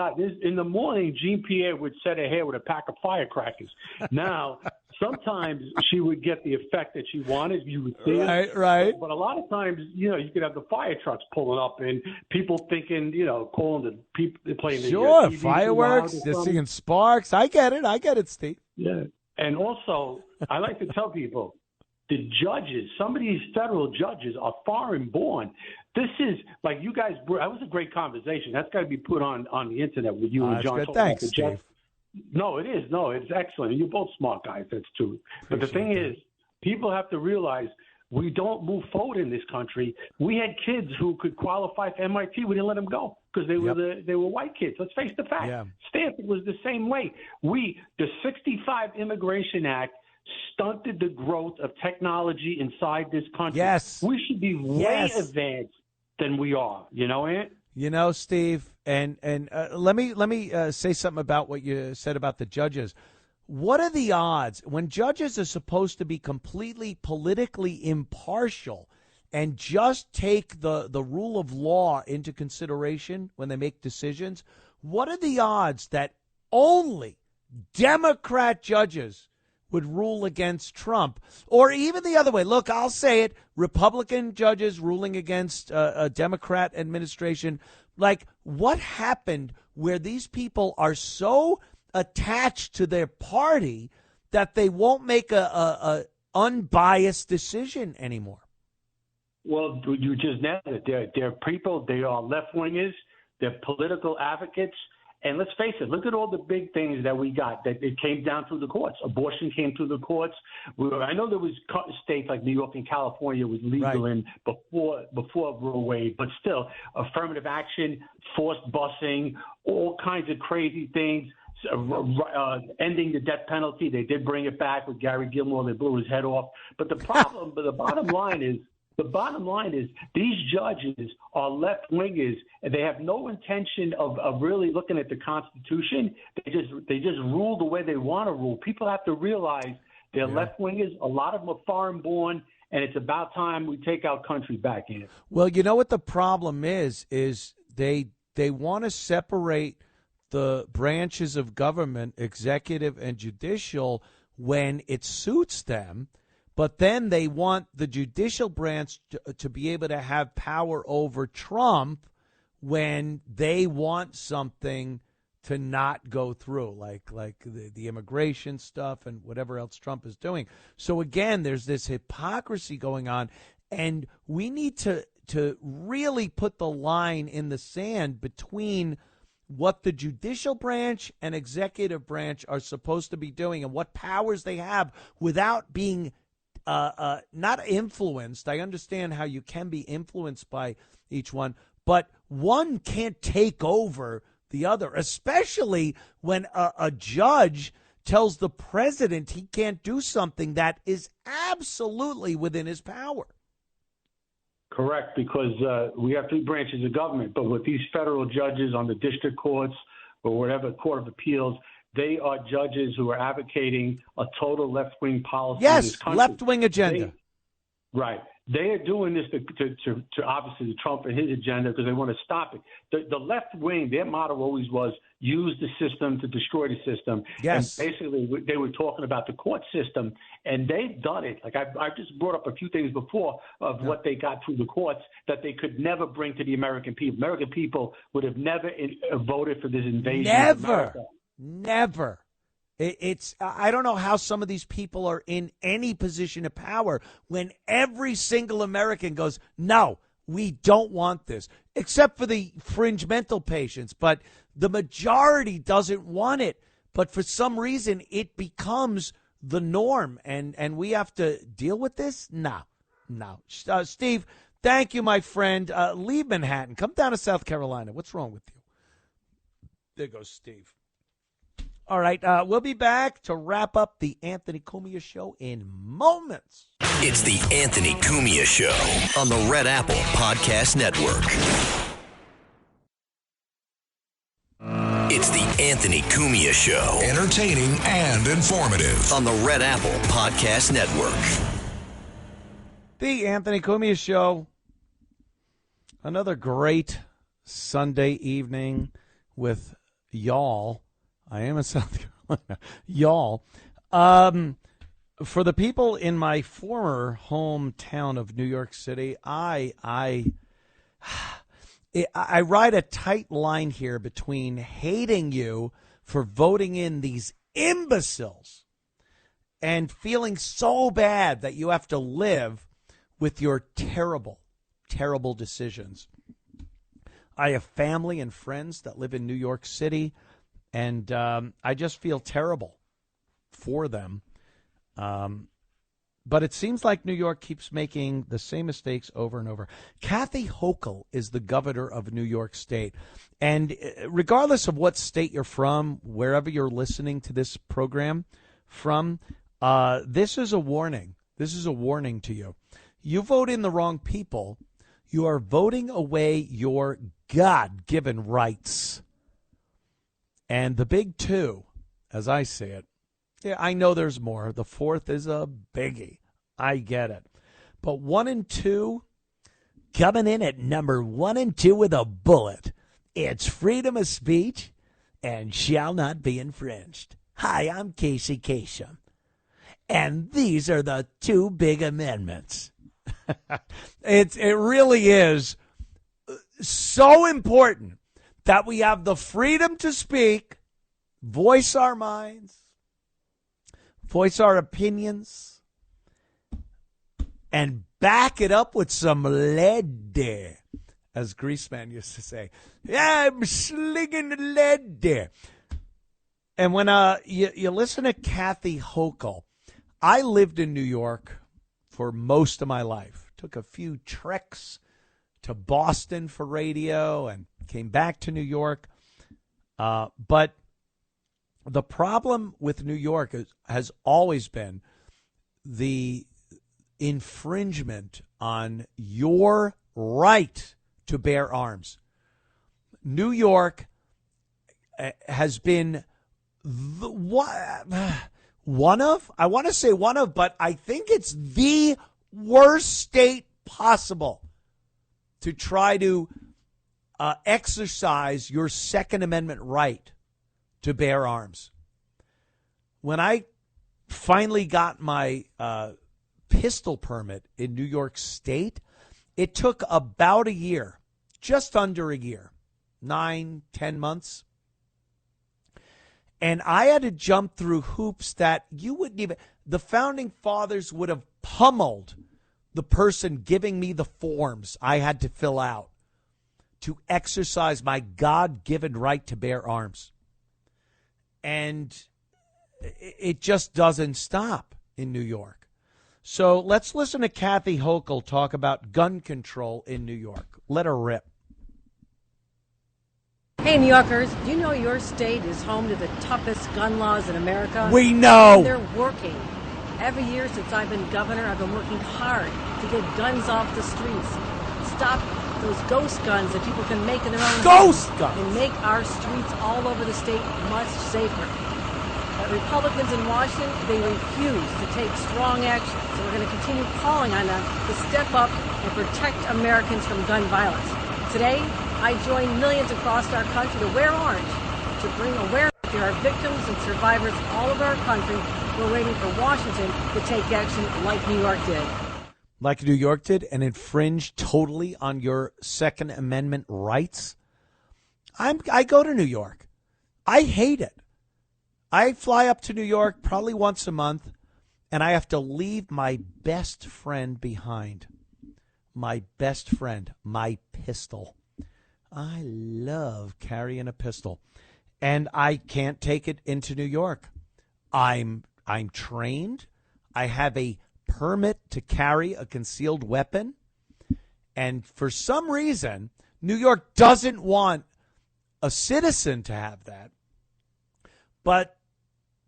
Jean-Pierre would set her hair with a pack of firecrackers. Now, sometimes she would get the effect that she wanted. You would see it. Right. But a lot of times, you could have the fire trucks pulling up and people thinking, calling the people playing the TV fireworks, they're seeing sparks. I get it, Steve. Yeah. And also, I like to tell people, the judges, some of these federal judges are foreign born. This is like you guys. That was a great conversation. That's got to be put on the internet with you and John. Good. Thanks, Steve. No, it is. No, it's excellent. You're both smart guys. That's true. But the thing is, people have to realize we don't move forward in this country. We had kids who could qualify for MIT. We didn't let them go because they were white kids. Let's face the fact. Yeah. Stanford was the same way. The 65 Immigration Act stunted the growth of technology inside this country. Yes. We should be way advanced than we are. You know, Ant? You know, Steve, and let me say something about what you said about the judges. What are the odds when judges are supposed to be completely politically impartial and just take the rule of law into consideration when they make decisions? What are the odds that only Democrat judges would rule against Trump, or even the other way? Look, I'll say it, Republican judges ruling against a Democrat administration. Like, what happened where these people are so attached to their party that they won't make a unbiased decision anymore? Well, you just nailed it. They're people, they are left-wingers, they're political advocates. And let's face it, look at all the big things that we got, that it came down through the courts. Abortion came through the courts. I know there was states like New York and California was legal in before Roe Wade, but still, affirmative action, forced busing, all kinds of crazy things, ending the death penalty. They did bring it back with Gary Gilmore. They blew his head off. But the bottom line is these judges are left-wingers, and they have no intention of really looking at the Constitution. They just rule the way they want to rule. People have to realize they're left-wingers. A lot of them are foreign-born, and it's about time we take our country back in. Well, you know what the problem is they want to separate the branches of government, executive and judicial, when it suits them. But then they want the judicial branch to be able to have power over Trump when they want something to not go through, like the immigration stuff and whatever else Trump is doing. So, again, there's this hypocrisy going on, and we need to really put the line in the sand between what the judicial branch and executive branch are supposed to be doing and what powers they have without being not influenced. I understand how you can be influenced by each one, but one can't take over the other, especially when a judge tells the president he can't do something that is absolutely within his power. Correct, because we have three branches of government, but with these federal judges on the district courts or whatever court of appeals, they are judges who are advocating a total left-wing policy in this country. Left-wing agenda. They are doing this to obviously Trump and his agenda because they want to stop it. The left wing, their motto always was use the system to destroy the system. Yes. And basically, they were talking about the court system, and they've done it. Like I just brought up a few things before of what they got through the courts that they could never bring to the American people. American people would have never voted for this invasion of America. Never. I don't know how some of these people are in any position of power when every single American goes, no, we don't want this, except for the fringe mental patients. But the majority doesn't want it. But for some reason, it becomes the norm. And we have to deal with this? No. Steve, thank you, my friend. Leave Manhattan. Come down to South Carolina. What's wrong with you? There goes Steve. All right, we'll be back to wrap up the Anthony Cumia Show in moments. It's the Anthony Cumia Show on the Red Apple Podcast Network. It's the Anthony Cumia Show. Entertaining and informative. On the Red Apple Podcast Network. The Anthony Cumia Show. Another great Sunday evening with y'all. I am in South Carolina. Y'all. For the people in my former hometown of New York City, I ride a tight line here between hating you for voting in these imbeciles and feeling so bad that you have to live with your terrible, terrible decisions. I have family and friends that live in New York City, and I just feel terrible for them. But it seems like New York keeps making the same mistakes over and over. Kathy Hochul is the governor of New York State. And regardless of what state you're from, wherever you're listening to this program from, this is a warning. This is a warning to you. You vote in the wrong people, You are voting away your God-given rights. And the big two, as I see it, yeah, I know there's more. The fourth is a biggie. I get it. But 1 and 2, coming in at number 1 and 2 with a bullet. It's freedom of speech and shall not be infringed. Hi, I'm Casey Kasem. And these are the two big amendments. It really is so important that we have the freedom to speak, voice our minds, voice our opinions, and back it up with some lead, as Greaseman used to say. Yeah, I'm slinging the lead. And when you listen to Kathy Hochul, I lived in New York for most of my life. Took a few treks to Boston for radio and came back to New York. But the problem with New York has always been the infringement on your right to bear arms. New York has been one of, but I think it's the worst state possible to try to exercise your Second Amendment right to bear arms. When I finally got my pistol permit in New York State, it took about a year, just under a year, 9, 10 months. And I had to jump through hoops that you wouldn't even, the founding fathers would have pummeled the person giving me the forms I had to fill out to exercise my God-given right to bear arms. And it just doesn't stop in New York. So let's listen to Kathy Hochul talk about gun control in New York. Let her rip. Hey, New Yorkers, do you know your state is home to the toughest gun laws in America? We know. And they're working. Every year since I've been governor, I've been working hard to get guns off the streets. Stop those ghost guns that people can make in their own ghost homes, guns, and make our streets all over the state much safer. But Republicans in Washington, they refuse to take strong action. So we're going to continue calling on them to step up and protect Americans from gun violence. Today, I join millions across our country to wear orange to bring awareness to our victims and survivors all over our country. We're waiting for Washington to take action like New York did. Like New York did and infringe totally on your Second Amendment rights? I go to New York. I hate it. I fly up to New York probably once a month, and I have to leave my best friend behind. My best friend, my pistol. I love carrying a pistol, and I can't take it into New York. I'm trained. I have a permit to carry a concealed weapon, and for some reason, New York doesn't want a citizen to have that, but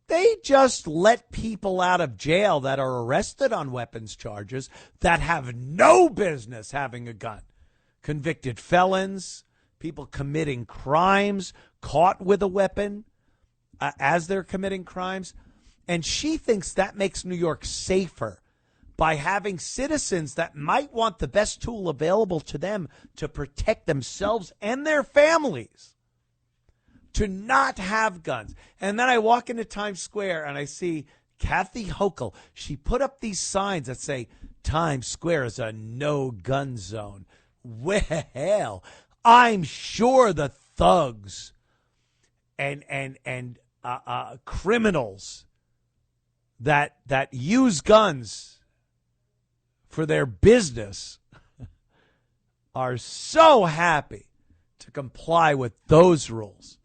they just let people out of jail that are arrested on weapons charges that have no business having a gun. Convicted felons, people committing crimes, caught with a weapon as they're committing crimes. And she thinks that makes New York safer by having citizens that might want the best tool available to them to protect themselves and their families to not have guns. And then I walk into Times Square and I see Kathy Hochul. She put up these signs that say Times Square is a no-gun zone. Well, I'm sure the thugs and criminals that use guns for their business are so happy to comply with those rules.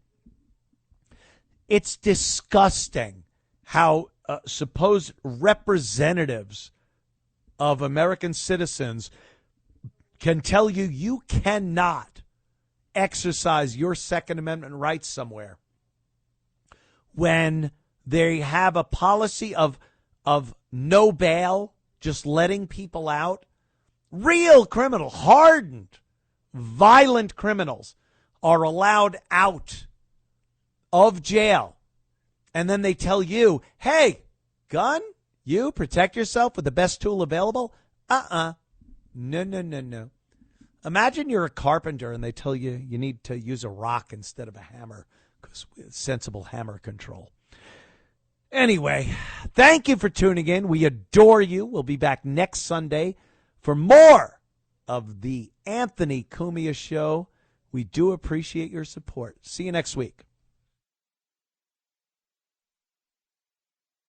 It's disgusting how supposed representatives of American citizens can tell you you cannot exercise your Second Amendment rights somewhere when they have a policy of no bail, just letting people out Real criminal, hardened, violent criminals are allowed out of jail. And then they tell you, hey, gun, you protect yourself with the best tool available? No. Imagine you're a carpenter and they tell you you need to use a rock instead of a hammer because sensible hammer control. Anyway, thank you for tuning in. We adore you. We'll be back next Sunday for more of the Anthony Cumia Show. We do appreciate your support. See you next week.